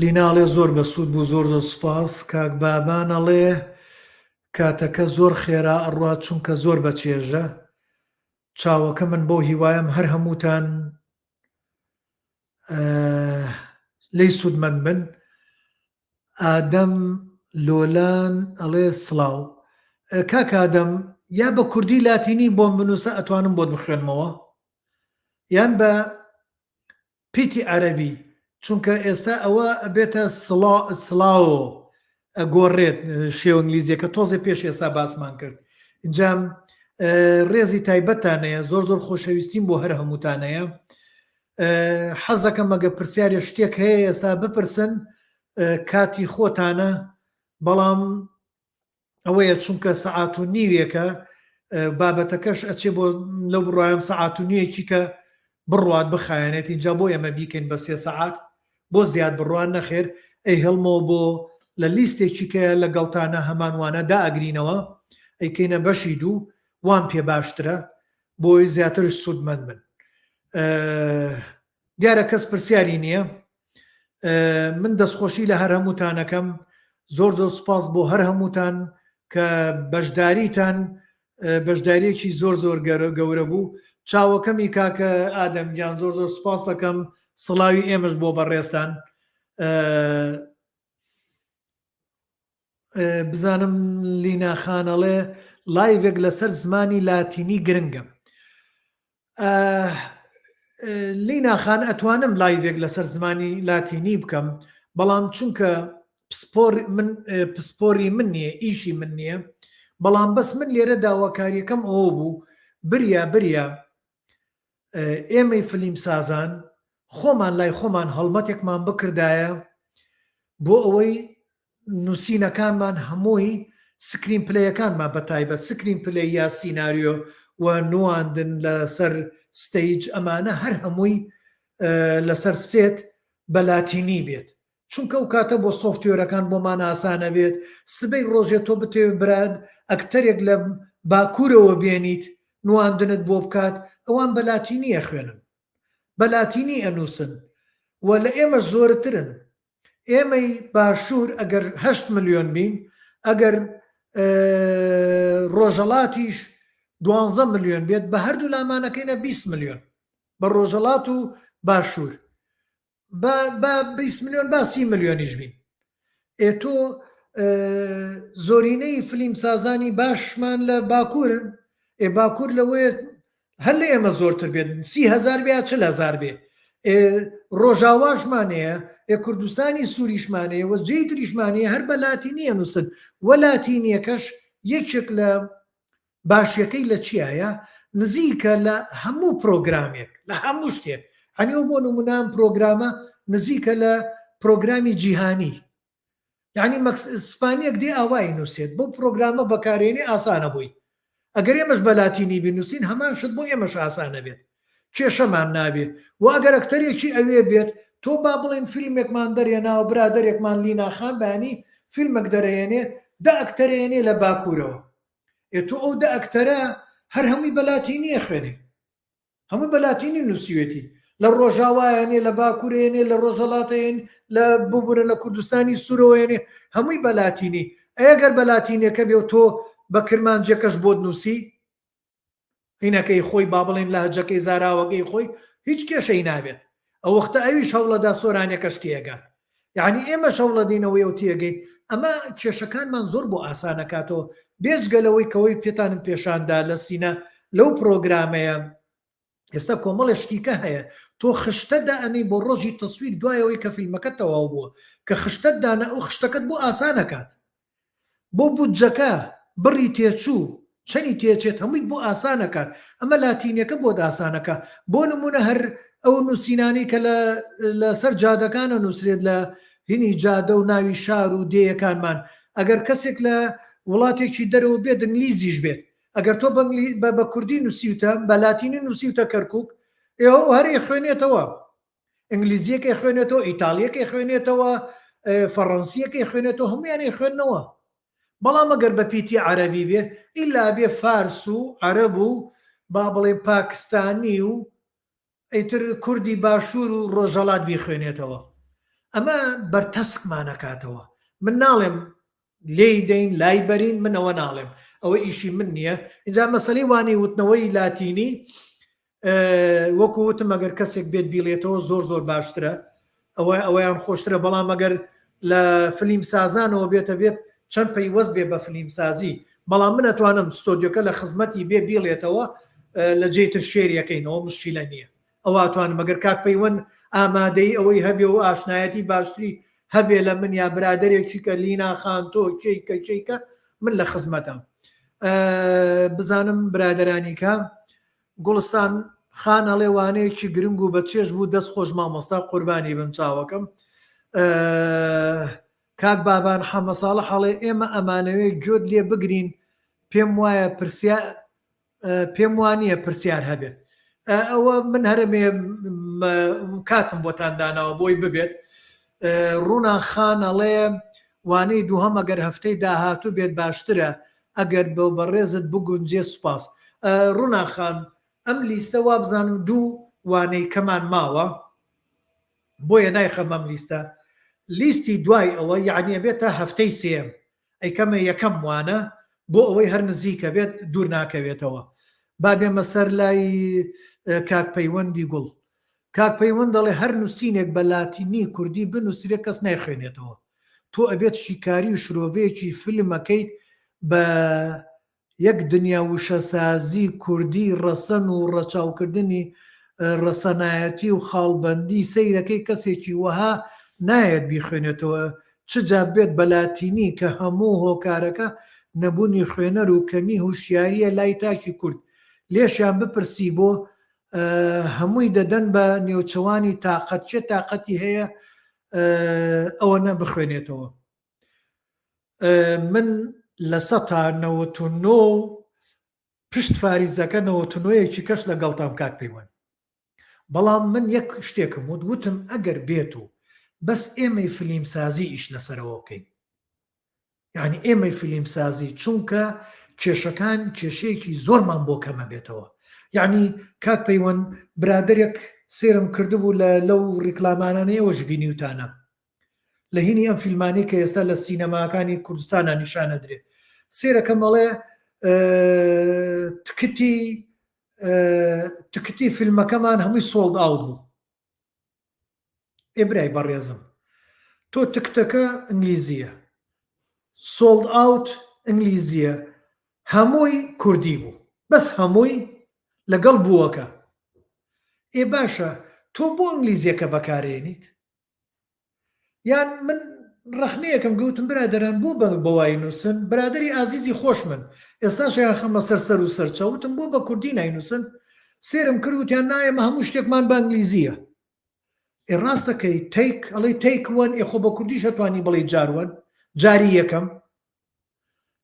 لیناڵێ زۆر بە سوود بوو زۆر سوپاس کاک بابان ئەڵێ کاتەکە زۆر خێرا ئەڕات چونکە زۆر بەچێژە چاوەکە من بۆ هیوایم هەر هەمووتان لی سوودمەند بن ئادەم لۆلان ئەڵێ سڵاو کاک ئادەم یا بە کوردی لاتینی بۆم بنووسە ئەتوانم بۆت بخوێنمەوە یان بە پیتی عەرەبی چونکە ئێستا ئەوە بێتە سڵاو ئەگۆڕێت شێوە ئینگلیزیەکە تۆزێ پێش ئێستا باسمان کرد اینجام ڕێزی تایبەتانەیە زۆر خۆشەویستیم بۆ هەر هەمووتانەیە حەزەکەم ئەگە پرسیارە شتێک هەیە ئێستا بپرسن کاتی خۆتانە بەڵام ئەوەیە چونکە سەعات و نیوێکە بابەتەکەش ئەچێ بۆ لەو بڕوایم سەعات و نیوێکی کە بڕوات بخایەنێت اینجا بۆ ئێمە بیکەین بە 3 سەعات بۆ زیاد بڕوان نەخێر ئەی هەڵمەوە بۆ لە لیستێکی کە لە گەڵتانە هەمانوانە دائەگرینەوە ئەیکەینە بەشی دوو وان پێ باشترە بۆی زیاترش سوودمەند بن دیارە کەس پرسیاری نییە من دەستخۆشی لە هەر هەمووتانەکەم زۆر سوپاس بۆ هەر هەمووتان کە بەشداریتان بەشداریەکی زۆر گەورە بوو چاوەکەمی کاکە ئادەم گیان زۆر سوپاس دەکەم سڵاوی ئێمەش بۆ بەڕێستان بزانم لینا خانەڵێ لایڤێک لەسەر زمانی لاتینی گرنگە. لینا خان ئەتوانم لایڤێک لەسەر زمانی لاتینی بکەم، بەڵام چونکە پسپۆری من نییە، ئیشی من نییە، بەڵام بەس من لێرە داواکاریەکەم ئەوە بوو بریا ئێمەی فلیم سازان خۆمان لای خۆمان هەڵمەتێکمان بکردایە بۆ ئەوەی نووسینەکانمان هەمووی سکرین پلەیەکانمان بەتایبە سکرین پلە یا سیناریۆ و نواندن لەسەر ستەیج ئەمانە هەر هەمووی لەسەر سێت بە لاتینی بێت، چونکە ئەو کاتە بۆ سۆفتوێرەکان بۆمان ئاسانە بێت. سبەی ڕۆژێت تۆ بتێ براد ئەکتەرێک لە باکوورەوە بێنیت نواندنت بۆ بکات، ئەوان بە لاتینیە خوێنن، بە لاتینی ئەنووسن و لە ئێمە زۆرترن. ئێمەی باشوور ئەگەر 8 ملیۆن بین، ئەگەر ڕۆژەڵاتیش 12 ملیۆن بێت، بە هەردوو لامانەکەینە 20 ملیۆن بە ڕۆژەڵات و باشوور، بە 20 ملیۆن با 30 ملیۆنیش بین. تۆ زۆرینەی فلیم سازانی باشمان لە باکوورن، باکوور لەوەیە هەر لە ئێمە زۆرتر بێت، 30,000 بێ 40,000 بێ. ڕۆژاواشمانەیە، کوردستانی سووریشمانەیە، وە جێی تریشمانەیە هەر بە لاتینی ئەنووسن، وە لاتینیەکەش یەکێک لە باشیەکەی لە چیایە؟ نزیکە لە هەموو پرۆگرامێک، لە هەموو شتێک. هەنیەوە بۆ نمونام پرۆگرامە نزیکە لە پرۆگرامی جیهانی، یعنی ئیسپانیەک دێ ئاوای نووسێت، بۆ پرۆگرامە بەکارێنێ ئاسانە بووی. ئەگەر ئێمەش بە لاتینی بنووسین هەمان شت بۆ ئێمەش ئاسانە بێت، کێشەمان نابێت. و ئەگەر ئەکتەرێکی ئەوێ بێت، تۆ با بڵێن فیلمێکمان دەرێناوە، برادێکمان لینا خان بەیانی فیلمێک دەرێنێ، دا ئەکتەرێنێ لە باکوورەوە، تۆ ئەو دا ئەکتەرە هەر هەمووی بە لاتینیە خوێنێ، هەموو بە لاتینی نووسیوێتی، لە ڕۆژاوایەنێ، لە باکوورێنێ، لە ڕۆژەڵاتەیەن، لە ببورە لە کوردستانی سوورەوەێنێ، هەمووی بە لاتینی. ئەگەر بە لاتینیەکە بێ تۆ بە کرمانجەکەش بۆ نووسی، هینەکەی خۆی با بڵێن لەهجەکەی زاراوەکەی خۆی، هیچ کێشەی نابێت. ئەو وەختە ئەویش هەوڵەدا سۆرانەکەش تێگات، یعنی ئێمە شەوڵە دینەوەی ئەو تێگەین. ئەمە کێشەکانمان زۆر بۆ ئاسانەکاتەوە، بێجگەلەوەی کەوەی پێتانم پێشاندا لە سینە لەو پرۆگرامەیە. ئێستا کۆمەڵە شتیکە هەیە، تۆ خشتەدا ئەنی بۆ ڕۆژی تەسویر دوایەوەی کە فیلمەکە تەواو بووە، کە خشتەتدانە ئەو خشتەکەت بۆ ئاسانەکات، بۆ بودجەکە بڕی تێچوو چەنی تێچێت هەمووی بۆ ئاسانەکات. ئەمە لاتینیەکە بۆ ئاسانەکە. بۆ نمونە هەر ئەو نووسینانی کە لەسەر جادەکانە نووسرێت لە هینی جادە و ناوی شار و دێیەکانمان، ئەگەر کەسێک لە وڵاتێکی دەرەوە بێت ئینگلیزیش بێت، ئەگەر تۆ بە کوردی نووسیوتە، بە لاتینی نووسیوتە کەرکک، ئێوە هەری خوێنێتەوە، ئینگلیزیەکەی خوێنێتەوە، ئیتالیەکەی خوێنێتەوە، فەڕەنسیەکەی خوێنێتەوە، هەمویانی خوێندنەوە. بەڵام ئەگەر بە پیتی عەرەبی بێ، ئیلا بێ فارس و عەرەب و با بڵێن پاکستانی و ئەیتر کوردی باشوور و ڕۆژەڵات بیخوێنێتەوە. ئەمە بەرتەسکمانەکاتەوە. من ناڵێم لێی دەین لای بەرین، منەوە ناڵێم، ئەوە ئیشی من نییە. اینجا مەسەلەی وانی وتنەوەی لاتینی، وەکو وتم ئەگەر کەسێک بێت بیڵێتەوە زۆر زۆر باشترە، ئەوەیان خۆشترە. بەڵام ئەگەر لە فلیم سازانەوە بێتە بێت چەند پەیوەست بێ بە فلیم سازی، بەڵام من ئەتوانم ستۆدیۆکە لە خزمەتی بێ بیڵێتەوە لە جێتر شێریەکەینەوە، مشکیلە نییە. ئەوە ئەتوانم ئەگەر کاک پەیوەند ئامادەی ئەوەی هەبێ و ئاشنایەتی باشتری هەبێ لە من یا برادێکی کە لینا خان تۆ چیکە من لە خزمەتم. بزانم برادرانی کە گوڵستان خان هەڵێوانەیەکی گرنگ و بە چێژ بوو، دەست خۆش مامۆستا قوربانی بم چاوەکەم. کاک بابان حەمە ساڵە حەڵێ ئێمە ئەمانەوەی گوێت لێ بگرین، پێم وایە پێم وانییە پرسیار هەبێت. ئەوە من هەرمێ کاتم بۆتان داناوە بۆی ببێت. ڕوونا خان ئەڵێ وانەی دووهەم ئەگەر هەفتەی داهاتوو بێت باشترە، ئەگەر بە بەڕێزت بگونجێ سوپاس. ڕوونا خان ئەم لیستە وا بزانم دوو وانەی کەمان ماوە، بۆیە نایخەم ئەم لیستە. لیستی دوای ئەوە یعنی بێتە هەفتەی سێم، ئەیکەمە یەکەم وانە بۆ ئەوەی هەر نزیکە بێت دوور ناکەوێتەوە. با بێمە سەر لای کاک پەیوەندی گوڵ. کاک پەیوەند دەڵێ هەر نووسینێک بە لاتینی کوردی بنووسیرێت کەس نایخوێنێتەوە تۆ ئەبێت شیکاری و شرۆڤەیەکی فیلمەکەیت بە یەک دنیا وشەسازی کوردی ڕەسەن و ڕەچاوکردنی ڕەسەنایەتی و خاڵبەندی سەیرەکەی کەسێکی وەها نایەت بیخوێنێتەوە چجا بێت بە لاتینی کە هەموو هۆکارەکە نەبوونی خوێنەر و کەمی هوشیاریە لای تاکی کورد لێشیان بپرسی بۆ هەمووی دەدەن بە نێوچەوانی تااقەت چێ تااقەتی هەیە ئەوە نە بخوێنێتەوە من لە 1990 پشت فاریزەکە 99یەکی کەس لەگەڵتام کاک پەیوەند بەڵام من یەک شتێکم وتم ئەگەر بێت و بەس ئێمەی فیلمسازی ئیش لەسەرەوە بکەین یعنی ئێمەی فیلمسازی چونکە کێشەکان کێشەیەکی زۆرمان بۆ کەمە بێتەوە یعنی کاک پەیوەند برادێک سێرم کردبوو لەو ڕیکلامانانەی ئەوەش بینیوتانە لە هینی ئەم فیلمانی کە ئێستا لە سینەماکانی کوردستانە نیشانە درێت سێرەکە مەڵێ تکتی فیلمەکەمان هەمووی سۆڵد ئاوت بوو ئێبرای بەڕێزم تۆ تکتەکە ئینگلیزیە سۆڵد ئاوت ئینگلیزیە هەمووی کوردی بوو بەس هەمووی لەگەڵ بووەکە ئێ باشە تۆ بۆ ئینگلیزیەکە بەکارێنیت یان من ڕخنەیەکم گوتم برادەران بۆ بەوای نووسن برادری ئازیزی خۆش من ئێستاشیان خەمە سەر و سەرچەوتم بۆ بە کوردی ناینووسن سێرم کردوتیان نایەمە هەموو شتێکمان بە ئینگلیزیە ڕاستەکەی تیک ئەڵێ تیکوەن ئێخۆ بە کوردی شەتوانی بڵێ جاروەن جاری یەکەم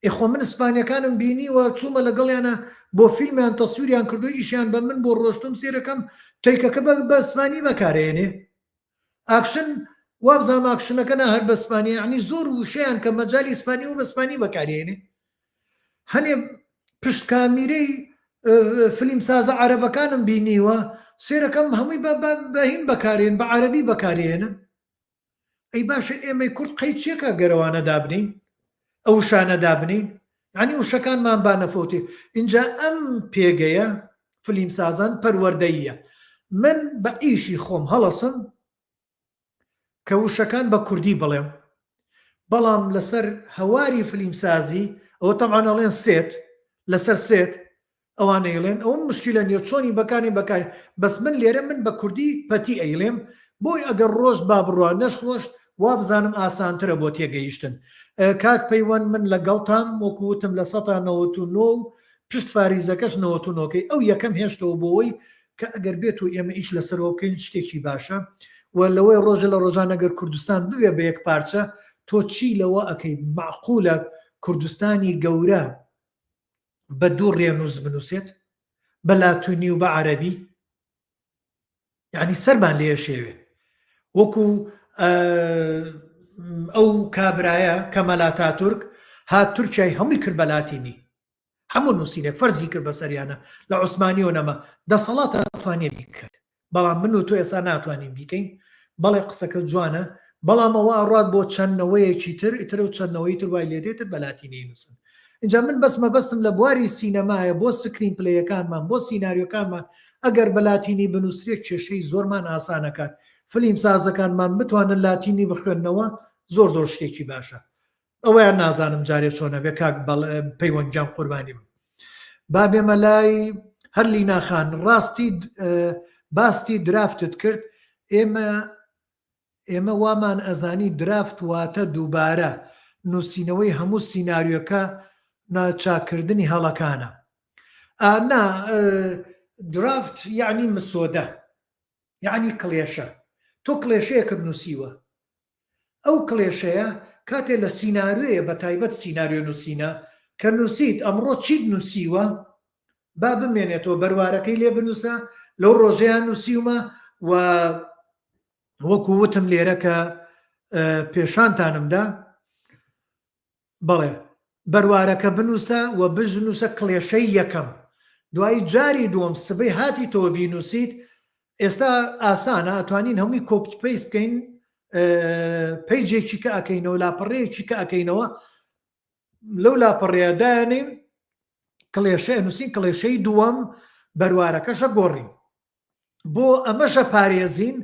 ئێخۆ من ئیسپانیەکانم بینیوە چوومە لەگەڵیانە بۆ فیلمیان تەسووریان کردو ئیشیان بە من بۆ ڕۆشتم سێرەکەم تیکەکە بە ئیسپانی بەکارێنێ ئاکشن وابزانام ئاکشنەکە نا هەر بە ئیسپانی یعنی زۆر وشەیان کە مەجای ئیسپانی و بە ئیسپانی بەکارێنێ هەنێ پشت کامیرەی فیلمسازە عەرەبەکانم بینیوە سێرەکەم هەمووی بەهین بەکارێن بە عەرەبی بەکارێنن ئەی باشە ئێمەی کورد قەی چێکە گەرەوانە دابنین ئەو شانە دابنین یعنی وشەکانمان با نەفەوتێ اینجا ئەم پێگەیە فیلمسازان پەروەردەییە من بە ئیشی خۆم هەڵەسم کە وشەکان بە کوردی بڵێم بەڵام لەسەر هەواری فیلمسازی ئەوە تەبعان ئەڵێن سێت لەسەر سێت ئەوانەیڵێن ئەوە مشکلە نیە چۆنی بەکاری بەس من لێرە من بە کوردی پەتی ئەیڵێم بۆی ئەگەر ڕۆژ با بڕوە نەش ڕۆژ وا بزانم ئاسانترە بۆ تێگەیشتن کاک پەیوەند من لەگەڵتان وەکووتم لە 1990 پشت فاریزەکەش 99کەی ئەو یەکەم هێشتەوە بۆەوەی کە ئەگەر بێت و ئێمە ئیش لەسەرەوە بکەین شتێکی باشە و لەوەی ڕۆژە لە ڕۆژان ئەگەر کوردستان ببێ بە یەک پارچە تۆ چی لەوە ئەەکەی معقولە کوردستانی گەورە بە دوو ڕێنووس بنووسێت بە لاتونی و بە عەرەبی یعنی سەرمان لێ شێوێ وەکو ئەو کابرایە کەمەل ئاتاتورک هات تورکیای هەمووی کرد بە لاتینی هەموو نووسینێک فەرزی کرد بە سەریانە لە عوسمانی و نەمە دەسەڵاتە توانێت بیکات بەڵام من و تۆ ئێستا ناتوانین بیکەین بەڵێ قسەکە جوانە بەڵام ئەوە ئەڕات بۆ چەندنەوەیەکی تر ئیتر و چەندنەوەی تر وای لێدێتر بە لاتینی نووسن اینجا من بەستم لە بواری سینەمایە بۆ سکرین پلەیەکانمان بۆ سیناریۆکانمان ئەگەر بە لاتینی بنووسرێت کێشەی زۆرمان ئاسانەکات فیلم سازەکانمان بتوانن لاتینی بخوێننەوە زۆر شتێکی باشە ئەوەیان نازانم جارێ چۆنە بێ کاک پەیوەندجان قوربانی بم با بێمە لای هەر لیناخان ڕاستی باستی درافتت کرد ئێمە وامان ئەزانی درافت واتە دووبارە نووسینەوەی هەموو سیناریۆکە ناچاکردنی هەڵەکانە نا درافت یعنی مسۆدە یعنی کڵێشە تۆ کڵێشەیەکرد نووسیوە ئەو کڵێشەیە کاتێ لە سیناریۆیە بە تایبەت سیناریۆ نووسینە کە نووسیت ئەمڕۆ چیت نووسیوە با بمێنێتەوە بەروارەکەی لێ بنووسە لەو ڕۆژەیان نووسیومە و وەکو وتم لێرە کە پێشانتانمدا بەڵێ بەروارەکە بنووسە و بنووسە کڵێشەی یەکەم دوایی جاری دووەم سبەی هاتی تۆ بینووسیت ئێستا ئاسانە ئەتوانین هەمووی کۆپت پێیستکەین پەیجێکی کە ئەەکەینەوە لاپەڕەیەکی کە ئەەکەینەوە لەو لاپەڕێدانێ کڵێشە نووسین کڵێشەی دووەم بەروارەکەشە گۆڕین بۆ ئەمەشە پارێزین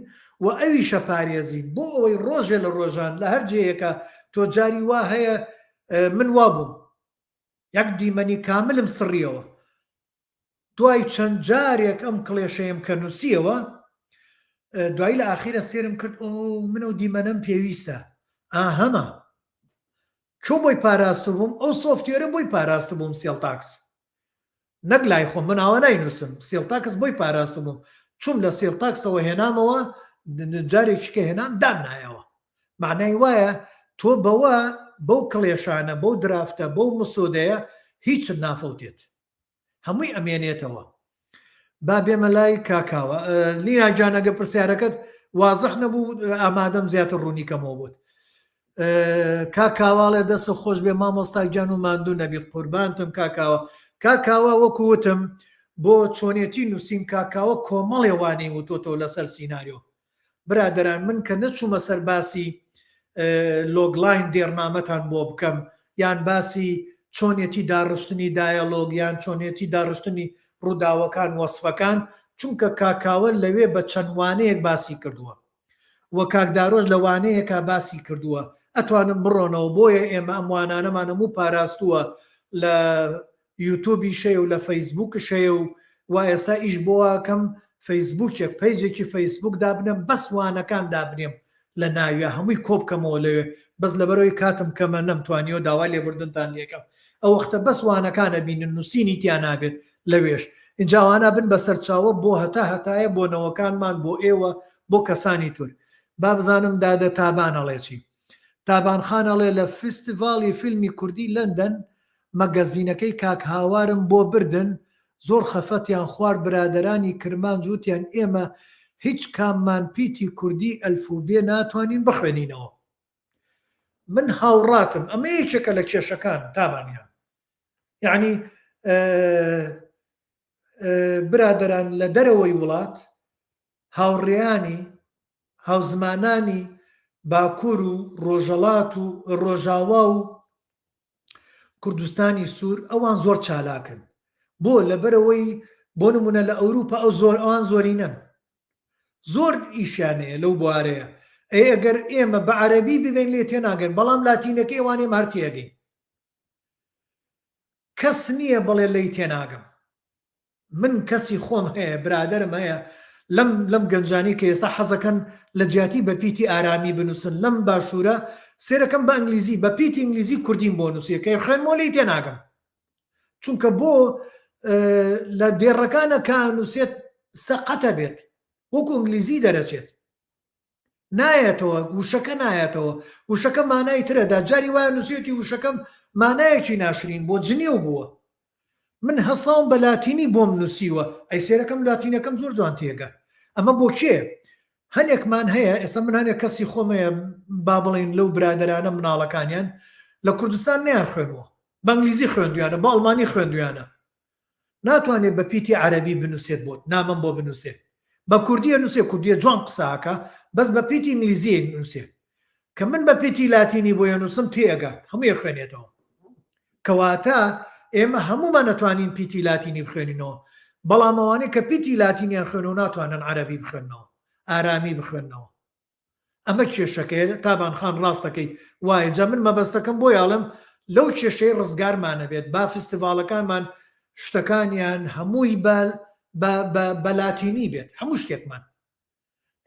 و ئەویشە پارێزین بۆ ئەوەی ڕۆژێ لە ڕۆژان لە هەر جەیەکە تۆ جاری وا هەیە من وا بووم یەک دیمەنی کاملم سڕیەوە دوای چەند جارێک ئەم کڵێشەیەم کە نووسیەوە دوای لە ئاخیرە سێرم کرد من ئەو دیمەنەم پێویستە هەمە چۆ بۆی پاراستە بووم ئەو سۆفتێرە بۆی پاراستە بووم سێڵتاکس نەک لای خۆم مناوە ناینووسم سێڵتاکس بۆی پاراستە بووم چوم لە سێڵتاکسەوە هێنامەوە جارێکیکە هێنام دام نایەوە معنای وایە تۆ بەوە بەو کڵێشانە بەو درافتە بەو مسۆدەیە هیچت نافەوتێت هەمووی ئەمێنێتەوە با بێمە لای کاکاوە لیناجانەگە پرسیارەکەت وازەح نەبوو ئامادەم زیاتر ڕوونی کەمەوە بوت کاکاواڵێ دەستە خۆش بێ مامۆستاگیان و ماندوو نەبیت قوربانتم کاکاوە وەکووتم بۆ چۆنێتی نووسین کاکاوە کۆمەڵێوانەی وتۆتەوە لەسەر سیناریۆ برادەران من کە نەچوومە سەر باسی لۆگلاین دێرنامەتان بۆ بکەم یان باسی چۆنێتی داڕشتنی دایەلۆگ یان چۆنێتی داڕشتنی ڕووداوەکان وەسفەکان چونکە کاکاوە لەوێ بە چەندوانەیەک باسی کردووە وە کاکدارۆژ لەوانەیەکە باسی کردووە ئەتوانم بڕۆنەوە بۆیە ئێمە ئەموانانەمان هەموو پاراستووە لە یوتوبی شەیە و لە فەیسبوک شەیە و وا ئێستا ئیش بۆواکەم فەیسبوکێک پەیجێکی فەیسبوک دابنم بەسوانەکان دابنێم لە ناویە هەمووی کۆبکەمەوە لەوێ بەس لەبەرەوەی کاتم کەمە نەمتوانیەوە داوا لێبوردنتان لێکەم ئەو وەختە بەسوانەکانە بینن نووسینی تیان نابێت لەوێش اینجاوانە بن بە سەرچاوە بۆ هەتایە بۆ نەوەکانمان بۆ ئێوە بۆ کەسانی تر با بزانم دادە تابانەڵێکی تابانخانەڵێ لە فستیڤاڵی فیلمی کوردی لەندەن مەگەزینەکەی کاک هاوارم بۆ بردن زۆر خەفەتیان خوارد برادەرانی کرمان جووتیان ئێمە هیچ کاممان پیتی کوردی ئەلفوبێ ناتوانین بخوێنینەوە من هاوڕاتم ئەمە یەکێکە لە کێشەکان تابانیان یعنی برادەران لە دەرەوەی وڵات هاوڕێیانی هاوزمانانی باکوور و ڕۆژەڵات و ڕۆژاوا و کوردستانی سوور ئەوان زۆر چالاکن بۆ لەبەرەوەی بۆ نمونە لە ئەوروپا ئەوان زۆرینەن زۆر ئیشیانەیە لەو بوارەیە ئەگەر ئێمە بە عەرەبی ببین لێ تێناگەن بەڵام لاتینەکەی ئەوانێ مارتیەگەین کەس نییە بڵێ لی تێناگەم من کەسی خۆم هەیە برادرم هەیە لەم گەنجانی کە ئێستا حەزەکەن لە جیاتی بە پیتی ئارامی بنووسن لەم باشوورە سێرەکەم بە ئەنگلیزی بە پیتی ئینگلیزی کوردیم بۆ نووسیە کە خوێنمەوە لی تێناگەم چونکە بۆ لە دێڕەکانە کە نووسێت سەقەتە بێت وەکو ئینگلیزی دەرەچێت نایەتەوە وشەکە نایەتەوە وشەکە مانای ترەدا جاری وایە نووسێتی وشەکەم مانایەکی ناشرین بۆ جنێو بووە من هەساوم بە لاتینی بۆم نووسیوە ئەی سێرەکەم لاتینەکەم زۆر جوان تێگە ئەمە بۆ کێ هەنێکمان هەیە ئێستا من هەنێک کەسی خۆمەیە با بڵین لەو برادەرانە مناڵەکانیان لە کوردستان نیان خوێنوە بە ئەنگلیزی خوێندویانە بە ئەڵمانی خوێندویانە ناتوانێت بە پیتی عەرەبی بنووسێت بۆت نامم بۆ بنووسێت بە کوردیە نووسێ کوردیە جوان قساکە بەس بە پیتی ئینگلیزی نووسێت کە من بە پیتی لاتینی بۆ نووسم تێگات هەمووی خوێنێتەوە کەواتە ئێمە هەمومان نەتوانین پیتی لاتینی بخوێنینەوە بەڵام ئەوانەی کە پیتی لاتینیان خوێنەوە ناتوانن عەرەبی بخوێنەوە ئارامی بخوێنەوە ئەمە کێشەکەیە تابانخان ڕاستەکەی وایە جا من مەبەستەکەم بۆ یاڵم لەو کێشەی ڕزگارمانە بێت با فستیڤاڵەکانمان شتەکانیان هەمووی بە لاتینی بێت هەموو شتێکمان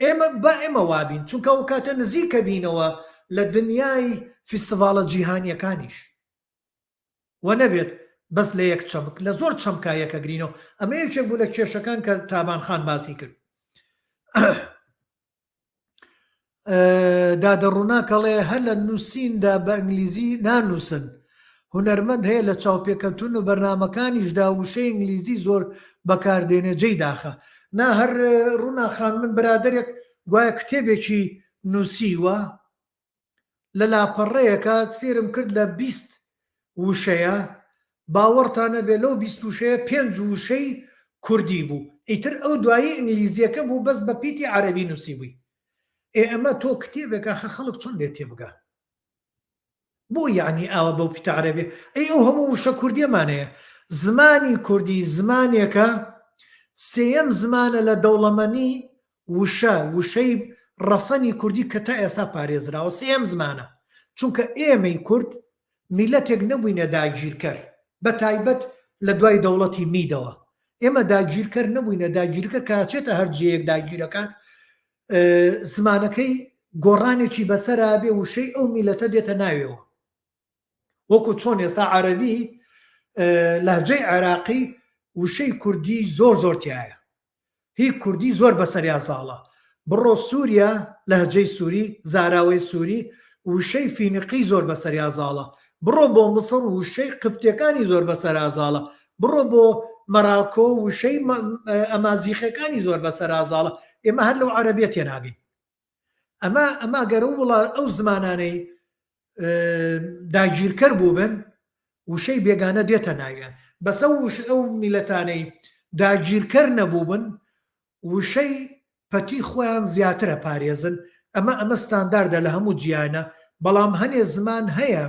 ئێمە بە ئێمە وابین چونکە ئەو کاتە نزیکە بینەوە لە دنیای فستیڤاڵە جیهانیەکانیش وە نەبێت بەس لە یەک چەمک لە زۆر چەمکایەکە گرینەوە ئەمە یەکێک بوو لە کێشەکان کە تابانخان باسی کرد دادەڕووناکەڵێ هەر لە نووسیندا بە ئینگلیزی نانووسن هونەرمەند هەیە لە چاوپێکەوتن و بەرنامەکانیشدا وشەی ئینگلیزی زۆر بەکاردێنێ جێی داخە نا هەر ڕووناخان من برادێک گوایە کتێبێکی نووسیوە لە لاپەڕەیەکە سێرم کرد لە 20 وشەیە باوەڕتانە بێ لەو 20 وشەیە 5 وشەی کوردی بوو ئیتر ئەو دوایی ئینگلیزیەکە بوو بەس بە پیتی عەرەبی نووسی بووی ئەمە تۆ کتێبێکە خەڵک چۆن لێ تێبگا بۆ یعنی ئاوە بەو پیتە عەرەبی ئەو هەموو وشە کوردیەمانەیە زمانی کوردی زمانێکە سێیەم زمانە لە دەوڵەمەنی وشەی ڕەسەنی کوردی کە تا ئێستا پارێزراوە سێیەم زمانە، چونکە ئێمەی کورد میلەتێک نەبووینە داگیرکەر بە تایبەت لە دوای دەوڵەتی میدەوە. ئێمە داگیرکەر نەبووینە، داگیرکە کاچێتە هەر جەیەک داگیرەکان زمانەکەی گۆڕانێکی بەسەرا بێ وشەی ئەو میلەتە دێتە ناوێەوە. وەکو چۆن ئێستا عەرەبی لەهجەی عێراقی وشەی کوردی زۆر تایە، هی کوردی زۆر بەسەریا ساڵە. بڕۆ سووریا لەهجەی سووری زاراوەی سووری وشەی فینقی زۆر بەسەریا زاڵە. بڕۆ بۆ مسڵ وشەی قبتیەکانی زۆر بەسەرازاڵە. بڕۆ بۆ مەراکۆ وشەی ئەمازیخەکانی زۆر بەسەرازاڵە. ئێمە هەر لەو عەرەبیە تێناگەین. ئەمە گەرە وڵا ئەو زمانانەی داگیرکەر بوو بن وشەی بێگانە دێتە ناویان. بەسە ئەو میلەتانەی داگیرکەر نەبوو بن وشەی پەتی خۆیان زیاترە پارێزن. ئەمە ستانداردە لە هەموو جیانە، بەڵام هەنێ زمان هەیە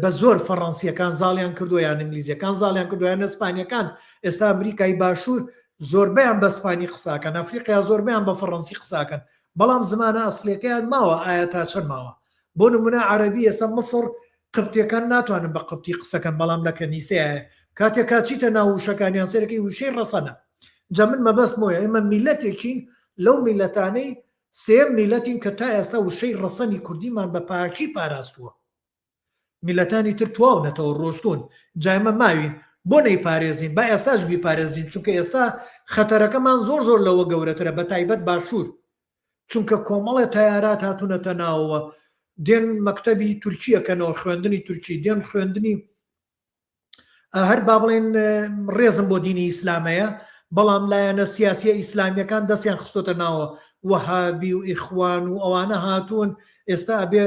بە زۆر فەڕەنسیەکان زاڵیان کردو یان ئینگلیزیەکان زاڵیان کردو یان ئەسپانیەکان. ئێستا ئەمریکای باشوور زۆربیان بە ئەسپانی قساکەن، ئەفریقیا زۆربیان بە فەڕەنسی قساکەن، بەڵام زمانە ئەسڵیەکەیان ماوە. ئایا تا چەند ماوە؟ بۆ نمونە عەرەبی ئێستا مەسڕ قبتیەکان ناتوانن بە قبتی قسەکەن، بەڵام لە کەنیسەیە کاتێکا چیتە ناو وشەکانیان سەرەکەی وشەی ڕەسەنە. جا من مەبەستم وایە ئێمە میلەتێکین لەو میلەتانەی سێم میلەتین کە تا ئێستا وشەی ڕەسەنی کوردیمان بە پاکی پاراستووە. میلەتانی تر تواونەتەوە ڕۆشتون. جا ئێمە ماوین بۆ نەیپارێزین، با ئێستاش بیپارێزین، چونکە ئێستا خەتەرەکەمان زۆر لەوە گەورەترە، بە تایبەت باشوور، چونکە کۆمەڵێ تایارات هاتوونەتە ناوەوە، دێن مەکتەبی تورکیەکەنەوە خوێندنی تورکی، دێن خوێندنی هەر با بڵێن ڕێزم بۆ دینی ئیسلامەیە، بەڵام لایەنە سیاسیە ئیسلامیەکان دەستیان خستۆتە ناوە وەهابی و ئیخوان و ئەوانە هاتوون. ئێستا ئەبێ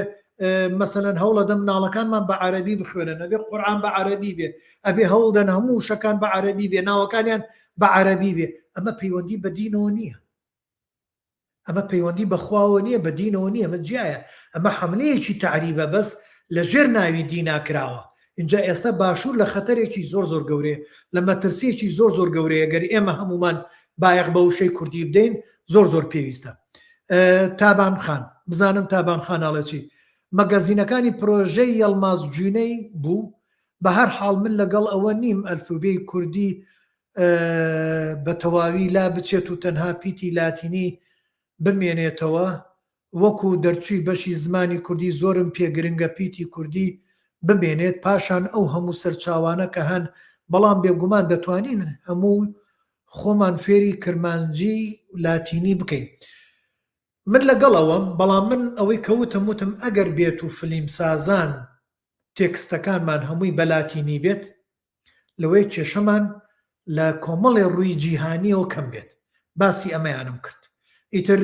مەسەلەن هەوڵەدەم مناڵەکانمان بە عەرەبی بخوێنن، ئەبێ قورئان بە عەرەبی بێ، ئەبێ هەوڵدەن هەموو شەکان بە عەرەبی بێ، ناوەکانیان بە عەرەبی بێ. ئەمە پەیوەندی بە دینەوە نییە، ئەمە پەیوەندی بەخواوە نییە، بە دینەوە نییە، ئەمە جیایە. ئەمە حملەیەکی تعریبە بەس لە ژێر ناوی دیناکراوە. اینجا ئێستا باشوور لە خەتەرێکی زۆر گەورەیە، لە مەترسیەکی زۆر گەورەیە. گەر ئێمە هەمومان بایەق بە وشەی کوردی بدەین زۆر پێویستە. تابان خان، بزانم تابان خاناڵە چی مەگەزینەکانی پرۆژەی یەڵماز جوونەی بوو. بە هەر حاڵ من لەگەڵ ئەوە نیم ئەلفوبێی کوردی بە تەواوی لا بچێت و تەنها پیتی لاتینی بمێنێتەوە. وەکو دەرچووی بەشی زمانی کوردی زۆرم پێگرنگە پیتی کوردی بمێنێت، پاشان ئەو هەموو سەرچاوانە کە هەن، بەڵام بێگومان دەتوانین هەموو خۆمان فێری کرمانجی لاتینی بکەین. من لەگەڵەوەم، بەڵام من ئەوەی کەوتم وتم ئەگەر بێت و فلیم سازان تێکستەکانمان هەمووی بەلاتینی بێت، لەوەی کێشەمان لە کۆمەڵێ ڕووی جیهانیەوە کەم بێت. باسی ئەمەیانم کرد. ئیتر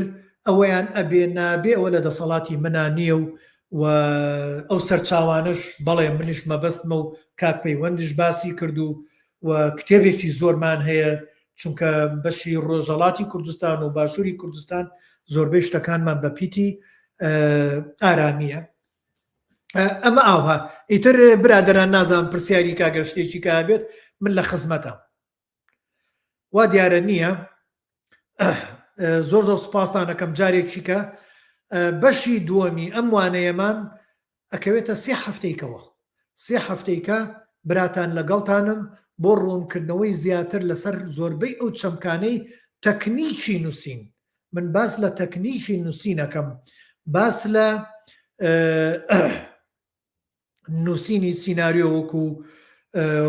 ئەوەیان ئەبێ نابێ ئەوە لە دەسەڵاتی منان نییە و ئەو سەرچاوانش بەڵێ منش مەبەستمە و کاک پەیوەندش باسی کرد و کتێبێکی زۆرمان هەیە، چونکە بەشی ڕۆژهەڵاتی کوردستان و باشووری کوردستان زۆربەی شتەکانمان بە پیتی ئارامیە. ئەمە ئاوها ئیتر برادران نازانم پرسیاری کاگەر شتێکی کابێت من لە خزمەتە. وا دیارە نییە. زۆر سوپاسان دەکەم جارێکی کە بەشی دووەمی ئەم وانەیەمان ئەکەوێتە 3 هەفتەیکەوە. 3 هەفتەیکە براتان لەگەڵتانم بۆ ڕوونکردنەوەی زیاتر لەسەر زۆربەی ئەو چەمکانەی تەکنیکی نووسین. من باس لە تەکنیکی نووسینەکەم، باس لە نووسینی سیناریۆ وەکو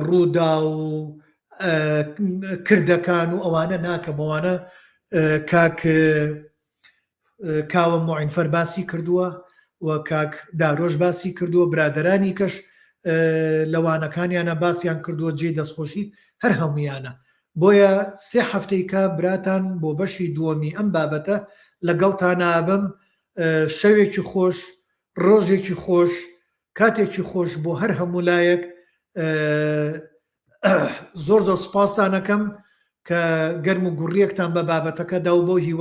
ڕوودا و کردەکان و ئەوانە ناکەم. ئەوانە کاک کاوە موعینفەر باسی کردووە و کاک دارۆژ باسی کردووە، برادرانی کەش لەوانەکانیانە باسییان کردووە، جێ دەستخۆشی هەر هەمویانە. بۆیە 3 هەفتەیکە براتان بۆ بەشی دووەمی ئەم بابەتە لەگەڵتان نابم. شەوێکی خۆش، ڕۆژێکی خۆش، کاتێکی خۆش بۆ هەر هەموو لایەک. زۆر سوپاستان دەکەم کە گەرم و گوڕیەکتان بە بابەتەکە دا و بۆ هیوا